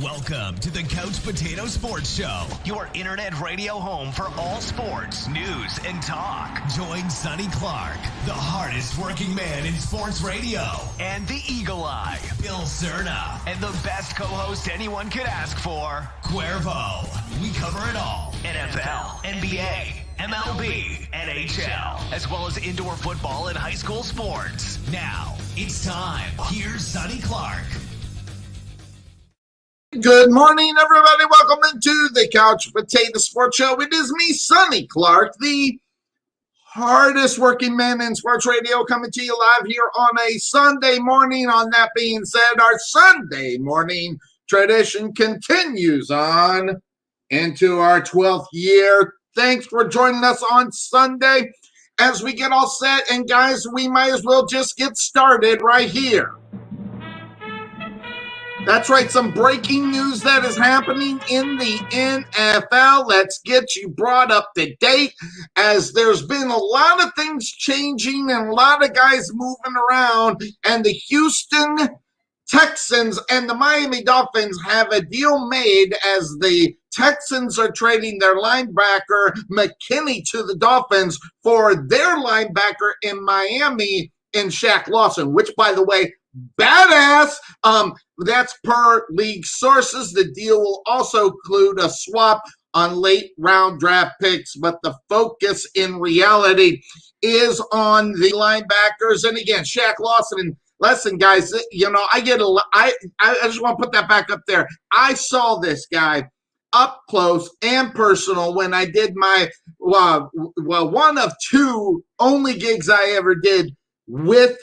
Welcome to the Couch Potato Sports Show, your internet radio home for all sports, news, and talk. Join Sonny Clark, the hardest working man in sports radio, and the Eagle Eye, Bill Cerna, and the best co-host anyone could ask for, Cuervo. We cover it all. NFL, NBA, MLB, NHL, as well as indoor football and high school sports. Now, it's time. Here's Sonny Clark. Good morning, everybody. Welcome into the Couch Potato Sports Show. It is me, Sonny Clark, the hardest working man in sports radio, coming to you live here on a Sunday morning. On that being said, our Sunday morning tradition continues on into our 12th year. Thanks for joining us on Sunday as we get all set. And guys, we might as well just get started right here. That's right, some breaking news that is happening in the NFL. Let's get you brought up to date, as there's been a lot of things changing and a lot of guys moving around, and the Houston Texans and the Miami Dolphins have a deal made as the Texans are trading their linebacker McKinney to the Dolphins for their linebacker in Miami in Shaq Lawson, which, by the way, badass. That's per league sources. The deal will also include a swap on late round draft picks, but the focus in reality is on the linebackers. And again, Shaq Lawson. And listen, guys, you know, I just want to put that back up there. I saw this guy up close and personal when I did my one of two only gigs I ever did with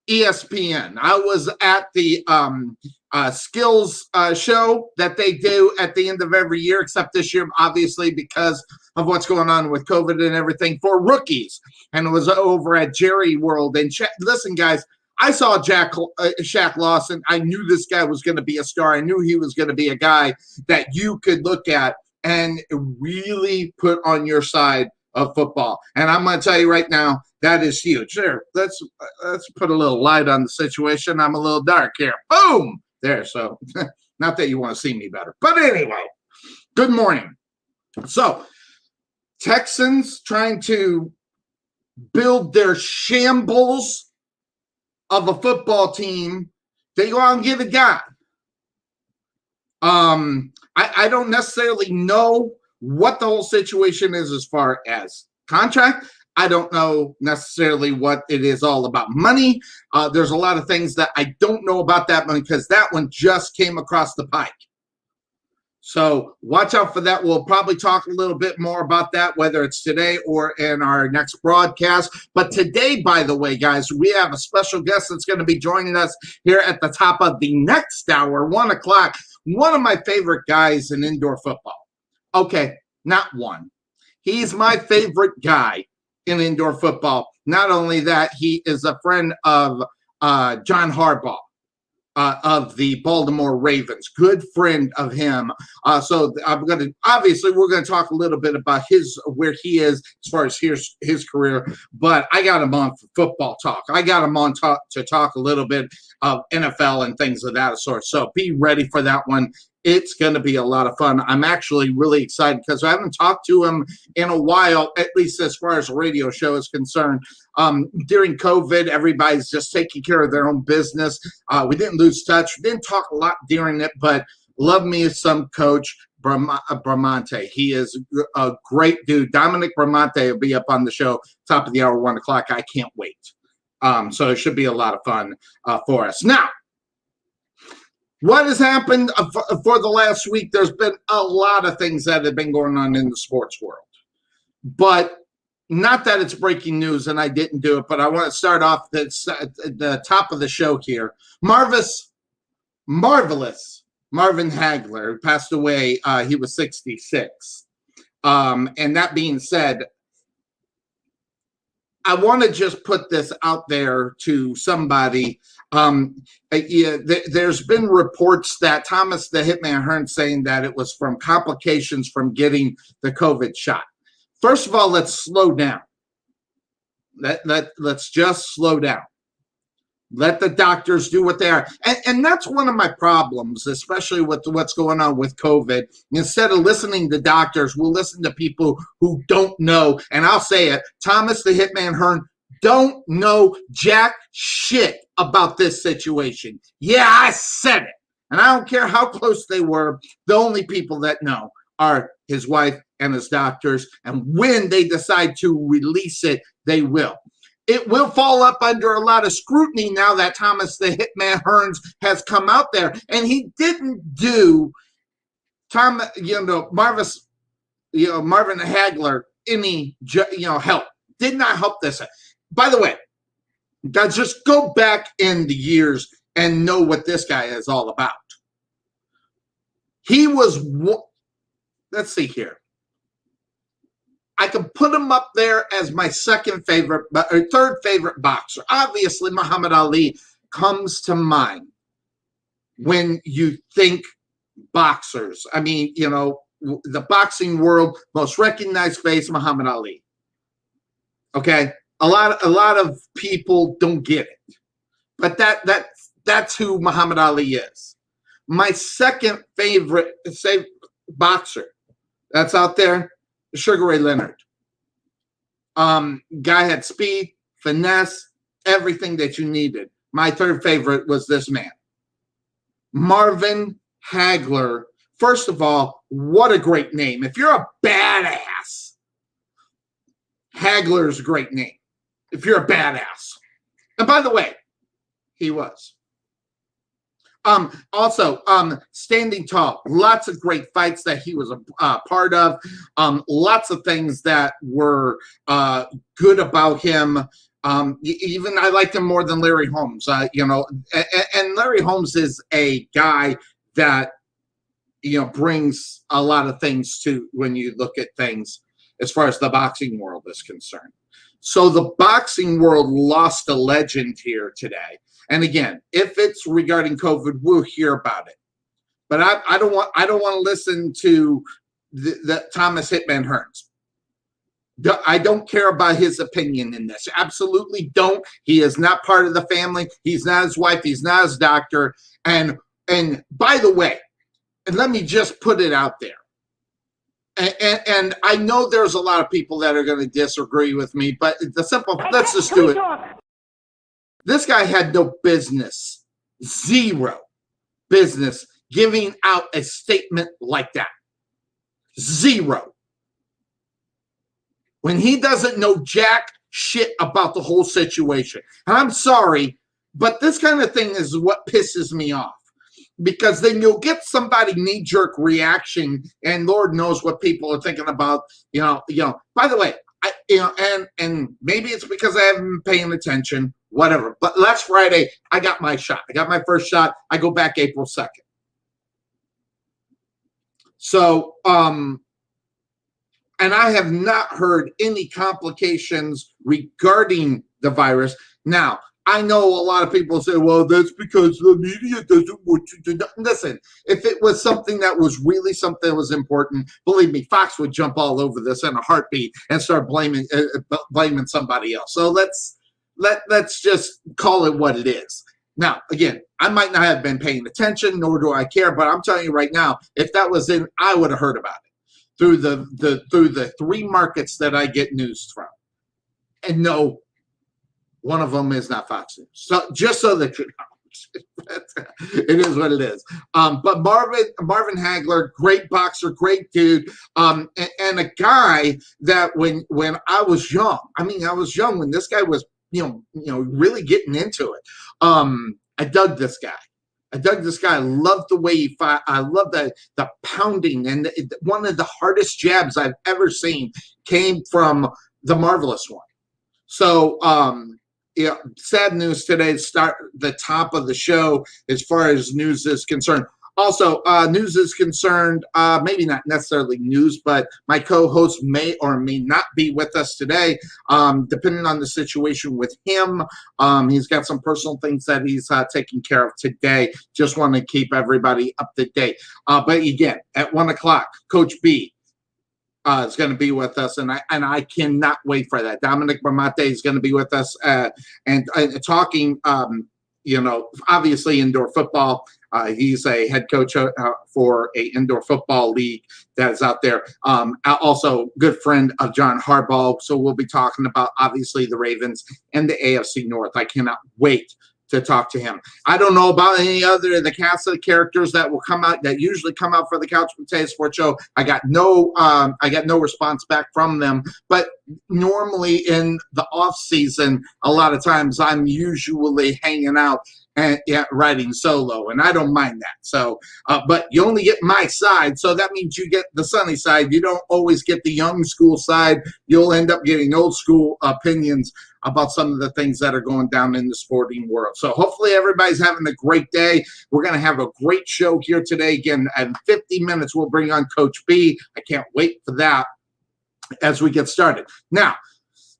ESPN. I was at the skills show that they do at the end of every year, except this year, obviously, because of what's going on with COVID and everything, for rookies. And it was over at Jerry World. And listen, guys, I saw Shaq Lawson. I knew this guy was going to be a star. I knew he was going to be a guy that you could look at and really put on your side of football. And I'm going to tell you right now, that is huge. There, let's put a little light on the situation. I'm a little dark here. Boom! There, so not that you want to see me better. But anyway, good morning. So, Texans trying to build their shambles of a football team. They go out and get a guy. I don't necessarily know what the whole situation is as far as contract. I don't know necessarily what it is all about money. There's a lot of things that I don't know about that one because that one just came across the pike. So watch out for that. We'll probably talk a little bit more about that, whether it's today or in our next broadcast. But today, by the way, guys, we have a special guest that's going to be joining us here at the top of the next hour, 1 o'clock. One of my favorite guys in indoor football. Okay, not one. He's my favorite guy in indoor football. Not only that, he is a friend of John Harbaugh of the Baltimore Ravens. Good friend of him. So we're going to talk a little bit about where he is as far as his career. But I got him on for football talk. I got him on to talk a little bit of NFL and things of that sort. So be ready for that one. It's going to be a lot of fun. I'm actually really excited because I haven't talked to him in a while, at least as far as the radio show is concerned. During COVID, everybody's just taking care of their own business. We didn't lose touch. We didn't talk a lot during it, but love me some coach Bramante. He is a great dude. Dominic Bramante will be up on the show, top of the hour, 1 o'clock. I can't wait. So it should be a lot of fun for us. Now, what has happened for the last week? There's been a lot of things that have been going on in the sports world. But not that it's breaking news, and I didn't do it, but I want to start off at the top of the show here. Marvelous Marvin Hagler passed away. He was 66. And that being said, I want to just put this out there to somebody. There's been reports that Thomas the Hitman Hearn saying that it was from complications from getting the COVID shot. First of all, let's slow down. Let's just slow down. Let the doctors do what they are. And that's one of my problems, especially with what's going on with COVID. Instead of listening to doctors, we'll listen to people who don't know. And I'll say it, Thomas the Hitman Hearn don't know jack shit about this situation. Yeah, I said it. And I don't care how close they were. The only people that know are his wife and his doctors. And when they decide to release it, they will. It will fall up under a lot of scrutiny now that Thomas the Hitman Hearns has come out there, and he didn't do Marvin Hagler any help. Did not help this. By the way, guys, just go back in the years and know what this guy is all about. He was. Let's see here. I can put him up there as my second favorite or third favorite boxer. Obviously, Muhammad Ali comes to mind when you think boxers. I mean, the boxing world, most recognized face, Muhammad Ali. Okay, a lot of people don't get it, but that's who Muhammad Ali is. My second favorite boxer that's out there. Sugar Ray Leonard. Guy had speed, finesse, everything that you needed. My third favorite was this man. Marvin Hagler. First of all, what a great name. If you're a badass, Hagler's a great name. If you're a badass. And by the way, he was. Also, standing tall, lots of great fights that he was a part of. Lots of things that were good about him. Even I liked him more than Larry Holmes. And Larry Holmes is a guy that brings a lot of things to when you look at things as far as the boxing world is concerned. So the boxing world lost a legend here today. And again, if it's regarding COVID, we'll hear about it. But I don't want to listen to the Thomas Hitman Hearns. I don't care about his opinion in this. Absolutely don't. He is not part of the family. He's not his wife. He's not his doctor. And by the way, and let me just put it out there. And I know there's a lot of people that are going to disagree with me, but let's just do it. This guy had no business, zero business giving out a statement like that. Zero. When he doesn't know jack shit about the whole situation. And I'm sorry, but this kind of thing is what pisses me off. Because then you'll get somebody knee-jerk reaction, and Lord knows what people are thinking about, By the way, and maybe it's because I haven't been paying attention, whatever. But last Friday, I got my shot. I got my first shot. I go back April 2nd. So, and I have not heard any complications regarding the virus. Now, I know a lot of people say, well, that's because the media doesn't want you to. Listen, if it was something that was really something that was important, believe me, Fox would jump all over this in a heartbeat and start blaming somebody else. So let's just call it what it is. Now, again, I might not have been paying attention, nor do I care, but I'm telling you right now, if that was in, I would have heard about it through the three markets that I get news from. And no, one of them is not Fox News. So just so that you know, it is what it is. But Marvin Hagler, great boxer, great dude, and a guy that when I was young, I was young when this guy was really getting into it. I dug this guy. I loved the way he fought. I love the pounding, and one of the hardest jabs I've ever seen came from the Marvelous One. So, sad news today to start the top of the show as far as news is concerned. Also, news is concerned, maybe not necessarily news, but my co-host may or may not be with us today, depending on the situation with him. He's got some personal things that he's taking care of today. Just want to keep everybody up to date. But again, at 1 o'clock, Coach B is going to be with us, and I cannot wait for that. Dominic Bramante is going to be with us and talking obviously indoor football. He's a head coach for a indoor football league that is out there. Also, good friend of John Harbaugh. So we'll be talking about, obviously, the Ravens and the AFC North. I cannot wait to talk to him. I don't know about any other of the cast of the characters that will come out, that usually come out for the Couch Potato Sports Show. I got no response back from them. But normally in the off season, a lot of times I'm usually hanging out and writing solo, and I don't mind that. So, but you only get my side, so that means you get the sunny side. You don't always get the young school side. You'll end up getting old school opinions about some of the things that are going down in the sporting world. So hopefully everybody's having a great day. We're going to have a great show here today. Again, in 50 minutes, we'll bring on Coach B. I can't wait for that as we get started. Now,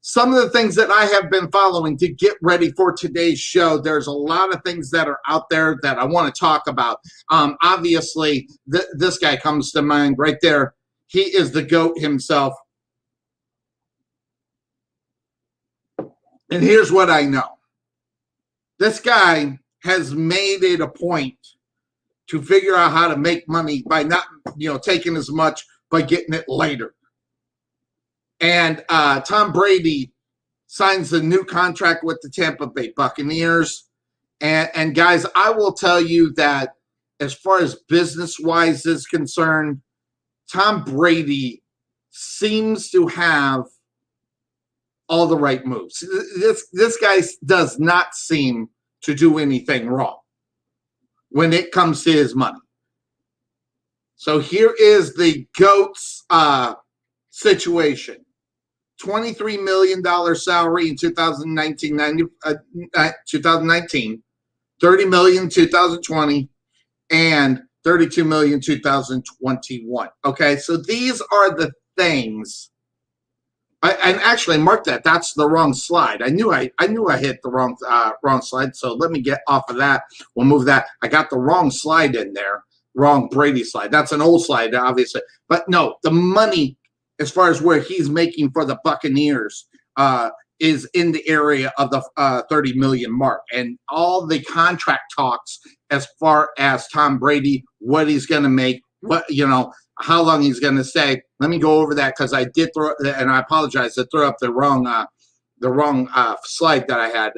some of the things that I have been following to get ready for today's show, there's a lot of things that are out there that I want to talk about. Obviously, this guy comes to mind right there. He is the GOAT himself. And here's what I know. This guy has made it a point to figure out how to make money by not, taking as much, but getting it later. And Tom Brady signs a new contract with the Tampa Bay Buccaneers. And guys, I will tell you that as far as business-wise is concerned, Tom Brady seems to have all the right moves. This guy does not seem to do anything wrong when it comes to his money. So here is the GOAT's situation. $23 million salary in 2019, $30 million 2020, and $32 million 2021. Okay, so these are the things. And actually, mark that. That's the wrong slide. I knew I hit the wrong slide. So let me get off of that. We'll move that. I got the wrong slide in there. Wrong Brady slide. That's an old slide, obviously. But no, the money, as far as where he's making for the Buccaneers, is in the area of the 30 million mark. And all the contract talks as far as Tom Brady, what he's going to make, how long he's going to stay. Let me go over that because I did throw, and I apologize to throw up the wrong slide that I had.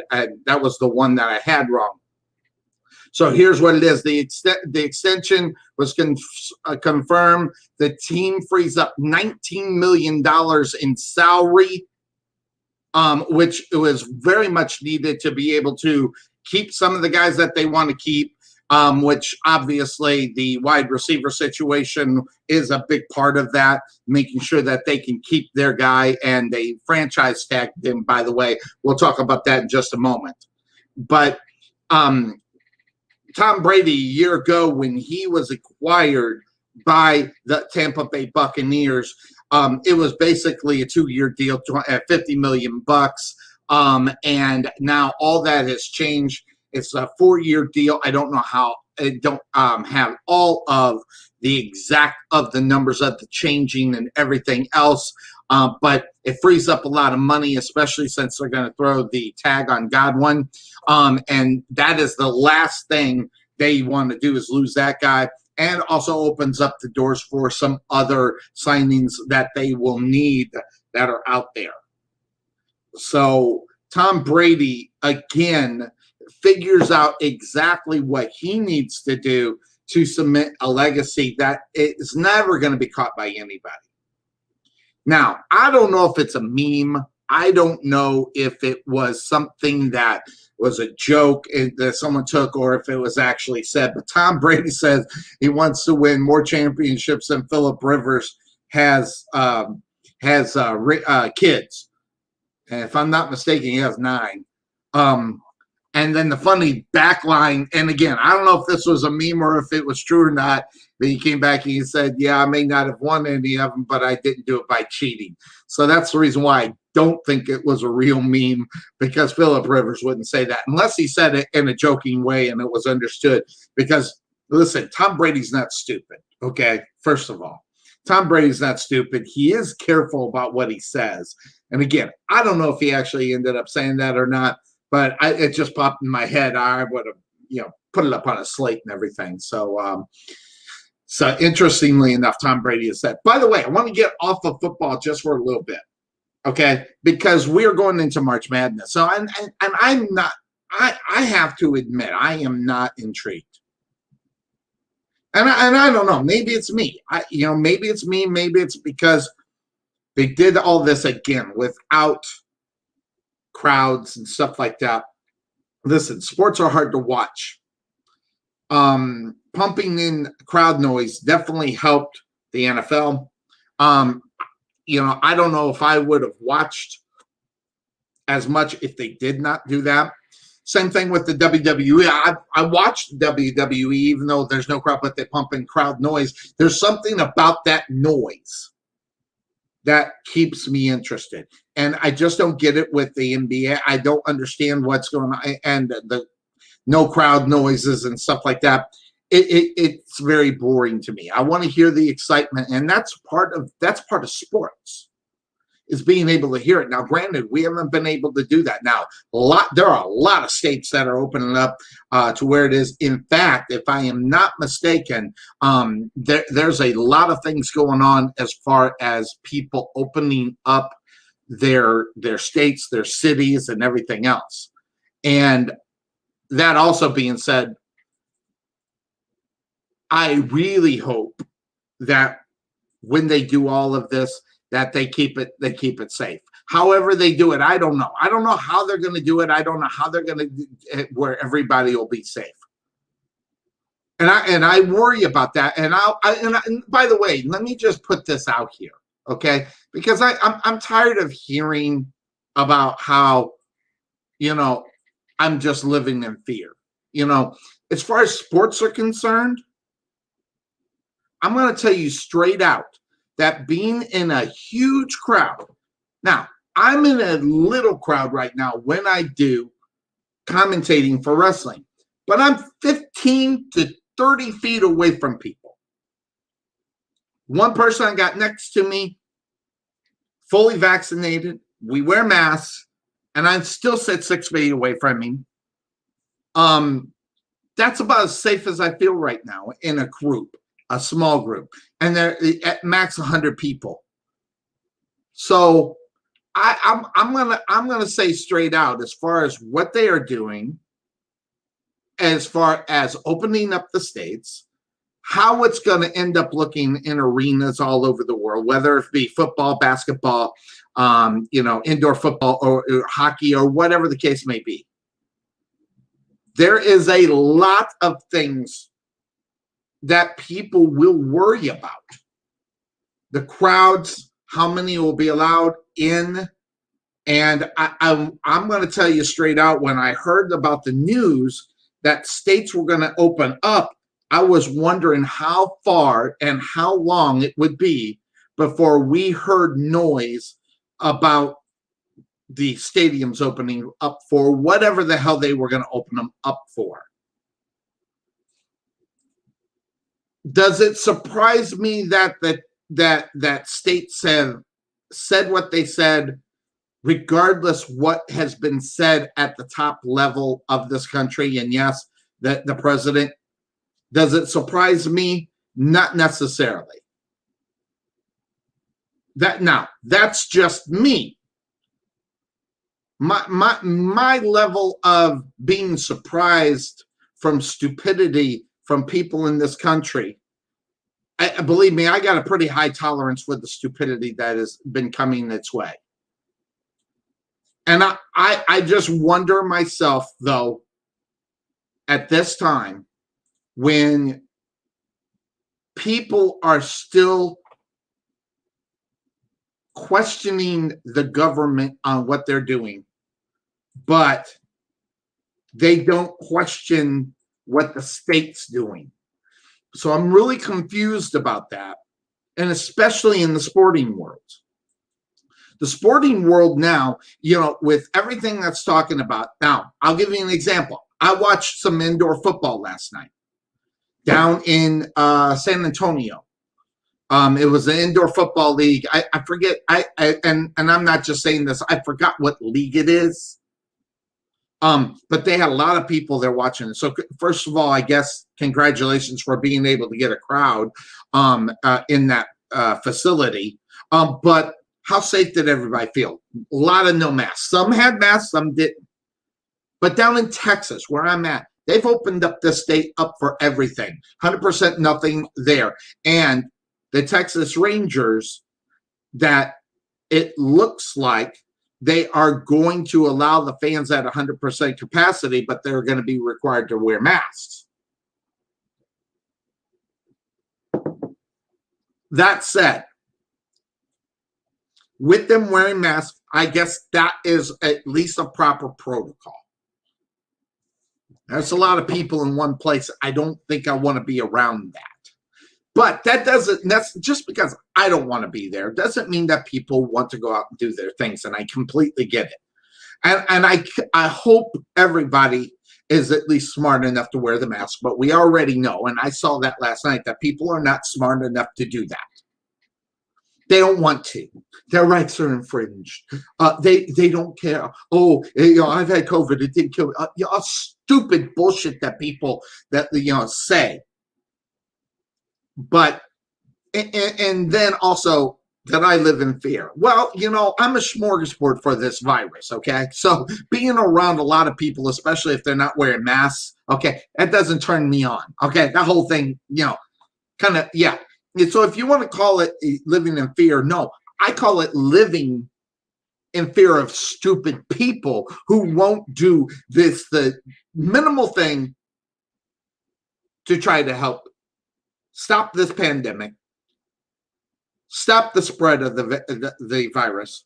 That was the one that I had wrong. So here's what it is. The extension was confirmed. The team frees up $19 million in salary, which was very much needed to be able to keep some of the guys that they want to keep, which obviously the wide receiver situation is a big part of that, making sure that they can keep their guy, and they franchise tagged him, by the way. We'll talk about that in just a moment. But Tom Brady, a year ago when he was acquired by the Tampa Bay Buccaneers, it was basically a 2-year deal at $50 million bucks. And now all that has changed. It's a 4-year deal. I don't know how. I don't have all of the exact of the numbers of the changing and everything else. But it frees up a lot of money, especially since they're going to throw the tag on Godwin. And that is the last thing they want to do, is lose that guy. And also opens up the doors for some other signings that they will need that are out there. So Tom Brady, again, figures out exactly what he needs to do to cement a legacy that is never going to be caught by anybody. Now, I don't know if it's a meme. I don't know if it was something that was a joke that someone took, or if it was actually said. But Tom Brady says he wants to win more championships than Phillip Rivers has kids. And if I'm not mistaken, he has 9. And then the funny backline, and again, I don't know if this was a meme or if it was true or not, but he came back and he said, yeah, I may not have won any of them, but I didn't do it by cheating. So that's the reason why I don't think it was a real meme, because Phillip Rivers wouldn't say that unless he said it in a joking way and it was understood. Because, listen, Tom Brady's not stupid, okay? First of all, Tom Brady's not stupid. He is careful about what he says. And again, I don't know if he actually ended up saying that or not, but it just popped in my head. I would have, put it up on a slate and everything. So, so interestingly enough, Tom Brady has said. By the way, I want to get off of football just for a little bit, okay? Because we are going into March Madness. So, and I'm not. I have to admit, I am not intrigued. And I don't know. Maybe it's me. Maybe it's me. Maybe it's because they did all this again without crowds and stuff like that. Listen, sports are hard to watch. Pumping in crowd noise definitely helped the NFL. I don't know if I would have watched as much if they did not do that. Same thing with the WWE. I watched WWE even though there's no crowd, but they pump in crowd noise. There's something about that noise that keeps me interested. And I just don't get it with the NBA. I don't understand what's going on. And the no crowd noises and stuff like that. It's very boring to me. I want to hear the excitement. And that's part of sports, is being able to hear it. Now, granted, we haven't been able to do that. Now, there are a lot of states that are opening up to where it is. In fact, if I am not mistaken, there's a lot of things going on as far as people opening up their states, their cities, and everything else. And that also being said, I really hope that when they do all of this, that they keep it safe. However they do it, I don't know. I don't know how they're going to do it. I don't know how they're going to do it where everybody will be safe. And I worry about that. And by the way, let me just put this out here, okay? Because I'm tired of hearing about how, I'm just living in fear. As far as sports are concerned, I'm going to tell you straight out that being in a huge crowd. Now, I'm in a little crowd right now when I do commentating for wrestling, but I'm 15 to 30 feet away from people. One person I got next to me, fully vaccinated, we wear masks, and I still sit 6 feet away from him. That's about as safe as I feel right now in a group, a small group, and they're at max 100 people. So I'm gonna say straight out, as far as what they are doing, as far as opening up the states, how it's going to end up looking in arenas all over the world, whether it be football, basketball, indoor football or hockey or whatever the case may be. There is a lot of things that people will worry about. The crowds, how many will be allowed in. And I'm going to tell you straight out, when I heard about the news that states were going to open up, I was wondering how far and how long it would be before we heard noise about the stadiums opening up for whatever the hell they were going to open them up for. Does it surprise me that states have said what they said, regardless what has been said at the top level of this country? And yes, the president. Does it surprise me? Not necessarily. That's just me. My level of being surprised from stupidity from people in this country, believe me, I got a pretty high tolerance for the stupidity that has been coming its way. And I just wonder myself, though, at this time, when people are still questioning the government on what they're doing, but they don't question what the state's doing. So I'm really confused about that, and especially in the sporting world. The sporting world now, with everything that's talking about. Now, I'll give you an example. I watched some indoor football last night down in San Antonio. It was an indoor football league. I forget. And I'm not just saying this. I forgot what league it is. But they had a lot of people there watching it. So first of all, I guess congratulations for being able to get a crowd in that facility. But how safe did everybody feel? A lot of no masks. Some had masks, some didn't. But down in Texas, where I'm at, they've opened up the state up for everything. 100% nothing there. And the Texas Rangers, that it looks like they are going to allow the fans at 100% capacity, but they're going to be required to wear masks. That said, with them wearing masks, I guess that is at least a proper protocol. There's a lot of people in one place. I don't think I want to be around that. But that's just because I don't want to be there doesn't mean that people want to go out and do their things, and I completely get it. And I hope everybody is at least smart enough to wear the mask, but we already know, and I saw that last night, that people are not smart enough to do that. They don't want to. Their rights are infringed. They don't care. Oh, I've had COVID. It didn't kill me. Stupid bullshit that people that say. But and then also that I live in fear. Well, I'm a smorgasbord for this virus. Okay, so being around a lot of people, especially if they're not wearing masks, okay, that doesn't turn me on. Okay, that whole thing, kind of, yeah. So if you want to call it living in fear, no, I call it living in fear of stupid people who won't do the minimal thing to try to help stop this pandemic, stop the spread of the virus,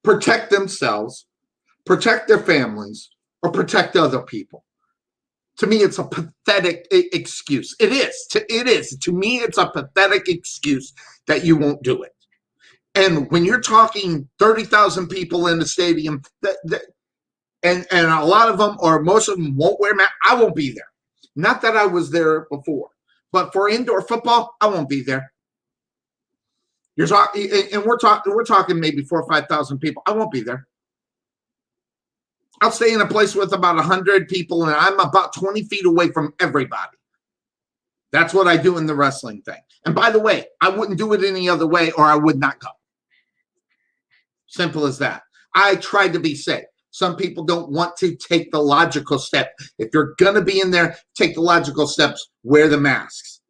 protect themselves, protect their families, or protect other people. To me, it's a pathetic excuse. It is. To me, it's a pathetic excuse that you won't do it. And when you're talking 30,000 people in the stadium, and a lot of them or most of them won't wear masks, I won't be there. Not that I was there before, but for indoor football, I won't be there. You're talking, and we're talking maybe 4,000 or 5,000 people. I won't be there. I'll stay in a place with about 100 people, and I'm about 20 feet away from everybody. That's what I do in the wrestling thing. And by the way, I wouldn't do it any other way, or I would not go. Simple as that. I tried to be safe. Some people don't want to take the logical step. If you're going to be in there, take the logical steps, wear the masks.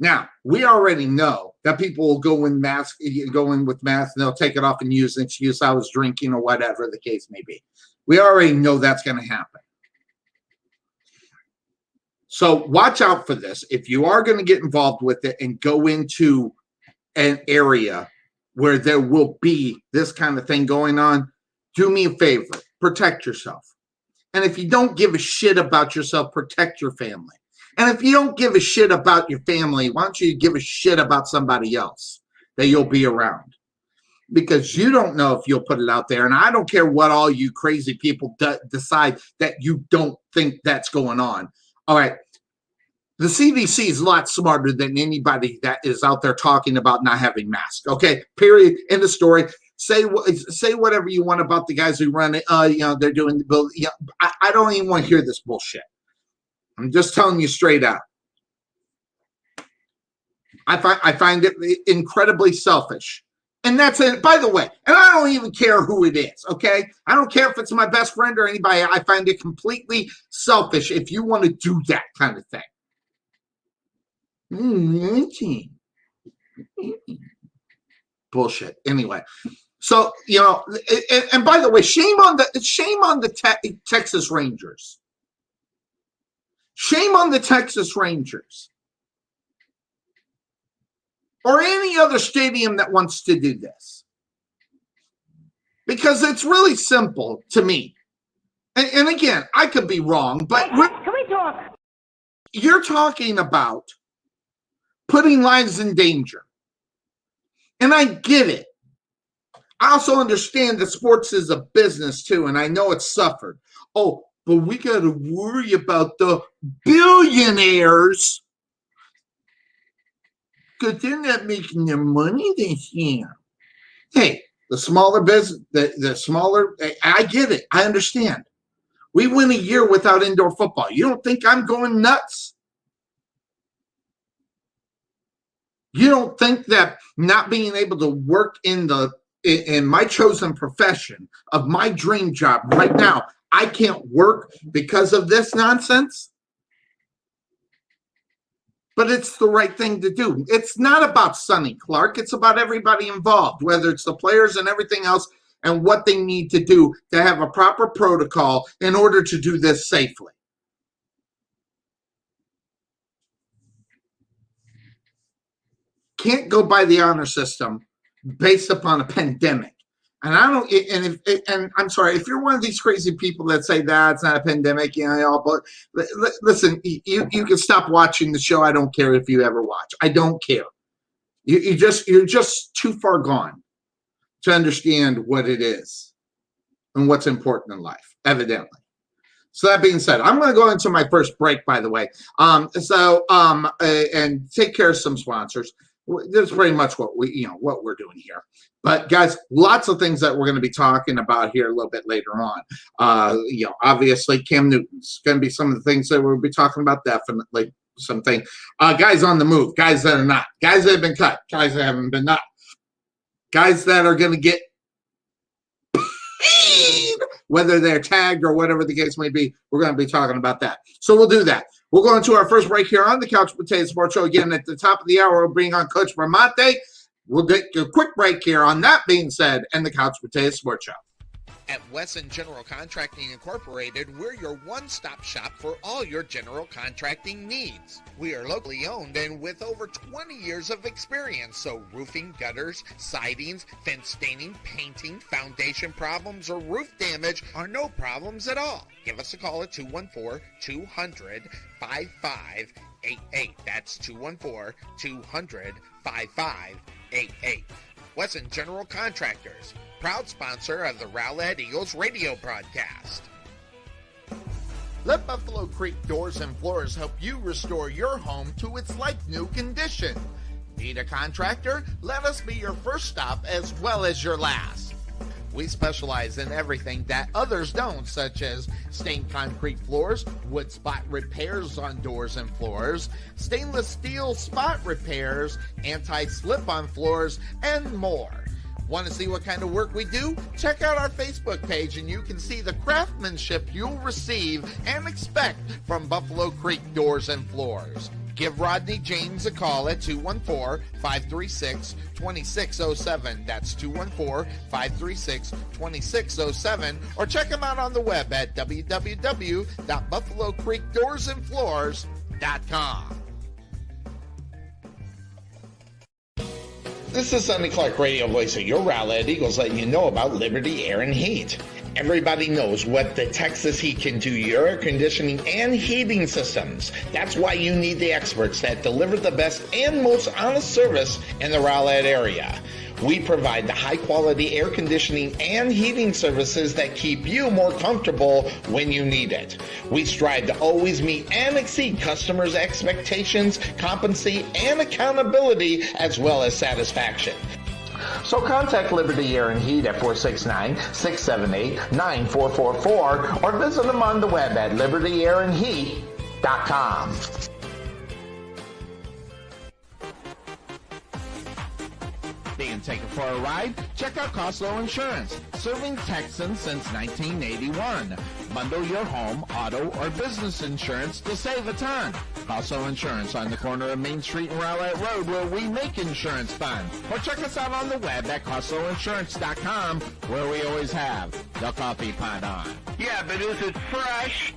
Now, we already know that people will go in with masks, and they'll take it off and use an excuse, I was drinking or whatever the case may be. We already know that's going to happen. So watch out for this. If you are going to get involved with it and go into an area where there will be this kind of thing going on, do me a favor, protect yourself. And if you don't give a shit about yourself, protect your family. And if you don't give a shit about your family, why don't you give a shit about somebody else that you'll be around? Because you don't know if you'll put it out there. And I don't care what all you crazy people decide that you don't think that's going on. All right. The CDC is a lot smarter than anybody that is out there talking about not having masks. Okay, period. End of story. Say whatever you want about the guys who run it. They're doing the. I don't even want to hear this bullshit. I'm just telling you straight out. I find it incredibly selfish. And that's it. By the way, and I don't even care who it is, okay? I don't care if it's my best friend or anybody. I find it completely selfish if you want to do that kind of thing. Bullshit. Anyway, so, and by the way, shame on the Texas Rangers. Shame on the Texas Rangers or any other stadium that wants to do this, because it's really simple to me. And again, I could be wrong, but can we talk? You're talking about putting lives in danger. And I get it. I also understand that sports is a business too, and I know it's suffered. Oh, but we got to worry about the billionaires because they're not making their money this year. Hey, The smaller business, the smaller, I get it. I understand. We win a year without indoor football. You don't think I'm going nuts? You don't think that not being able to work in my chosen profession of my dream job right now, I can't work because of this nonsense? But it's the right thing to do. It's not about Sonny Clark. It's about everybody involved, whether it's the players and everything else, and what they need to do to have a proper protocol in order to do this safely. Can't go by the honor system based upon a pandemic. And I don't. And I'm sorry if you're one of these crazy people that say that it's not a pandemic. But listen, you can stop watching the show. I don't care if you ever watch. I don't care. You're just too far gone to understand what it is and what's important in life, evidently. So that being said, I'm going to go into my first break, by the way. And take care of some sponsors. That's pretty much what we're doing here. But guys, lots of things that we're going to be talking about here a little bit later on. Obviously Cam Newton's going to be some of the things that we'll be talking about. Definitely something. Guys on the move, guys that are not, guys that have been cut, guys that haven't been not, guys that are going to get paid, whether they're tagged or whatever the case may be. We're going to be talking about that. So we'll do that. We'll go into our first break here on the Couch Potato Sports Show. Again, at the top of the hour, we'll bring on Coach Bramante. We'll take a quick break here on that being said, and the Couch Potato Sports Show. At Wesson General Contracting Incorporated, we're your one-stop shop for all your general contracting needs. We are locally owned and with over 20 years of experience, so roofing, gutters, sidings, fence staining, painting, foundation problems, or roof damage are no problems at all. Give us a call at 214-200-5588. That's 214-200-5588. Wesson General Contractors, proud sponsor of the Rowlett Eagles radio broadcast. Let Buffalo Creek Doors and Floors help you restore your home to its like-new condition. Need a contractor? Let us be your first stop as well as your last. We specialize in everything that others don't, such as stained concrete floors, wood spot repairs on doors and floors, stainless steel spot repairs, anti-slip on floors, and more. Want to see what kind of work we do? Check out our Facebook page and you can see the craftsmanship you'll receive and expect from Buffalo Creek Doors and Floors. Give Rodney James a call at 214-536-2607. That's 214-536-2607. Or check him out on the web at www.buffalocreekdoorsandfloors.com. This is Sonny Clark, radio voice of your Rowlett Eagles, letting you know about Liberty Air and Heat. Everybody knows what the Texas Heat can do to your air conditioning and heating systems. That's why you need the experts that deliver the best and most honest service in the Rowlett area. We provide the high-quality air conditioning and heating services that keep you more comfortable when you need it. We strive to always meet and exceed customers' expectations, competency, and accountability, as well as satisfaction. So contact Liberty Air and Heat at 469-678-9444 or visit them on the web at libertyairandheat.com. Being taken for a ride? Check out Costco Insurance, serving Texans since 1981. Bundle your home, auto, or business insurance to save a ton. Costco Insurance on the corner of Main Street and Rowlett Road, where we make insurance fun. Or check us out on the web at CostcoInsurance.com, where we always have the coffee pot on. Yeah, but is it fresh?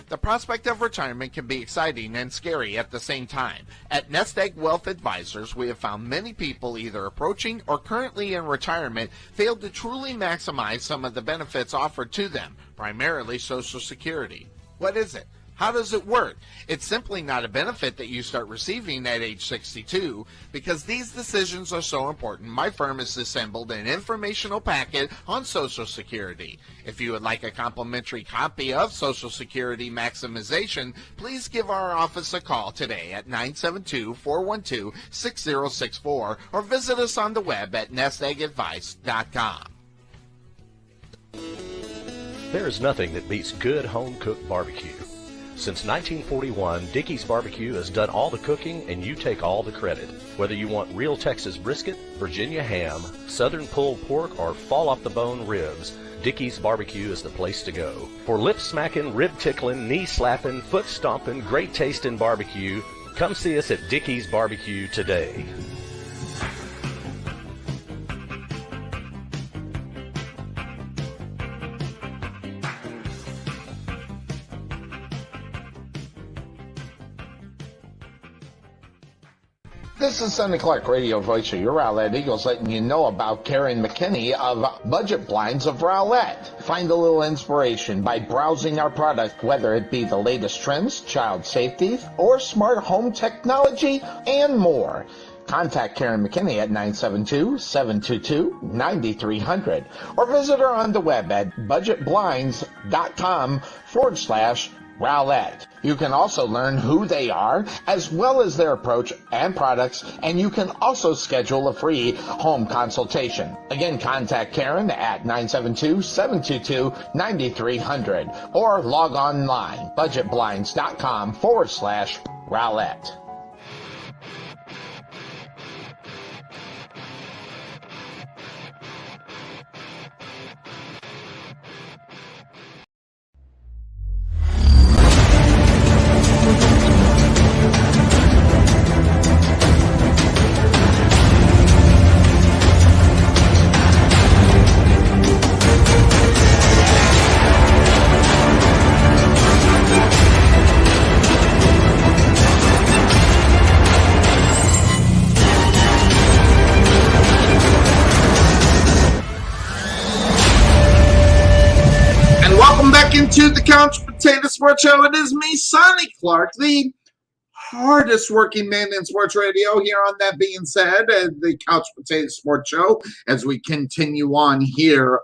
The prospect of retirement can be exciting and scary at the same time. At Nest Egg Wealth Advisors, we have found many people either approaching or currently in retirement fail to truly maximize some of the benefits offered to them, primarily Social Security. What is it? How does it work? It's simply not a benefit that you start receiving at age 62. Because these decisions are so important, my firm has assembled an informational packet on Social Security. If you would like a complimentary copy of Social Security Maximization, please give our office a call today at 972-412-6064 or visit us on the web at nesteggadvice.com. There is nothing that beats good home-cooked barbecue. Since 1941, Dickey's Barbecue has done all the cooking and you take all the credit. Whether you want real Texas brisket, Virginia ham, southern pulled pork, or fall-off-the-bone ribs, Dickey's Barbecue is the place to go. For lip-smacking, rib-tickling, knee-slapping, foot-stomping, great-tasting barbecue, come see us at Dickey's Barbecue today. This is Sonny Clark, radio voice of your Rowlett Eagles, letting you know about Karen McKinney of Budget Blinds of Rowlett. Find a little inspiration by browsing our product, whether it be the latest trends, child safety, or smart home technology, and more. Contact Karen McKinney at 972-722-9300 or visit her on the web at budgetblinds.com/Rowlett. You can also learn who they are, as well as their approach and products, and you can also schedule a free home consultation. Again, contact Karen at 972-722-9300 or log online, budgetblinds.com/Rowlett. Into the Couch Potato Sports Show. It is me, Sonny Clark, the hardest working man in sports radio. Here on that being said, the Couch Potato Sports Show, as we continue on here,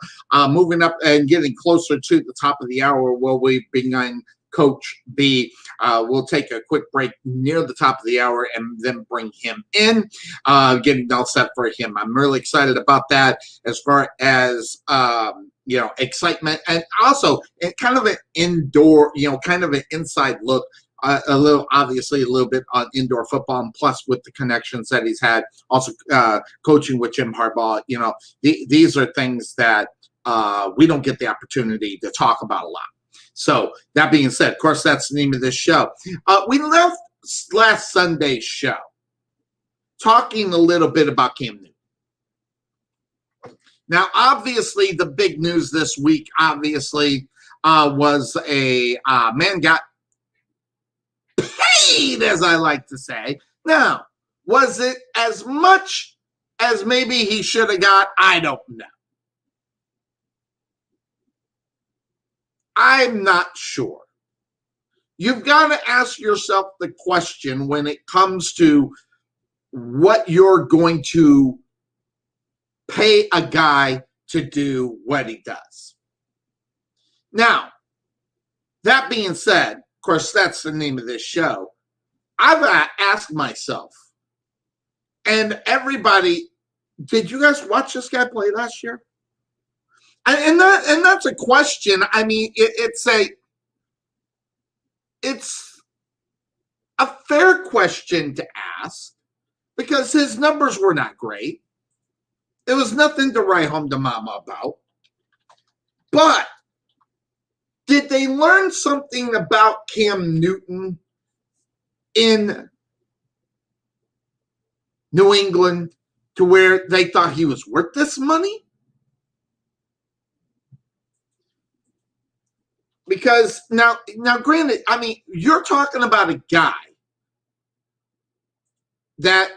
moving up and getting closer to the top of the hour, where we bring on Coach B. We'll take a quick break near the top of the hour and then bring him in, getting all set for him. I'm really excited about that as far as excitement, and also kind of an indoor, kind of an inside look, a little bit on indoor football, and plus with the connections that he's had, also coaching with Jim Harbaugh. These are things that we don't get the opportunity to talk about a lot. So that being said, of course, that's the name of this show. We left last Sunday's show talking a little bit about Cam Newton. Now, obviously, the big news this week, was a man got paid, as I like to say. Now, was it as much as maybe he should have got? I don't know. I'm not sure. You've got to ask yourself the question when it comes to what you're going to pay a guy to do what he does. Now, that being said, of course, that's the name of this show. I've asked myself, and everybody, did you guys watch this guy play last year? And that's a question. I mean, it's a fair question to ask because his numbers were not great. There was nothing to write home to mama about. But did they learn something about Cam Newton in New England to where they thought he was worth this money? Because now, granted, I mean, you're talking about a guy that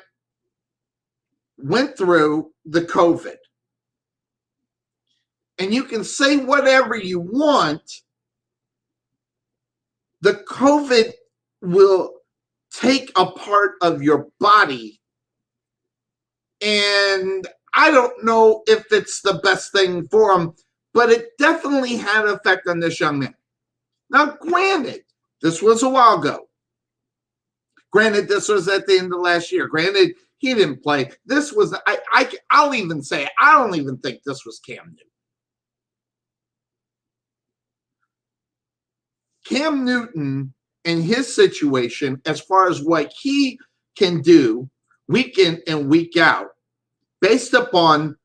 went through the COVID. And you can say whatever you want. the COVID will take a part of your body, and I don't know if it's the best thing for him, but it definitely had an effect on this young man. Now, granted, this was a while ago. Granted, this was at the end of last year. Granted, he didn't play. This was, I'll even say, I don't even think this was Cam Newton. Cam Newton and his situation, as far as what he can do week in and week out, based upon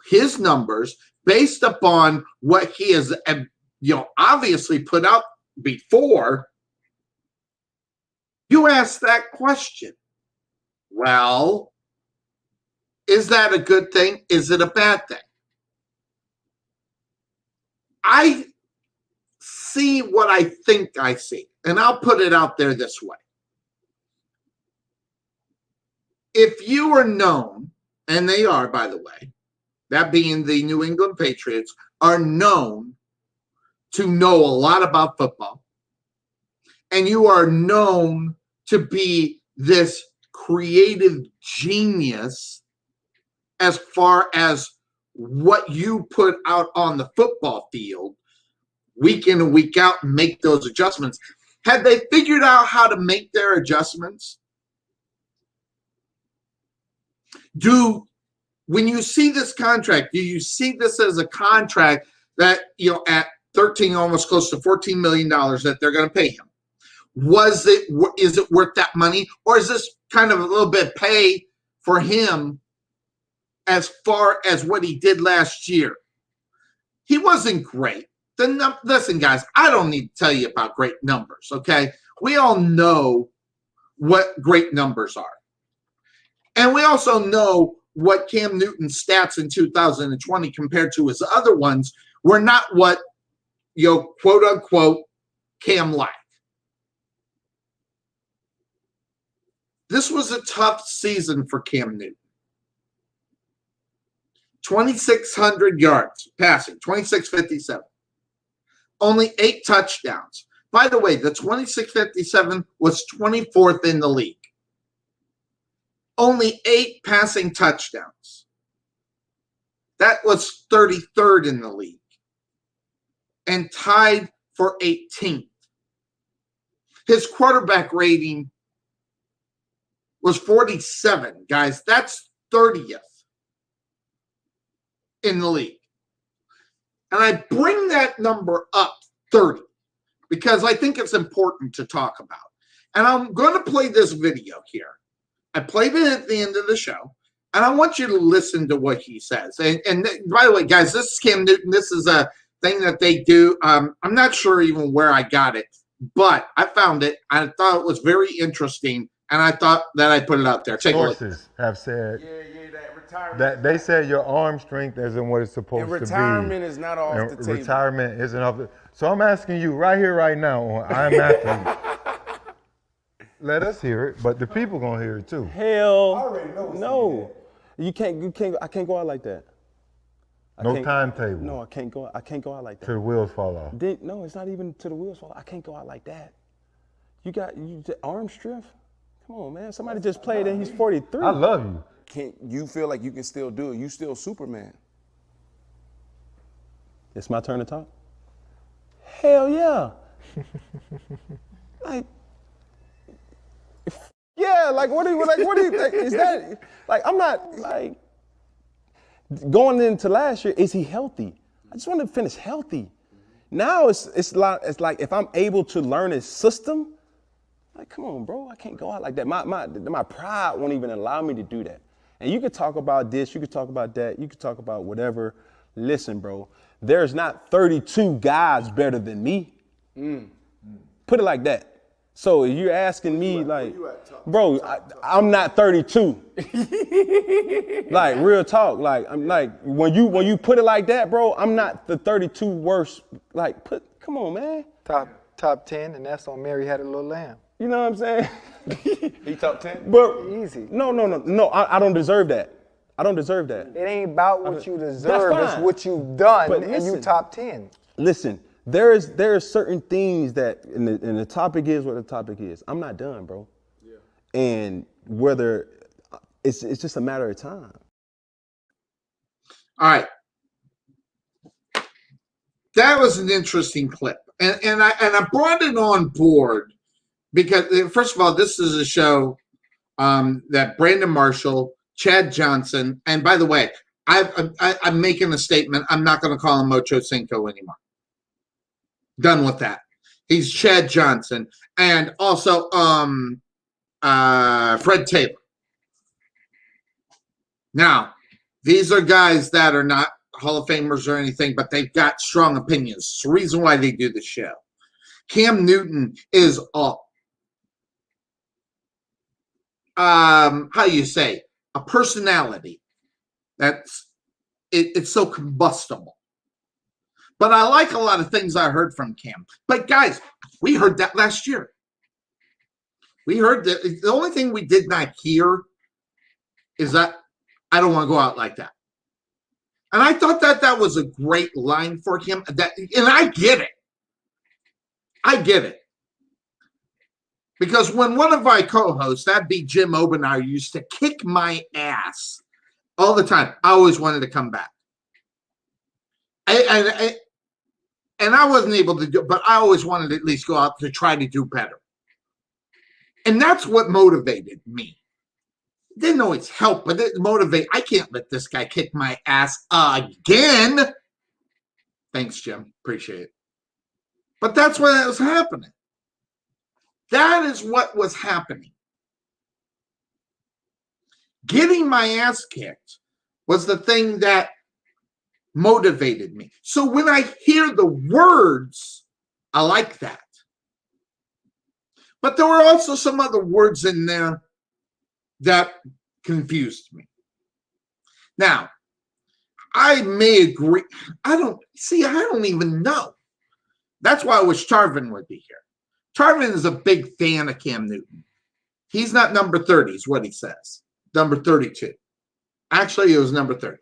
his numbers, based upon what he has, obviously put out before, you ask that question. Well, is that a good thing? Is it a bad thing? I see what I think I see, and I'll put it out there this way. If you are known, and they are, by the way, that being the New England Patriots, are known to know a lot about football, and you are known to be this creative genius as far as what you put out on the football field week in and week out and make those adjustments. Have they figured out how to make their adjustments? When you see this contract, do you see this as a contract that, at 13, almost close to $14 million that they're going to pay him? Is it worth that money? Or is this kind of a little bit pay for him as far as what he did last year? He wasn't great. Listen, guys, I don't need to tell you about great numbers, okay? We all know what great numbers are. And we also know what Cam Newton's stats in 2020 compared to his other ones were not what, quote unquote, Cam like. This was a tough season for Cam Newton. 2,600 yards passing, 2,657. Only 8 touchdowns. By the way, the 2,657 was 24th in the league. Only 8 passing touchdowns. That was 33rd in the league. And tied for 18th. His quarterback rating was 47, guys. That's 30th in the league. And I bring that number up, 30, because I think it's important to talk about. And I'm going to play this video here. I played it at the end of the show, and I want you to listen to what he says. And by the way, guys, this is Cam Newton. This is a thing that they do. I'm not sure even where I got it, but I found it. I thought it was very interesting, and I thought that I'd put it out there. Take a look. Sources have said that they said your arm strength isn't what it's supposed to be. Retirement is not off the table. Retirement isn't off the. So I'm asking you right here, right now on I'm Athlete. Let us hear it, but the people gonna hear it too. Hell no. You can't. I can't go out like that. No timetable. No, I can't go out like that. Till the wheels fall off. No, it's not even till the wheels fall off. I can't go out like that. You arm strength? Come on, man. Somebody just played and he's 43. I love you. Can't you feel like you can still do it? You still Superman. It's my turn to talk? Hell yeah. What do you think? Is that, I'm not, going into last year, is he healthy? I just want to finish healthy. Now it's like if I'm able to learn his system, come on, bro, I can't go out like that. My pride won't even allow me to do that. And you could talk about this, you could talk about that, you could talk about whatever. Listen, bro, there's not 32 guys better than me. Put it like that. So you're asking me, bro, I'm not 32. Real talk. I'm when you put it like that, bro, I'm not the 32 worst. Come on, man. Top 10, and that's on Mary Had a Little Lamb. You know what I'm saying? He top 10? But easy. No. I don't deserve that. I don't deserve that. It ain't about what you deserve. It's what you've done, and you top 10. Listen, there are certain things that, and the topic is what the topic is. I'm not done, bro. Yeah. And whether it's just a matter of time. All right. That was an interesting clip. And I brought it on board because, first of all, this is a show that Brandon Marshall, Chad Johnson, and by the way, I'm making a statement. I'm not going to call him Ocho Cinco anymore. Done with that. He's Chad Johnson. And also Fred Taylor. Now, these are guys that are not Hall of Famers or anything, but they've got strong opinions. It's the reason why they do the show. Cam Newton is how you say, a personality that's it's so combustible. But I like a lot of things I heard from Cam. But guys, we heard that last year. We heard that. The only thing we did not hear is that I don't want to go out like that. And I thought that was a great line for him. And I get it. I get it. Because when one of my co-hosts, that'd be Jim Obenar, used to kick my ass all the time, I always wanted to come back. And I wasn't able to do it, but I always wanted to at least go out to try to do better. And that's what motivated me. It didn't always help, but it motivated. I can't let this guy kick my ass again. Thanks, Jim. Appreciate it. But that's what was happening. That is what was happening. Getting my ass kicked was the thing that motivated me. So when I hear the words, I like that. But there were also some other words in there that confused me. Now, I may agree. I don't even know. That's why I wish Tarvin would be here. Tarvin is a big fan of Cam Newton. He's not number 30, is what he says. Number 32. Actually, it was number 30.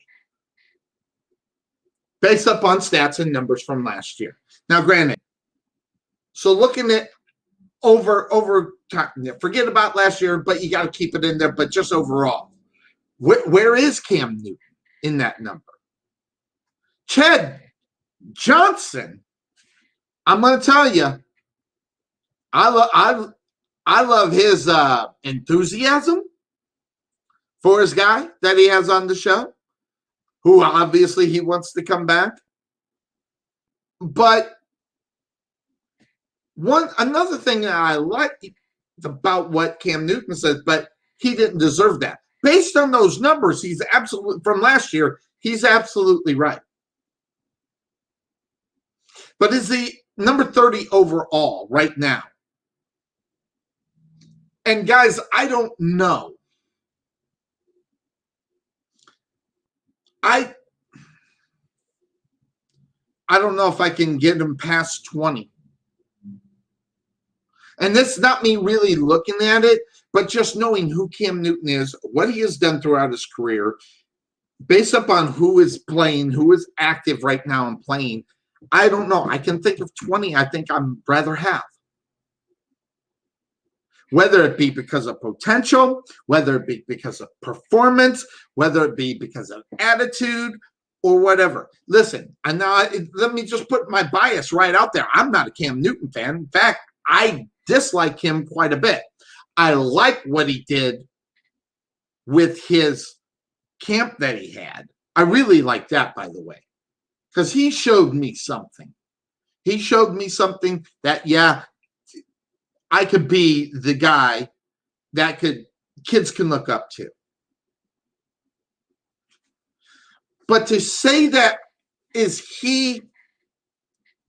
Based up on stats and numbers from last year. Now, granted, so looking at over time, forget about last year, but you got to keep it in there, but just overall. Where is Cam Newton in that number? Chad Johnson, I'm going to tell you, I love his enthusiasm for his guy that he has on the show, who obviously he wants to come back. But another thing that I like about what Cam Newton says, but he didn't deserve that. Based on those numbers, he's absolutely from last year, he's absolutely right. But is he number 30 overall right now? And guys, I don't know. I don't know if I can get him past 20. And this is not me really looking at it, but just knowing who Cam Newton is, what he has done throughout his career, based upon who is playing, who is active right now and playing, I don't know. I can think of 20 I think I'd rather have. Whether it be because of potential, whether it be because of performance, whether it be because of attitude or whatever. Listen, and now let me just put my bias right out there. I'm not a Cam Newton fan. In fact, I dislike him quite a bit. I like what he did with his camp that he had. I really like that, by the way, because he showed me something. He showed me something that, yeah, I could be the guy that kids can look up to. But to say that, is he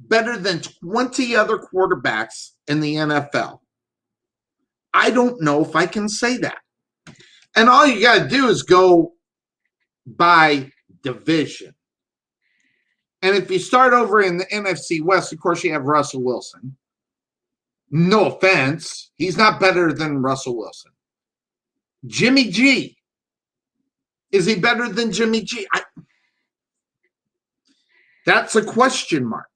better than 20 other quarterbacks in the NFL? I don't know if I can say that. And all you got to do is go by division. And if you start over in the NFC West, of course, you have Russell Wilson. No offense. He's not better than Russell Wilson. Jimmy G. Is he better than Jimmy G? That's a question mark.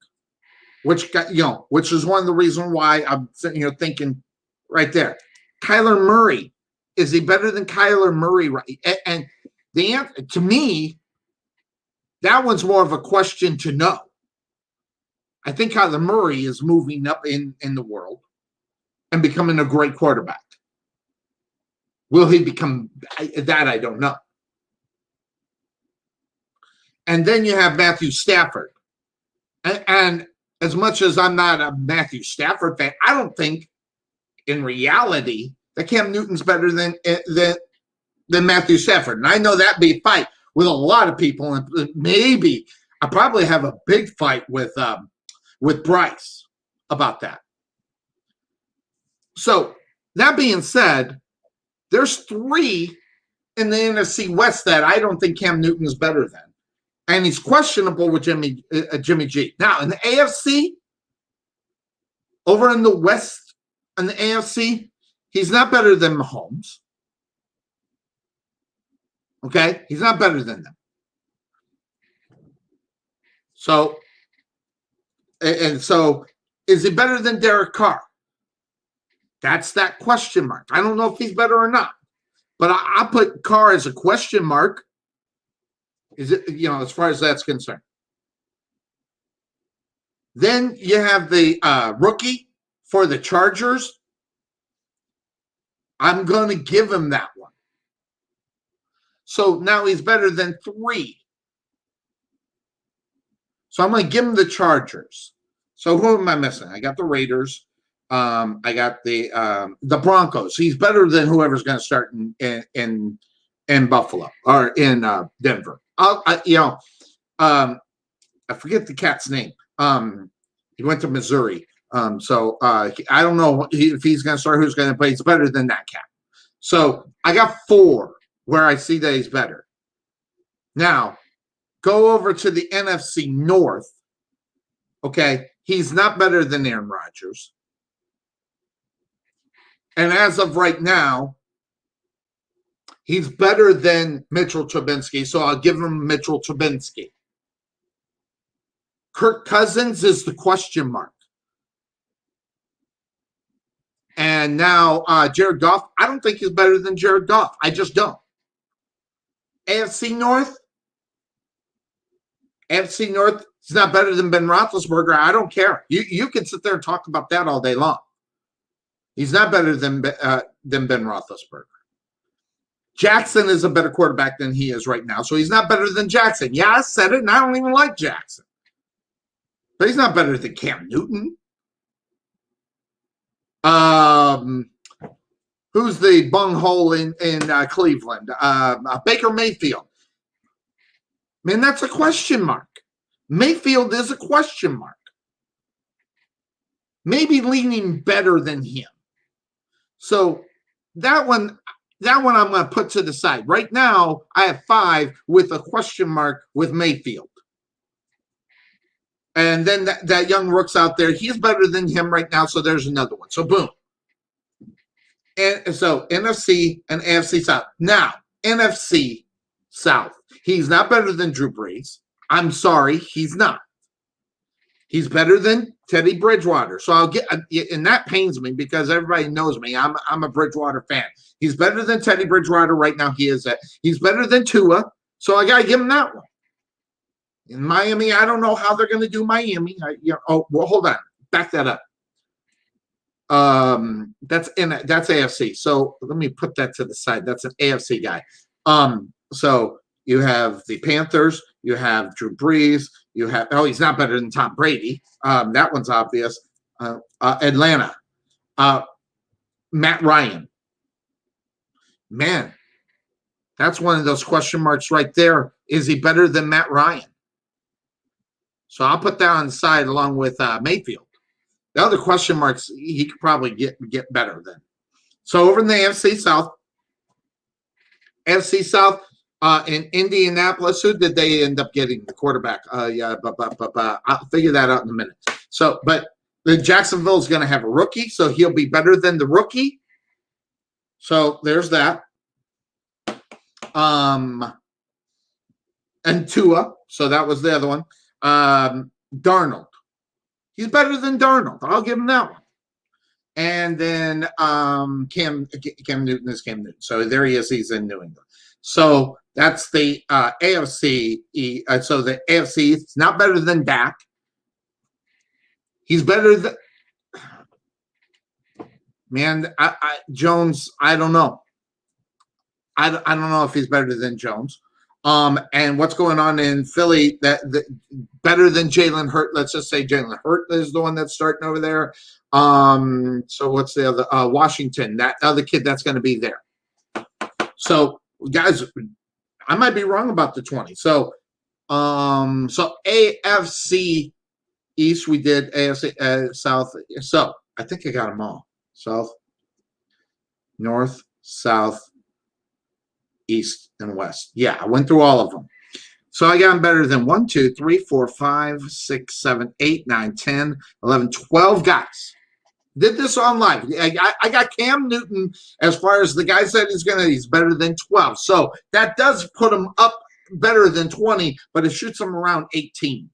which is one of the reasons why I'm sitting here thinking right there. Kyler Murray, is he better than Kyler Murray? Right? And the answer, to me, that one's more of a question to know. I think Kyler Murray is moving up in the world and becoming a great quarterback. Will he become that? I don't know. And then you have Matthew Stafford. And as much as I'm not a Matthew Stafford fan, I don't think in reality that Cam Newton's better than Matthew Stafford. And I know that'd be a fight with a lot of people. And maybe I probably have a big fight with Bryce about that. So that being said, there's 3 in the NFC West that I don't think Cam Newton is better than. And he's questionable with Jimmy G. Now, in the AFC, over in the West, in the AFC, he's not better than Mahomes. Okay? He's not better than them. So, is he better than Derek Carr? That's that question mark. I don't know if he's better or not. But I put Carr as a question mark. Is it, as far as that's concerned. Then you have the rookie for the Chargers. I'm going to give him that one. So now he's better than 3. So I'm going to give him the Chargers. So who am I missing? I got the Raiders. I got the Broncos. He's better than whoever's going to start in Buffalo or in Denver. I forget the cat's name. He went to Missouri. So I don't know if he's going to start, who's going to play. He's better than that cat. So I got 4 where I see that he's better. Now, go over to the NFC North. Okay, he's not better than Aaron Rodgers. And as of right now, he's better than Mitchell Trubisky, so I'll give him Mitchell Trubisky. Kirk Cousins is the question mark. And now Jared Goff, I don't think he's better than Jared Goff. I just don't. AFC North, he's not better than Ben Roethlisberger. I don't care. You can sit there and talk about that all day long. He's not better than Ben Roethlisberger. Jackson is a better quarterback than he is right now, so he's not better than Jackson. Yeah, I said it, and I don't even like Jackson. But he's not better than Cam Newton. Who's the bunghole in Cleveland? Baker Mayfield. Man, that's a question mark. Mayfield is a question mark. Maybe leaning better than him. So that one I'm going to put to the side. Right now, I have 5 with a question mark with Mayfield. And then that young rook's out there. He's better than him right now, so there's another one. So, boom. And so, NFC and AFC South. Now, NFC South. He's not better than Drew Brees. I'm sorry, he's not. He's better than Teddy Bridgewater. So I'll get, and that pains me because everybody knows me. I'm a Bridgewater fan. He's better than Teddy Bridgewater right now. He's better than Tua. So I got to give him that one. In Miami, I don't know how they're going to do Miami. Hold on. Back that up. That's AFC. So let me put that to the side. That's an AFC guy. So you have the Panthers. You have Drew Brees. You have, he's not better than Tom Brady. That one's obvious. Atlanta. Matt Ryan. Man, that's one of those question marks right there. Is he better than Matt Ryan? So I'll put that on the side along with Mayfield. The other question marks he could probably get better than. So over in the AFC South, in Indianapolis, who did they end up getting? The quarterback. I'll figure that out in a minute. So, but the Jacksonville is going to have a rookie, so he'll be better than the rookie. So there's that. And Tua. So that was the other one. Darnold. He's better than Darnold. I'll give him that one. And then Cam Newton is Cam Newton. So there he is. He's in New England. So that's the AFC. So the AFC is not better than Dak. He's better than Jones. I don't know. I don't know if he's better than Jones. And what's going on in Philly that better than Jalen Hurts? Let's just say Jalen Hurts is the one that's starting over there. So what's the other? Washington, that other kid that's going to be there. So guys, I might be wrong about the 20. So AFC East, we did AFC South. So I think I got them all. South, North, South, East, and West. Yeah, I went through all of them. So I got them better than 1, 2, 3, 4, 5, 6, 7, 8, 9, 10, 11, 12 guys. Did this on live. I got Cam Newton as far as the guy said he's better than 12. So that does put him up better than 20, but it shoots him around 18.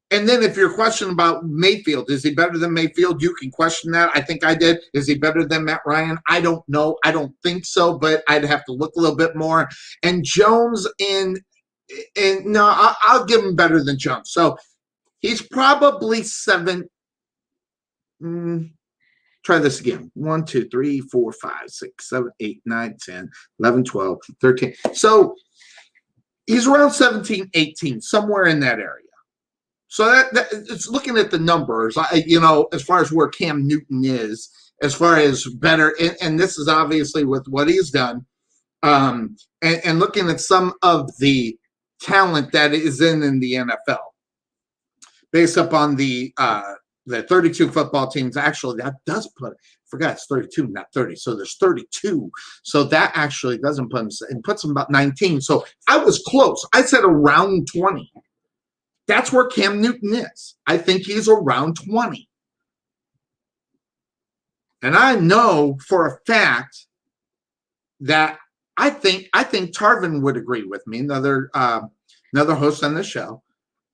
And then if you're questioning about Mayfield, is he better than Mayfield? You can question that. I think I did. Is he better than Matt Ryan? I don't know. I don't think so, but I'd have to look a little bit more. And Jones I'll give him better than Jones. So he's probably 7. Try this again. 1, 2, 3, 4, 5, 6, 7, 8, 9, 10, 11, 12, 13. So he's around 17, 18, somewhere in that area. So that it's looking at the numbers, as far as where Cam Newton is, as far as better, and this is obviously with what he's done, and looking at some of the talent that is in the NFL, based upon the 32 football teams. Actually, that does put, I forgot it's 32, not 30. So there's 32. So that actually doesn't put him, it puts him about 19. So I was close. I said around 20. That's where Cam Newton is. I think he's around 20. And I know for a fact that I think Tarvin would agree with me, another host on the show.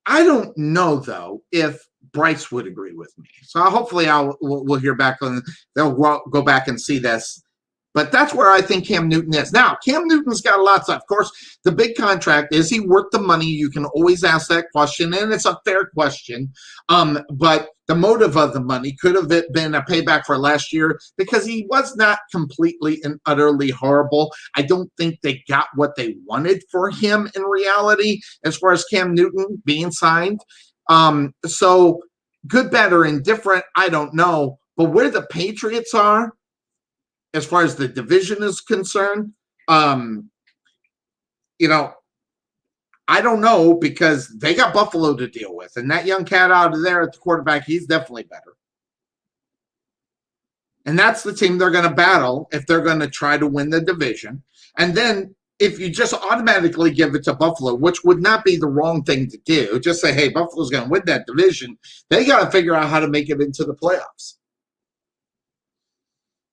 I don't know, though, if Bryce would agree with me. So hopefully we'll hear back on, they'll go back and see this. But that's where I think Cam Newton is. Now, Cam Newton's got a lot of stuff. Of course, the big contract, is he worth the money? You can always ask that question, and it's a fair question. But the motive of the money could have been a payback for last year because he was not completely and utterly horrible. I don't think they got what they wanted for him in reality as far as Cam Newton being signed. So good, bad, or indifferent, I don't know. But where the Patriots are, as far as the division is concerned, I don't know because they got Buffalo to deal with. And that young cat out of there at the quarterback, he's definitely better. And that's the team they're going to battle if they're going to try to win the division. And then if you just automatically give it to Buffalo, which would not be the wrong thing to do, just say, hey, Buffalo's going to win that division, they got to figure out how to make it into the playoffs.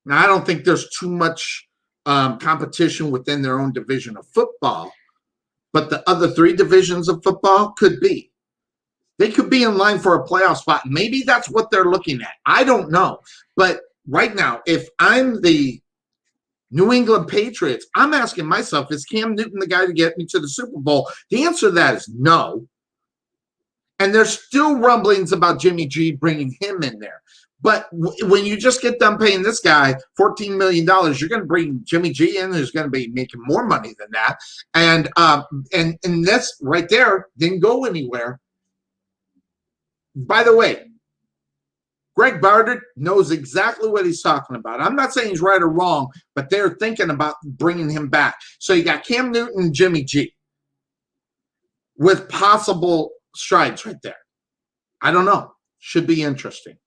Now, I don't think there's too much competition within their own division of football, but the other 3 divisions of football could be. They could be in line for a playoff spot. Maybe that's what they're looking at. I don't know. But right now, if I'm the New England Patriots, I'm asking myself, is Cam Newton the guy to get me to the Super Bowl? The answer to that is no. And there's still rumblings about Jimmy G bringing him in there. But when you just get done paying this guy $14 million, you're going to bring Jimmy G in, who's going to be making more money than that. And this right there didn't go anywhere. By the way, Greg Bardard knows exactly what he's talking about. I'm not saying he's right or wrong, but they're thinking about bringing him back. So you got Cam Newton and Jimmy G with possible strides right there. I don't know. Should be interesting.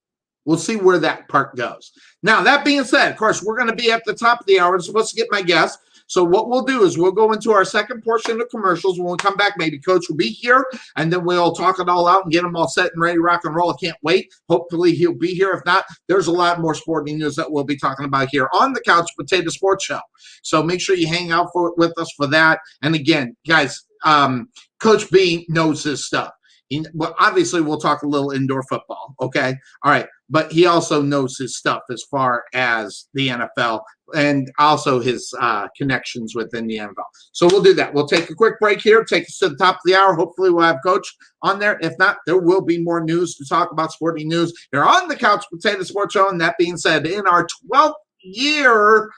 We'll see where that part goes. Now, that being said, of course, we're going to be at the top of the hour. I'm supposed to get my guests. So what we'll do is we'll go into our second portion of commercials. When we come back, maybe Coach will be here, and then we'll talk it all out and get them all set and ready to rock and roll. I can't wait. Hopefully he'll be here. If not, there's a lot more sporting news that we'll be talking about here on the Couch Potato Sports Show. So make sure you hang out with us for that. And again, guys, Coach B knows his stuff. Well, obviously, we'll talk a little indoor football. Okay. All right. But he also knows his stuff as far as the NFL and also his connections within the NFL. So we'll do that. We'll take a quick break here, take us to the top of the hour. Hopefully, we'll have Coach on there. If not, there will be more news to talk about, sporting news here on the Couch Potato Sports Show. And that being said, in our 12th year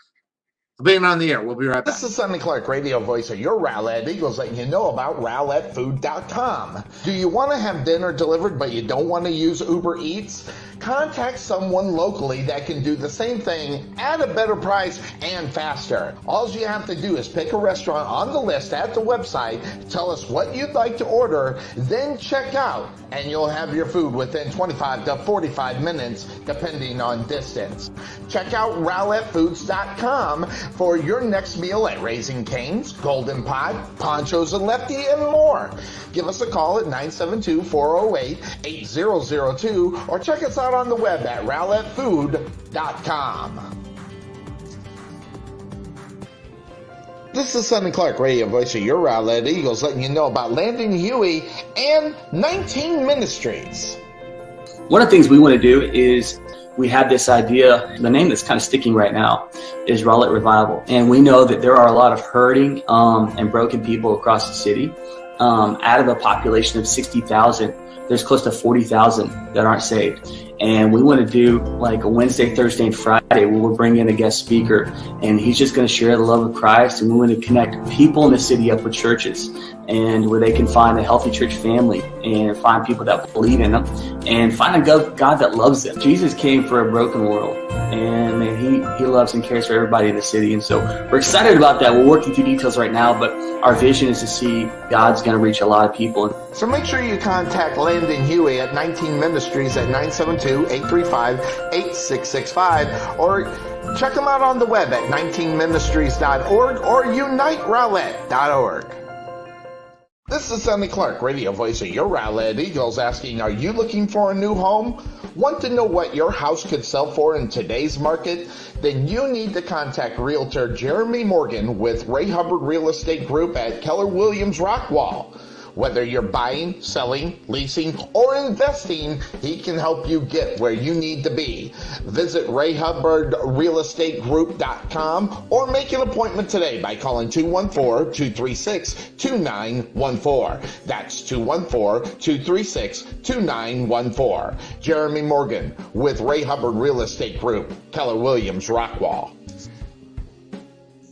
being on the air, we'll be right back. This is Sonny Clark, radio voice of your Rowlett Eagles, letting you know about RowlettFood.com. Do you want to have dinner delivered but you don't want to use Uber Eats? Contact someone locally that can do the same thing at a better price and faster. All you have to do is pick a restaurant on the list at the website, tell us what you'd like to order, then check out, and you'll have your food within 25 to 45 minutes, depending on distance. Check out RowlettFoods.com for your next meal at Raising Cane's, Golden Pot, Ponchos and Lefty, and more. Give us a call at 972-408-8002 or check us out on the web at RowlettFood.com. This is Sonny Clark, radio voice of your Rowlett Eagles, letting you know about Landon Huey and 19 Ministries. One of the things we want to do is we have this idea, the name that's kind of sticking right now is Rowlett Revival. And we know that there are a lot of hurting and broken people across the city. Out of a population of 60,000, there's close to 40,000 that aren't saved. And we want to do like a Wednesday, Thursday, and Friday where we'll bring in a guest speaker, and he's just going to share the love of Christ. And we want to connect people in the city up with churches, and where they can find a healthy church family and find people that believe in them and find a God that loves them. Jesus came for a broken world, and man, he loves and cares for everybody in the city. And so we're excited about that. We're working through details right now, but our vision is to see God's going to reach a lot of people. So make sure you contact Landon Huey at 19 Ministries at 972-835-8665 or check them out on the web at 19ministries.org or uniterowlett.org. This is Sonny Clark, radio voice of your Rowlett Eagles, asking, are you looking for a new home? Want to know what your house could sell for in today's market? Then you need to contact Realtor Jeremy Morgan with Ray Hubbard Real Estate Group at Keller Williams Rockwall. Whether you're buying, selling, leasing, or investing, he can help you get where you need to be. Visit RayHubbardRealEstateGroup.com or make an appointment today by calling 214-236-2914. That's 214-236-2914. Jeremy Morgan with Ray Hubbard Real Estate Group, Keller Williams Rockwall.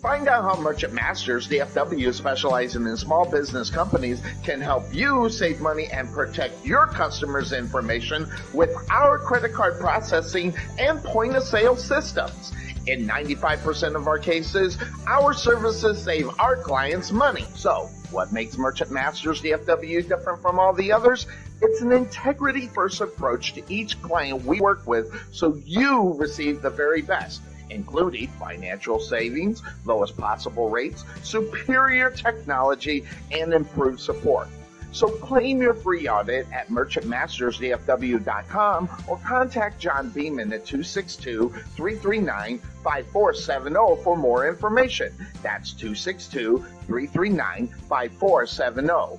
Find out how Merchant Masters, DFW, specializing in small business companies, can help you save money and protect your customers' information with our credit card processing and point-of-sale systems. In 95% of our cases, our services save our clients money. So, what makes Merchant Masters DFW different from all the others? It's an integrity-first approach to each client we work with so you receive the very best, including financial savings, lowest possible rates, superior technology, and improved support. So claim your free audit at merchantmastersdfw.com or contact John Beeman at 262-339-5470 for more information. That's 262-339-5470.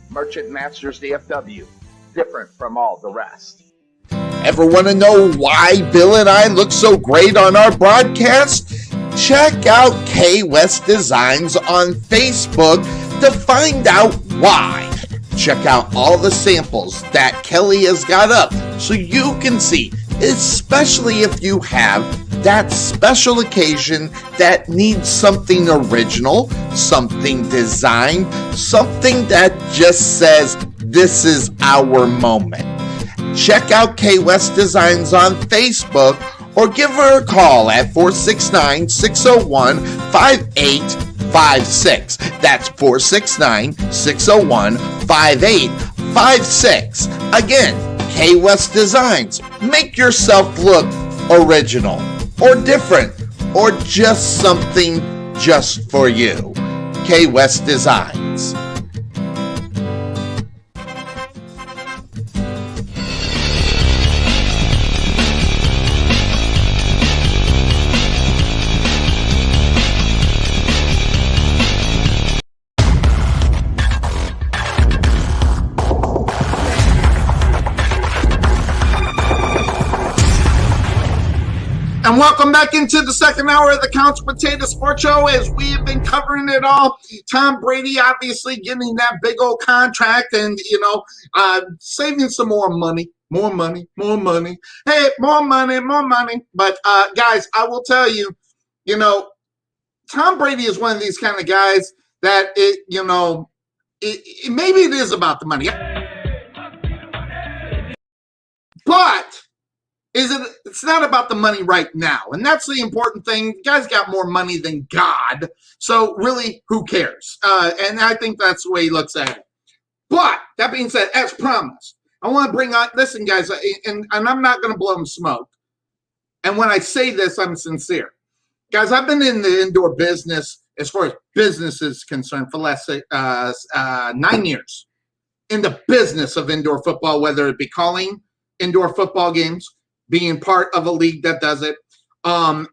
Merchant Masters DFW, different from all the rest. Ever want to know why Bill and I look so great on our broadcast? Check out K West Designs on Facebook to find out why. Check out all the samples that Kelly has got up so you can see, especially if you have that special occasion that needs something original, something designed, something that just says, this is our moment. Check out K West Designs on Facebook or give her a call at 469-601-5856. That's 469-601-5856. Again, K West Designs. Make yourself look original or different or just something just for you. K West Designs. welcome back into the second hour of the Couch Potato Sports Show as we have been covering it all. Tom Brady obviously getting that big old contract and, saving some more money. More money. Hey, more money. But, guys, I will tell you, Tom Brady is one of these kind of guys that, maybe it is about the money. But it's not about the money right now. And that's the important thing. The guy's got more money than God. So really, who cares? And I think that's the way he looks at it. But that being said, as promised, I want to bring on, listen, guys, and I'm not going to blow him smoke. And when I say this, I'm sincere. Guys, I've been in the indoor business, as far as business is concerned, for the last 9 years. In the business of indoor football, whether it be calling indoor football games, being part of a league that does it, and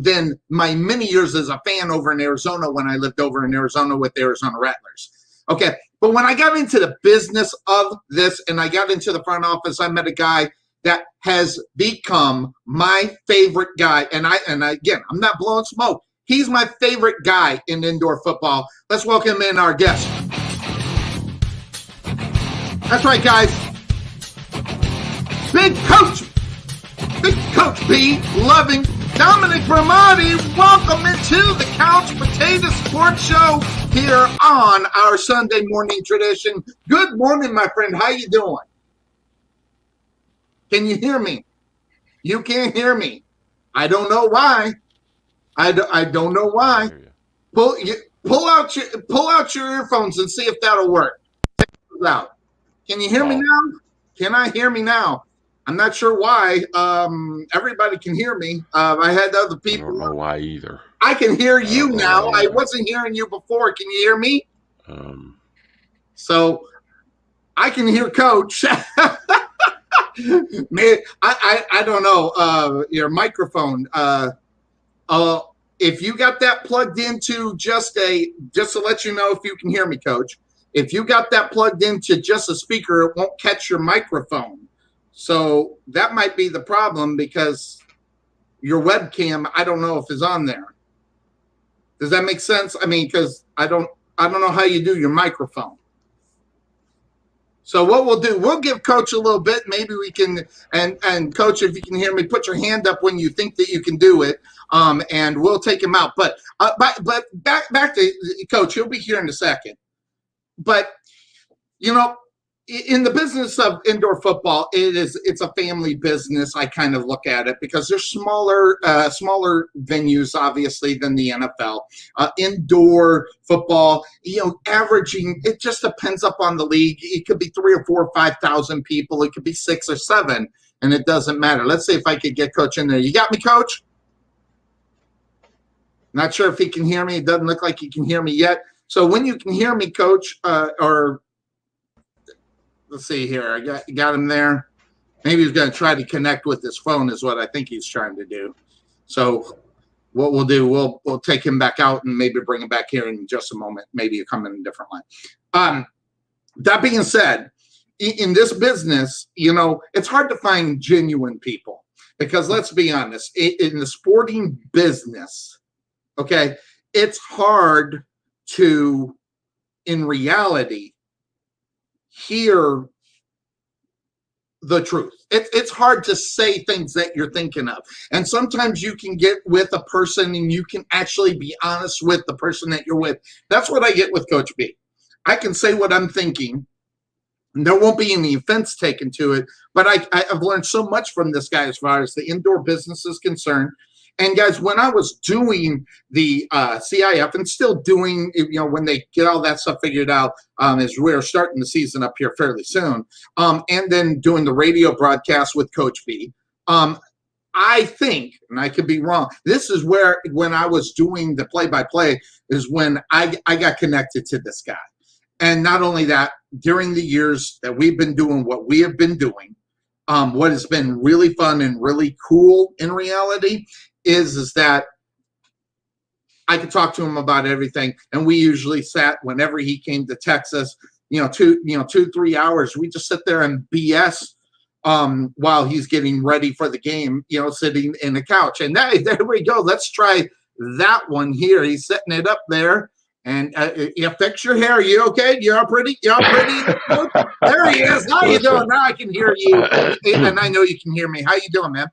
then my many years as a fan over in Arizona when I lived over in Arizona with the Arizona Rattlers. Okay, but when I got into the business of this and I got into the front office, I met a guy that has become my favorite guy. And again, I'm not blowing smoke. He's my favorite guy in indoor football. Let's welcome in our guest. That's right, guys. Big Coach B, loving Dominic Bramante. Welcome into the Couch Potato Sports Show here on our Sunday morning tradition. Good morning, my friend. How you doing? Can you hear me? You can't hear me. I don't know why. I don't know why. Pull out your earphones and see if that'll work. Take those out. Can you hear me now? Can I hear me now? I'm not sure why. Everybody can hear me. I had other people. I don't know why either. I can hear you now. I wasn't hearing you before. Can you hear me? So I can hear Coach. Man, I don't know. Your microphone. If you got that plugged into just to let you know if you can hear me, Coach. If you got that plugged into just a speaker, it won't catch your microphone. So that might be the problem because your webcam, I don't know if is on there. Does that make sense? I mean, because I don't know how you do your microphone. So what we'll do, we'll give Coach a little bit. Maybe we can, and Coach, if you can hear me, put your hand up when you think that you can do it, and we'll take him out. But back to Coach, he'll be here in a second. But in the business of indoor football, it's a family business. I kind of look at it because there's smaller venues, obviously, than the NFL. Indoor football, averaging, it just depends upon the league. It could be 3,000 or 4,000 or 5,000 people. It could be 6 or 7, and it doesn't matter. Let's see if I could get Coach in there. You got me, Coach? Not sure if he can hear me. It doesn't look like he can hear me yet. So when you can hear me, Coach, or let's see here. I got him there. Maybe he's going to try to connect with his phone is what I think he's trying to do. So what we'll do, we'll take him back out and maybe bring him back here in just a moment. Maybe he'll come in a different line. That being said, in this business, it's hard to find genuine people because let's be honest, in the sporting business, okay, it's hard to, in reality, hear the truth. It's hard to say things that you're thinking of. And sometimes you can get with a person and you can actually be honest with the person that you're with. That's what I get with Coach B. I can say what I'm thinking. And there won't be any offense taken to it. But I've learned so much from this guy as far as the indoor business is concerned. And guys, when I was doing the CIF and still doing, when they get all that stuff figured out, as we're starting the season up here fairly soon, and then doing the radio broadcast with Coach B, I think, and I could be wrong, this is where, when I was doing the play-by-play, is when I got connected to this guy. And not only that, during the years that we've been doing what we have been doing, what has been really fun and really cool in reality is that I could talk to him about everything. And we usually sat whenever he came to Texas, 2-3 hours. We just sit there and BS while he's getting ready for the game, sitting in the couch. And there we go. Let's try that one here. He's setting it up there. And fix your hair. You okay? You're pretty. There he is. How you doing? Now I can hear you, and I know you can hear me. How you doing, man?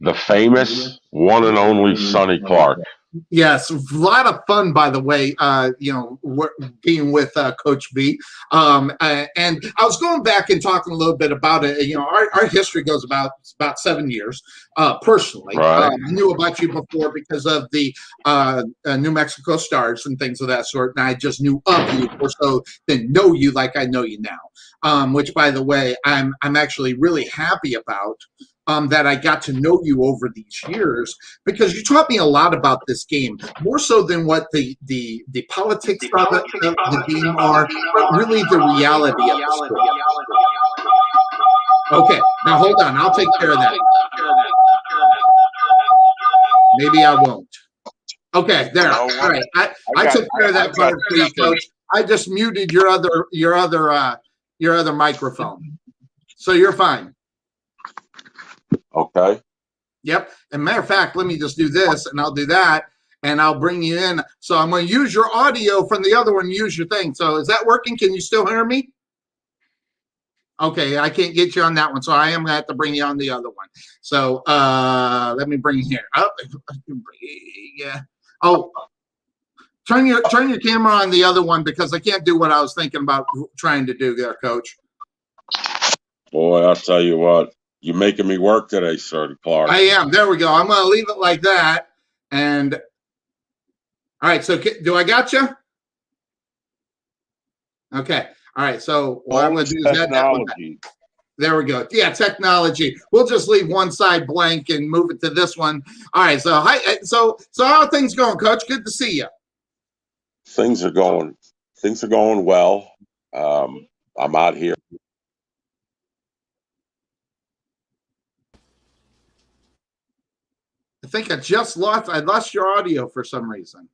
The famous one and only Sonny Clark. Yes, a lot of fun, by the way, being with Coach B. And I was going back and talking a little bit about it. Our history goes about 7 years, personally. Right. I knew about you before because of the New Mexico Stars and things of that sort. And I just knew of you more so than know you like I know you now, which, by the way, I'm actually really happy about. That I got to know you over these years because you taught me a lot about this game, more so than what the politics of the game are, but really the reality of the sport. Okay, now hold on. I'll take care of that. Maybe I won't. Okay, there. All right. I took care of that part for you, Coach. I just muted your other microphone, so you're fine. Okay. Yep. And matter of fact, let me just do this and I'll do that and I'll bring you in. So I'm going to use your audio from the other one, use your thing. So is that working? Can you still hear me? Okay. I can't get you on that one. So I am going to have to bring you on the other one. So let me bring you here. Oh, yeah. Oh, turn your camera on the other one because I can't do what I was thinking about trying to do there, Coach. Boy, I'll tell you what. You're making me work today, Sir Clark. I am. There we go. I'm going to leave it like that. And all right. So do I got you? Okay. All right. So what I'm going to do is technology. There we go. Yeah, technology. We'll just leave one side blank and move it to this one. All right. So hi. So how are things going, Coach? Good to see you. Things are going well. I'm out here. I think I lost your audio for some reason.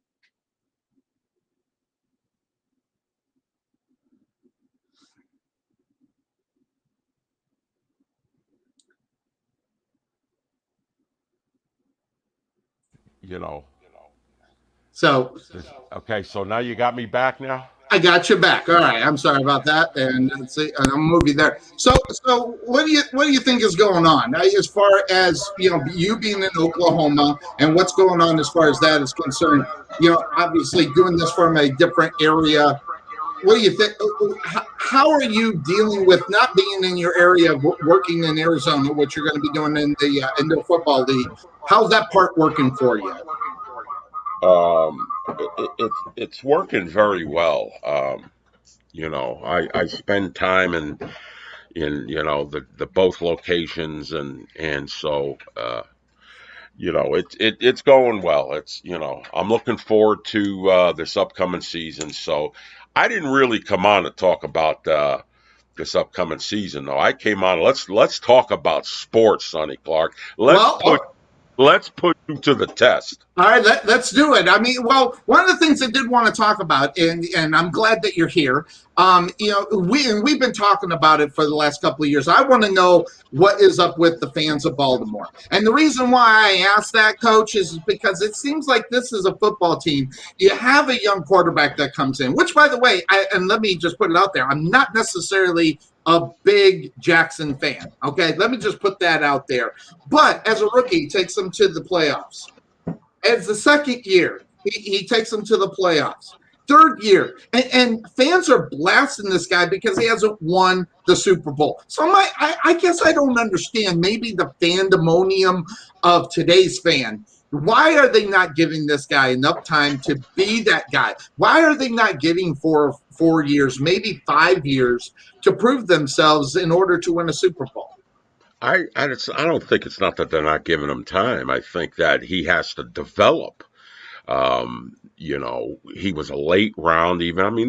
So okay, so now you got me back now? I got you back. All right. I'm sorry about that. And let's see, I'll move you there. So what do you think is going on as far as you being in Oklahoma and what's going on as far as that is concerned? Obviously doing this from a different area. What do you think? How are you dealing with not being in your area, working in Arizona, what you're going to be doing in the Indo Football League? How's that part working for you? It's working very well. I spend time in the both locations and so it's going well. It's I'm looking forward to this upcoming season. So I didn't really come on to talk about this upcoming season though. I came on let's talk about sports, Sonny Clark. Let's put you to the test. All right, let's do it. I mean, well, one of the things I did want to talk about, and I'm glad that you're here. We've been talking about it for the last couple of years. I want to know what is up with the fans of Baltimore. And the reason why I asked that, Coach, is because it seems like this is a football team. You have a young quarterback that comes in, which, by the way, and let me just put it out there, I'm not necessarily a big Jackson fan. Okay, let me just put that out there. But as a rookie, he takes them to the playoffs. As the second year, he takes them to the playoffs. Third year, and fans are blasting this guy because he hasn't won the Super Bowl. So I guess I don't understand maybe the fandemonium of today's fan. Why are they not giving this guy enough time to be that guy? Why are they not giving 4 years, maybe 5 years to prove themselves in order to win a Super Bowl? I don't think it's not that they're not giving him time. I think that he has to develop. He was a late round,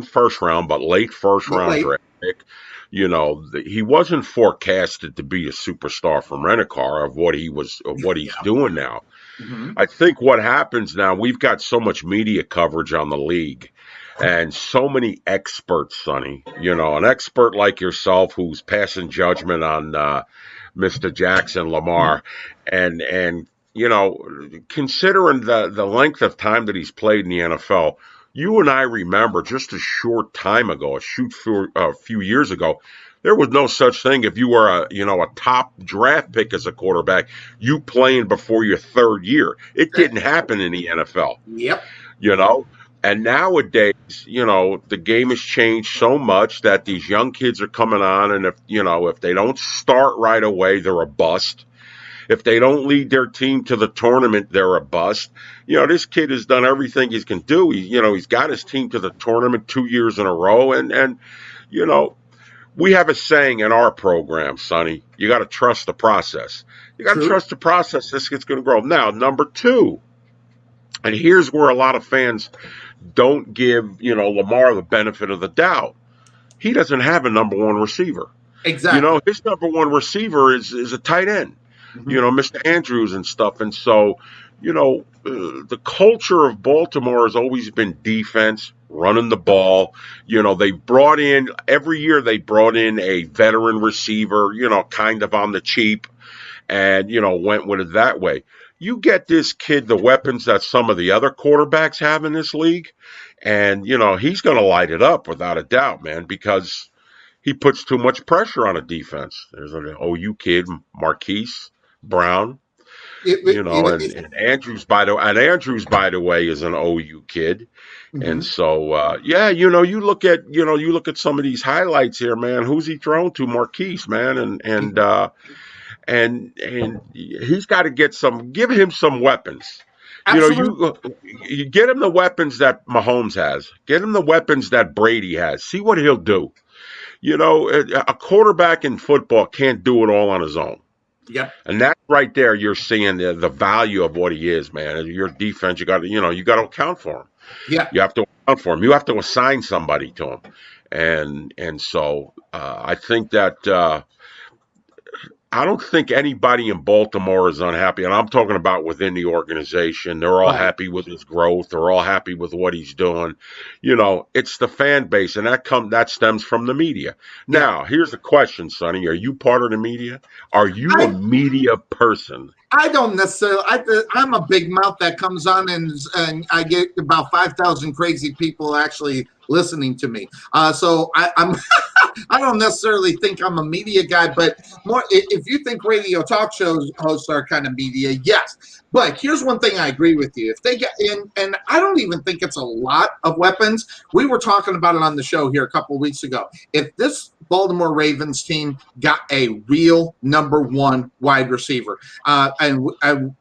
first round, but late first round draft pick. He wasn't forecasted to be a superstar from Rent-A-Car of what he's doing now. Mm-hmm. I think what happens now, we've got so much media coverage on the league and so many experts, Sonny. An expert like yourself who's passing judgment on Mr. Jackson Lamar, and considering the length of time that he's played in the NFL, you and I remember just a short time ago, a few years ago, there was no such thing. If you were a top draft pick as a quarterback, you playing before your third year. It didn't happen in the NFL. Yep. And nowadays, the game has changed so much that these young kids are coming on, and if they don't start right away, they're a bust. If they don't lead their team to the tournament, they're a bust. This kid has done everything he can do. He's got his team to the tournament 2 years in a row, and we have a saying in our program, Sonny. You got to trust the process. You got to trust the process. This kid's going to grow. Now, number two, and here's where a lot of fans don't give, Lamar the benefit of the doubt. He doesn't have a number one receiver. Exactly. His number one receiver is a tight end, Mr. Andrews and stuff. And so, the culture of Baltimore has always been defense, running the ball. Every year they brought in a veteran receiver, kind of on the cheap, and, went with it that way. You get this kid the weapons that some of the other quarterbacks have in this league, and, he's going to light it up without a doubt, man, because he puts too much pressure on a defense. There's an OU kid, Marquise Brown, and Andrews, by the way, is an OU kid. Mm-hmm. And so, you look at some of these highlights here, man. Who's he thrown to? Marquise, man, and he's got to give him some weapons. Absolutely. You get him the weapons that Mahomes has. Get him the weapons that Brady has. See what he'll do. A quarterback in football can't do it all on his own. Yep. And that right there, you're seeing the value of what he is, man. Your defense, you got to account for him. Yeah. You have to account for him. You have to assign somebody to him. And so I think that I don't think anybody in Baltimore is unhappy, and I'm talking about within the organization. They're all happy with his growth. They're all happy with what he's doing. It's the fan base, and that stems from the media. Now, here's the question, Sonny. Are you part of the media? Are you a media person? I don't necessarily. I'm a big mouth that comes on, and I get about 5,000 crazy people actually listening to me. So I'm I don't necessarily think I'm a media guy, but more if you think radio talk shows hosts are kind of media, yes. But here's one thing I agree with you. If they get in, and I don't even think it's a lot of weapons. We were talking about it on the show here a couple of weeks ago. If this Baltimore Ravens team got a real number one wide receiver, and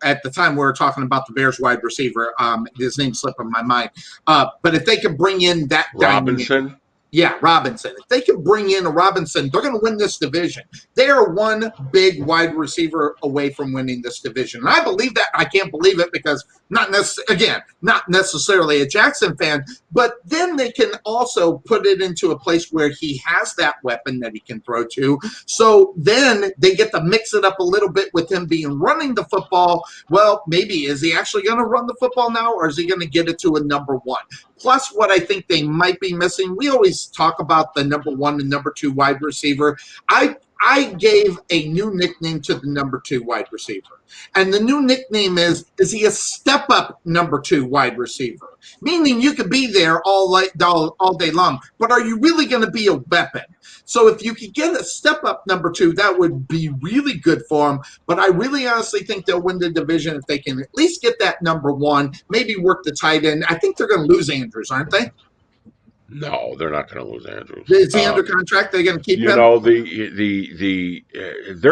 at the time we were talking about the Bears wide receiver, his name slipped in my mind. But if they could bring in that Robinson. Yeah, Robinson. If they can bring in a Robinson, they're going to win this division. They are one big wide receiver away from winning this division. And I believe that. I can't believe it because not necessarily a Jackson fan, but then they can also put it into a place where he has that weapon that he can throw to. So then they get to mix it up a little bit with him running the football. Well, maybe is he actually going to run the football now, or is he going to get it to a number one? Plus, what I think they might be missing, we always talk about the number one and number two wide receiver. I gave a new nickname to the number two wide receiver. And the new nickname is he a step-up number two wide receiver? Meaning you could be there all day long, but are you really going to be a weapon? So if you could get a step-up number two, that would be really good for them. But I really honestly think they'll win the division if they can at least get that number one, maybe work the tight end. I think they're going to lose Andrews, aren't they? No, they're not going to lose Andrews. Is he under contract? They're going to keep him? They're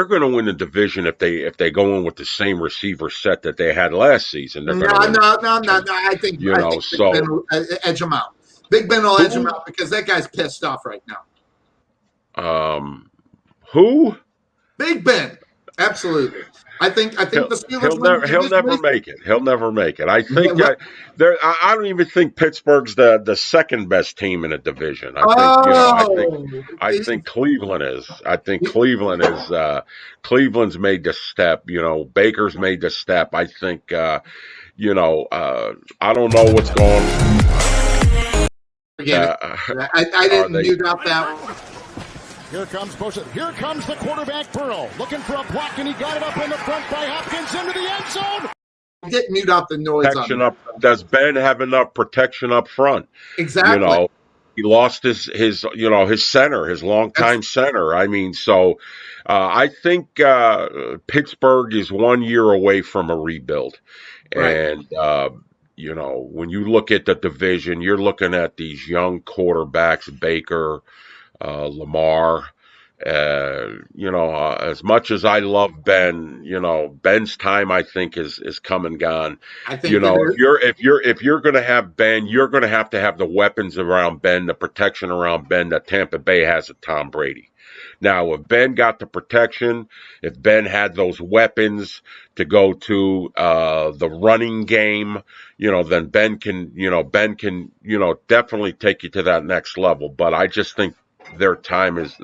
going to win the division if they go in with the same receiver set that they had last season. No. I think Big Ben will edge him out. Big Ben will edge him out because that guy's pissed off right now. Who? Big Ben. Absolutely. I think the Steelers. He'll never make it. He'll never make it. I think I don't even think Pittsburgh's the second best team in the division. I think Cleveland is. I think Cleveland is. Cleveland's made the step. Baker's made the step. I think. I don't know what's going on. Forget it. I didn't mute out that. Here comes motion. Here comes the quarterback, Burrow, looking for a block, and he got it up in the front by Hopkins into the end zone. I didn't mute out the noise Protection on up. Does Ben have enough protection up front? Exactly. You know, he lost his center, his longtime center. I mean, so I think Pittsburgh is 1 year away from a rebuild. Right. And, you know, when you look at the division, you're looking at these young quarterbacks, Baker, Lamar. You know, as much as I love Ben, you know, Ben's time I think is come and gone. I think, you know, if you're going to have Ben, you're going to have the weapons around Ben, the protection around Ben that Tampa Bay has at Tom Brady. Now, if Ben got the protection, if Ben had those weapons to go to the running game, you know, then Ben can definitely take you to that next level. But I just think their time is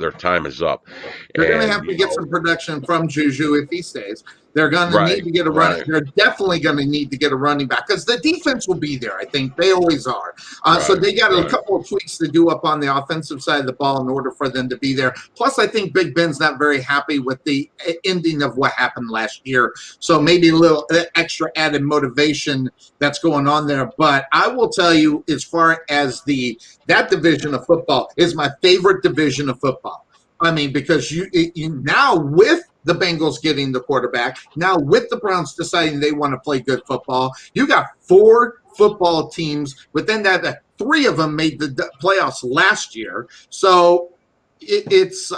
up. They're going to have to get some production from Juju if he stays. They're going to need to get a running. They're definitely going to need to get a running back because the defense will be there. I think they always are. So they got a couple of tweaks to do up on the offensive side of the ball in order for them to be there. Plus, I think Big Ben's not very happy with the ending of what happened last year. So maybe a little extra added motivation that's going on there. But I will tell you, as far as that division of football is my favorite division of football. I mean, because you now with the Bengals getting the quarterback, now with the Browns deciding they want to play good football, you got 4 football teams. Within that, 3 of them made the playoffs last year. So it's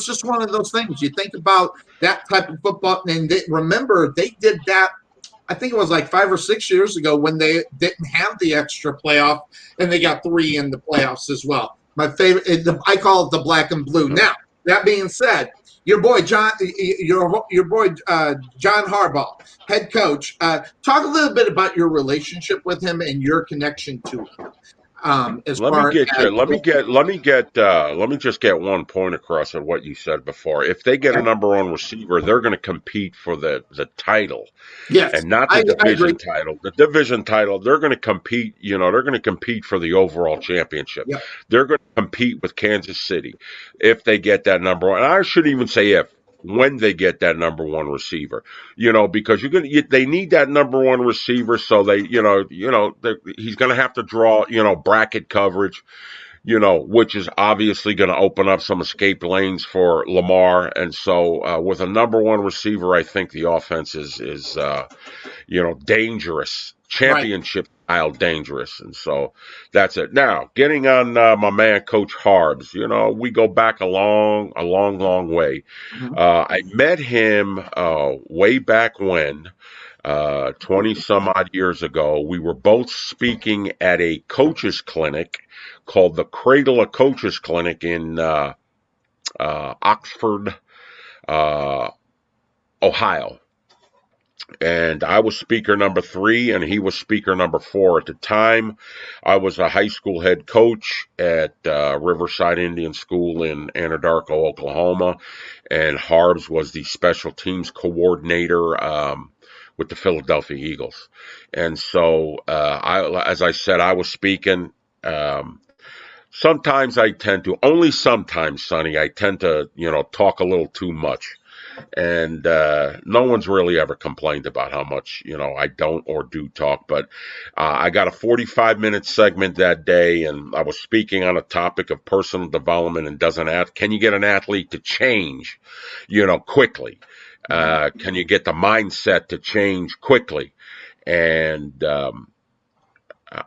just one of those things. You think about that type of football, and remember they did that. I think it was like 5 or 6 years ago when they didn't have the extra playoff, and they got 3 in the playoffs as well. My favorite, I call it the black and blue. Now, that being said, your boy John Harbaugh, head coach. Talk a little bit about your relationship with him and your connection to him. Let me just get one point across on what you said before. If they get a number 1 receiver, they're going to compete for the title, and not the division title. The division title, they're going to compete. You know, they're going to compete for the overall championship. Yep. They're going to compete with Kansas City if they get that number 1. And I shouldn't even say when they get that number 1 receiver, you know, because they need that number 1 receiver. So he's going to have to draw, you know, bracket coverage, you know, which is obviously going to open up some escape lanes for Lamar. And so with a number 1 receiver, I think the offense is dangerous, championship style dangerous. And so that's it. Now, getting on my man, Coach Harbs, you know, we go back a long way. Mm-hmm. I met him way back when, 20 some odd years ago. We were both speaking at a coaches clinic called the Cradle of Coaches Clinic in Oxford, Ohio. And I was speaker number 3, and he was speaker number 4. At the time, I was a high school head coach at Riverside Indian School in Anadarko, Oklahoma, and Harbs was the special teams coordinator with the Philadelphia Eagles. And so, as I said, I was speaking. Sometimes only sometimes, Sonny, I tend to, you know, talk a little too much. And no one's really ever complained about how much, you know, I don't or do talk. But I got a 45-minute segment that day, and I was speaking on a topic of personal development and can you get an athlete to change, you know, quickly? Can you get the mindset to change quickly? And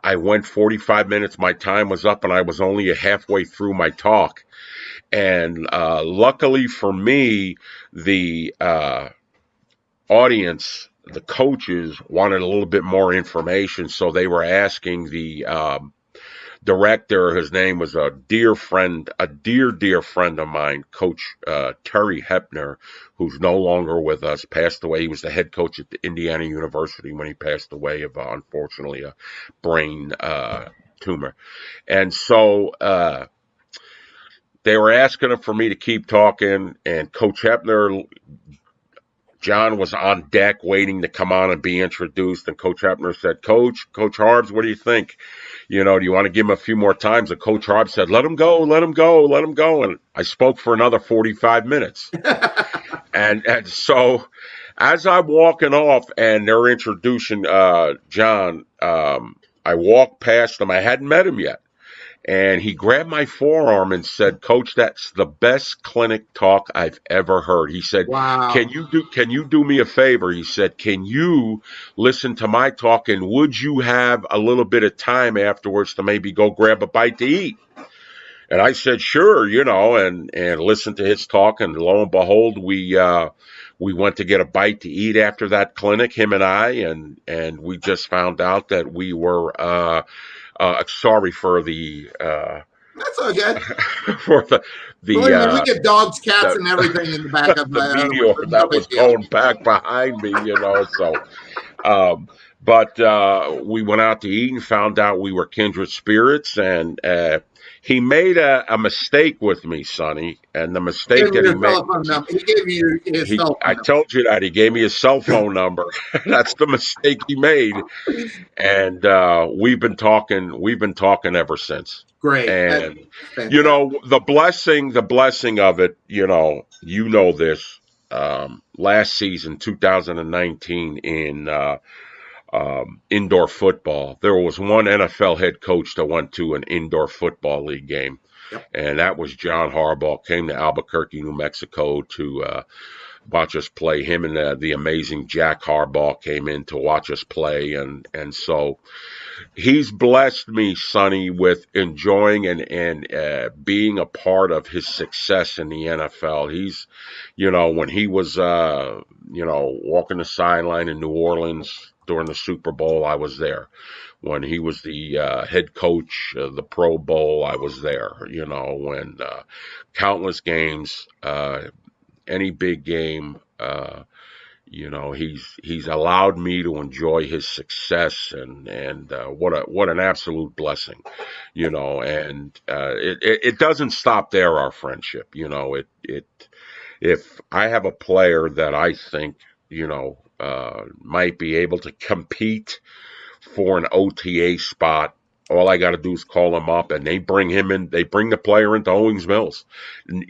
I went 45 minutes. My time was up, and I was only halfway through my talk. And luckily for me, the audience, the coaches, wanted a little bit more information, so they were asking the director. His name was a dear friend of mine, Coach Terry Hepner, who's no longer with us, passed away. He was the head coach at the Indiana University when he passed away of, unfortunately, a brain tumor. And so they were asking for me to keep talking, and Coach Hepner John was on deck waiting to come on and be introduced, and Coach Hepner said, Coach Harbs, what do you think? Do you want to give him a few more times? And Coach Harbs said, let him go. And I spoke for another 45 minutes. and so as I'm walking off and they're introducing John, I walked past him. I hadn't met him yet. And he grabbed my forearm and said, Coach, that's the best clinic talk I've ever heard. He said, wow. Can you do me a favor? He said, can you listen to my talk, and would you have a little bit of time afterwards to maybe go grab a bite to eat? And I said, sure, and listened to his talk. And lo and behold, we went to get a bite to eat after that clinic, him and I, and we just found out that we were sorry for the that's all good. for the we get dogs, cats, and everything in the back of the meteor that was going back behind me, so but we went out to eat and found out we were kindred spirits, and he made a mistake with me, Sonny, and the mistake that he made. He gave you his cell phone number. I told you that he gave me his cell phone number. That's the mistake he made, and we've been talking ever since. Great. And the blessing of it, this last season, 2019 in indoor football, there was one NFL head coach that went to an indoor football league game. Yep. And that was John Harbaugh. Came to Albuquerque, New Mexico to watch us play. Him and the amazing Jack Harbaugh came in to watch us play. And so he's blessed me, Sonny, with enjoying and being a part of his success in the NFL. He's, when he was, walking the sideline in New Orleans during the Super Bowl, I was there. When he was the head coach of the Pro Bowl, I was there. When countless games, any big game, he's allowed me to enjoy his success, and what an absolute blessing, and it doesn't stop there, our friendship. If I have a player that I think, might be able to compete for an OTA spot, all I got to do is call him up, and they bring him in. They bring the player into Owings Mills, and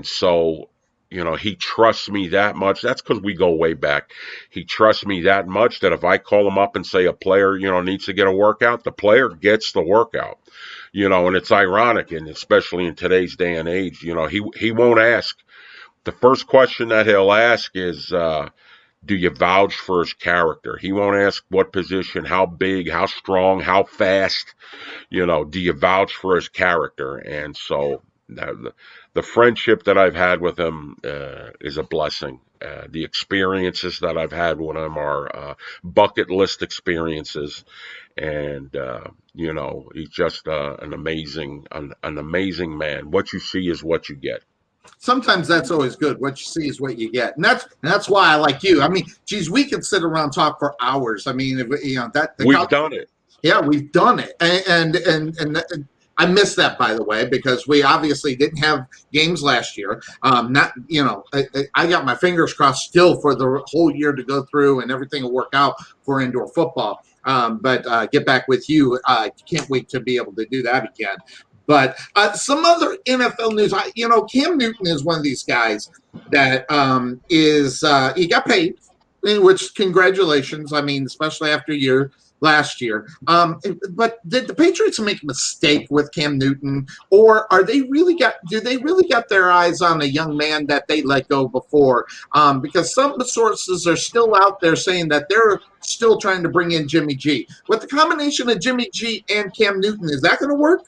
so, he trusts me that much. That's because we go way back. He trusts me that much that if I call him up and say a player, needs to get a workout, the player gets the workout. And it's ironic, and especially in today's day and age, he won't ask. The first question that he'll ask is, do you vouch for his character? He won't ask what position, how big, how strong, how fast. Do you vouch for his character? And so the friendship that I've had with him is a blessing. The experiences that I've had with him are bucket list experiences. And, he's just an amazing man. What you see is what you get. Sometimes that's always good. What you see is what you get, and that's why I like you. I mean, geez, we could sit around and talk for hours. I mean, we've done it. Yeah, we've done it, and I miss that, by the way, because we obviously didn't have games last year. I got my fingers crossed still for the whole year to go through and everything will work out for indoor football. But get back with you. Can't wait to be able to do that again. But some other NFL news, Cam Newton is one of these guys that he got paid, which congratulations. I mean, especially after last year. But did the Patriots make a mistake with Cam Newton, or do they really got their eyes on a young man that they let go before? Because some sources are still out there saying that they're still trying to bring in Jimmy G. With the combination of Jimmy G and Cam Newton, is that going to work?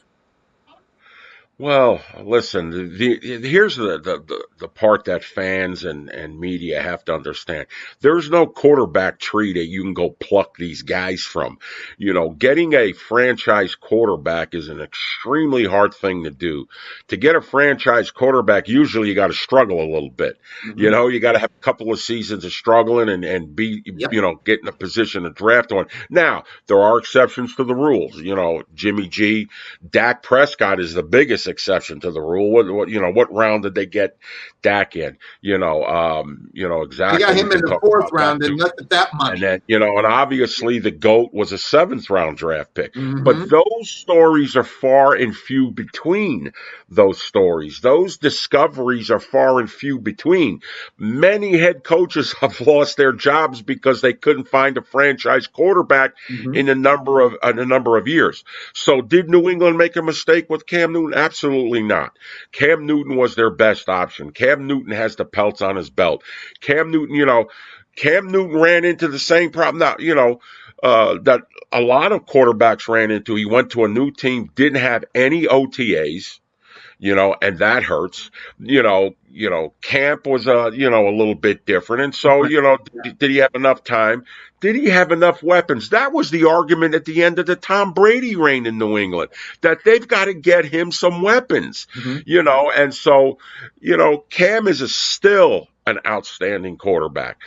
Well, listen, here's the part that fans and media have to understand. There's no quarterback tree that you can go pluck these guys from. Getting a franchise quarterback is an extremely hard thing to do. To get a franchise quarterback, usually you got to struggle a little bit. Mm-hmm. You got to have a couple of seasons of struggling and be, get in a position to draft one. Now, there are exceptions to the rules. Jimmy G, Dak Prescott is the biggest exception to the rule. What round did they get Dak in? Exactly. They got him in the 4th round and looked at that money. And then, and obviously the GOAT was a 7th round draft pick. Mm-hmm. But those stories are far and few between. Those stories, those discoveries are far and few between. Many head coaches have lost their jobs because they couldn't find a franchise quarterback in a number of years. So did New England make a mistake with Cam Newton? Absolutely not. Cam Newton was their best option. Cam Newton has the pelts on his belt. Cam Newton ran into the same problem that a lot of quarterbacks ran into. He went to a new team, didn't have any OTAs. And that hurts. Camp was a little bit different. And so, did he have enough time? Did he have enough weapons? That was the argument at the end of the Tom Brady reign in New England, that they've got to get him some weapons, and so, Cam is still an outstanding quarterback.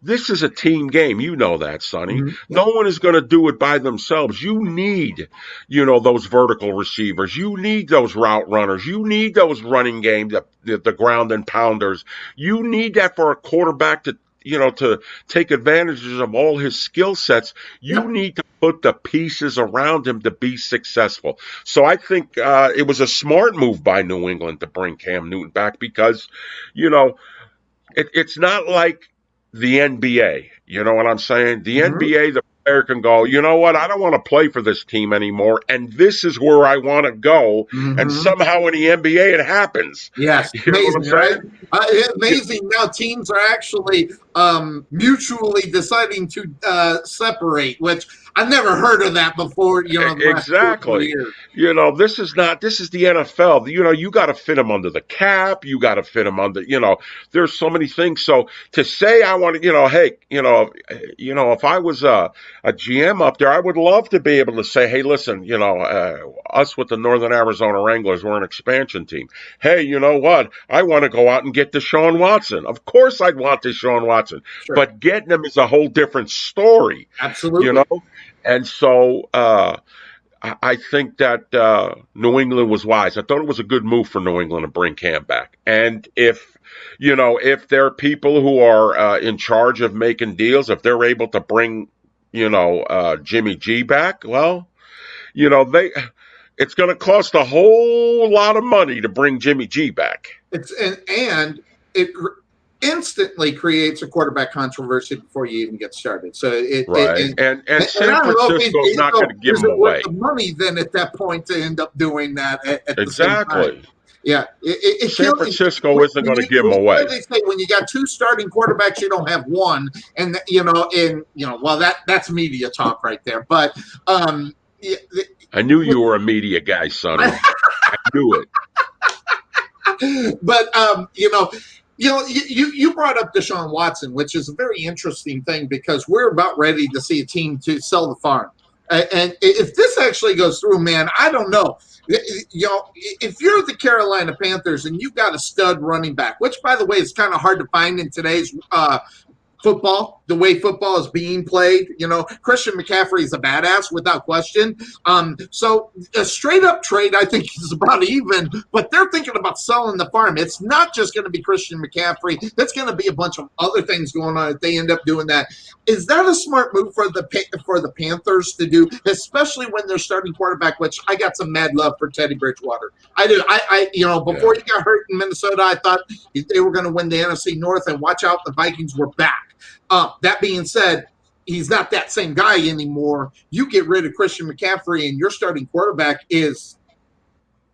This is a team game. You know that, Sonny. No one is going to do it by themselves. You need, those vertical receivers. You need those route runners. You need those running game, the ground and pounders. You need that for a quarterback to take advantages of all his skill sets. You need to put the pieces around him to be successful. So I think it was a smart move by New England to bring Cam Newton back because, it's not like the NBA. You know what I'm saying? The NBA, the player can go, you know what? I don't want to play for this team anymore, and this is where I want to go. And somehow in the NBA, it happens. Yes, amazing, right? Amazing. Now teams are actually mutually deciding to separate, which I've never heard of that before. Exactly. This is the NFL. You got to fit them under the cap. You got to fit them under. There's so many things. So to say I want to, hey, if I was a GM up there, I would love to be able to say, hey, listen, us with the Northern Arizona Wranglers, we're an expansion team. Hey, you know what? I want to go out and get Deshaun Watson. Of course I'd want Deshaun Watson. Sure. But getting him is a whole different story. Absolutely. And so I think that New England was wise. I thought it was a good move for New England to bring Cam back. And if there are people who are in charge of making deals, if they're able to bring, Jimmy G back, well, it's going to cost a whole lot of money to bring Jimmy G back. And it instantly creates a quarterback controversy before you even get started. So and San Francisco's not going to give him away. The money then at that point to end up doing that at the same time. Yeah, San Francisco isn't going to give him away. They say when you got two starting quarterbacks, you don't have one, and well, that's media talk right there. But I knew you were a media guy, Sonny. I knew it. But you brought up Deshaun Watson, which is a very interesting thing because we're about ready to see a team to sell the farm. And if this actually goes through, man, I don't know. If you're the Carolina Panthers and you've got a stud running back, which, by the way, is kind of hard to find in today's football, the way football is being played, Christian McCaffrey is a badass without question. So a straight up trade, I think, is about even, but they're thinking about selling the farm. It's not just going to be Christian McCaffrey. That's going to be a bunch of other things going on if they end up doing that. Is that a smart move for the Panthers to do, especially when they're starting quarterback, which I got some mad love for Teddy Bridgewater. I do. Before he got hurt in Minnesota, I thought they were going to win the NFC North, and watch out, the Vikings were back. That being said, he's not that same guy anymore. You get rid of Christian McCaffrey and your starting quarterback is,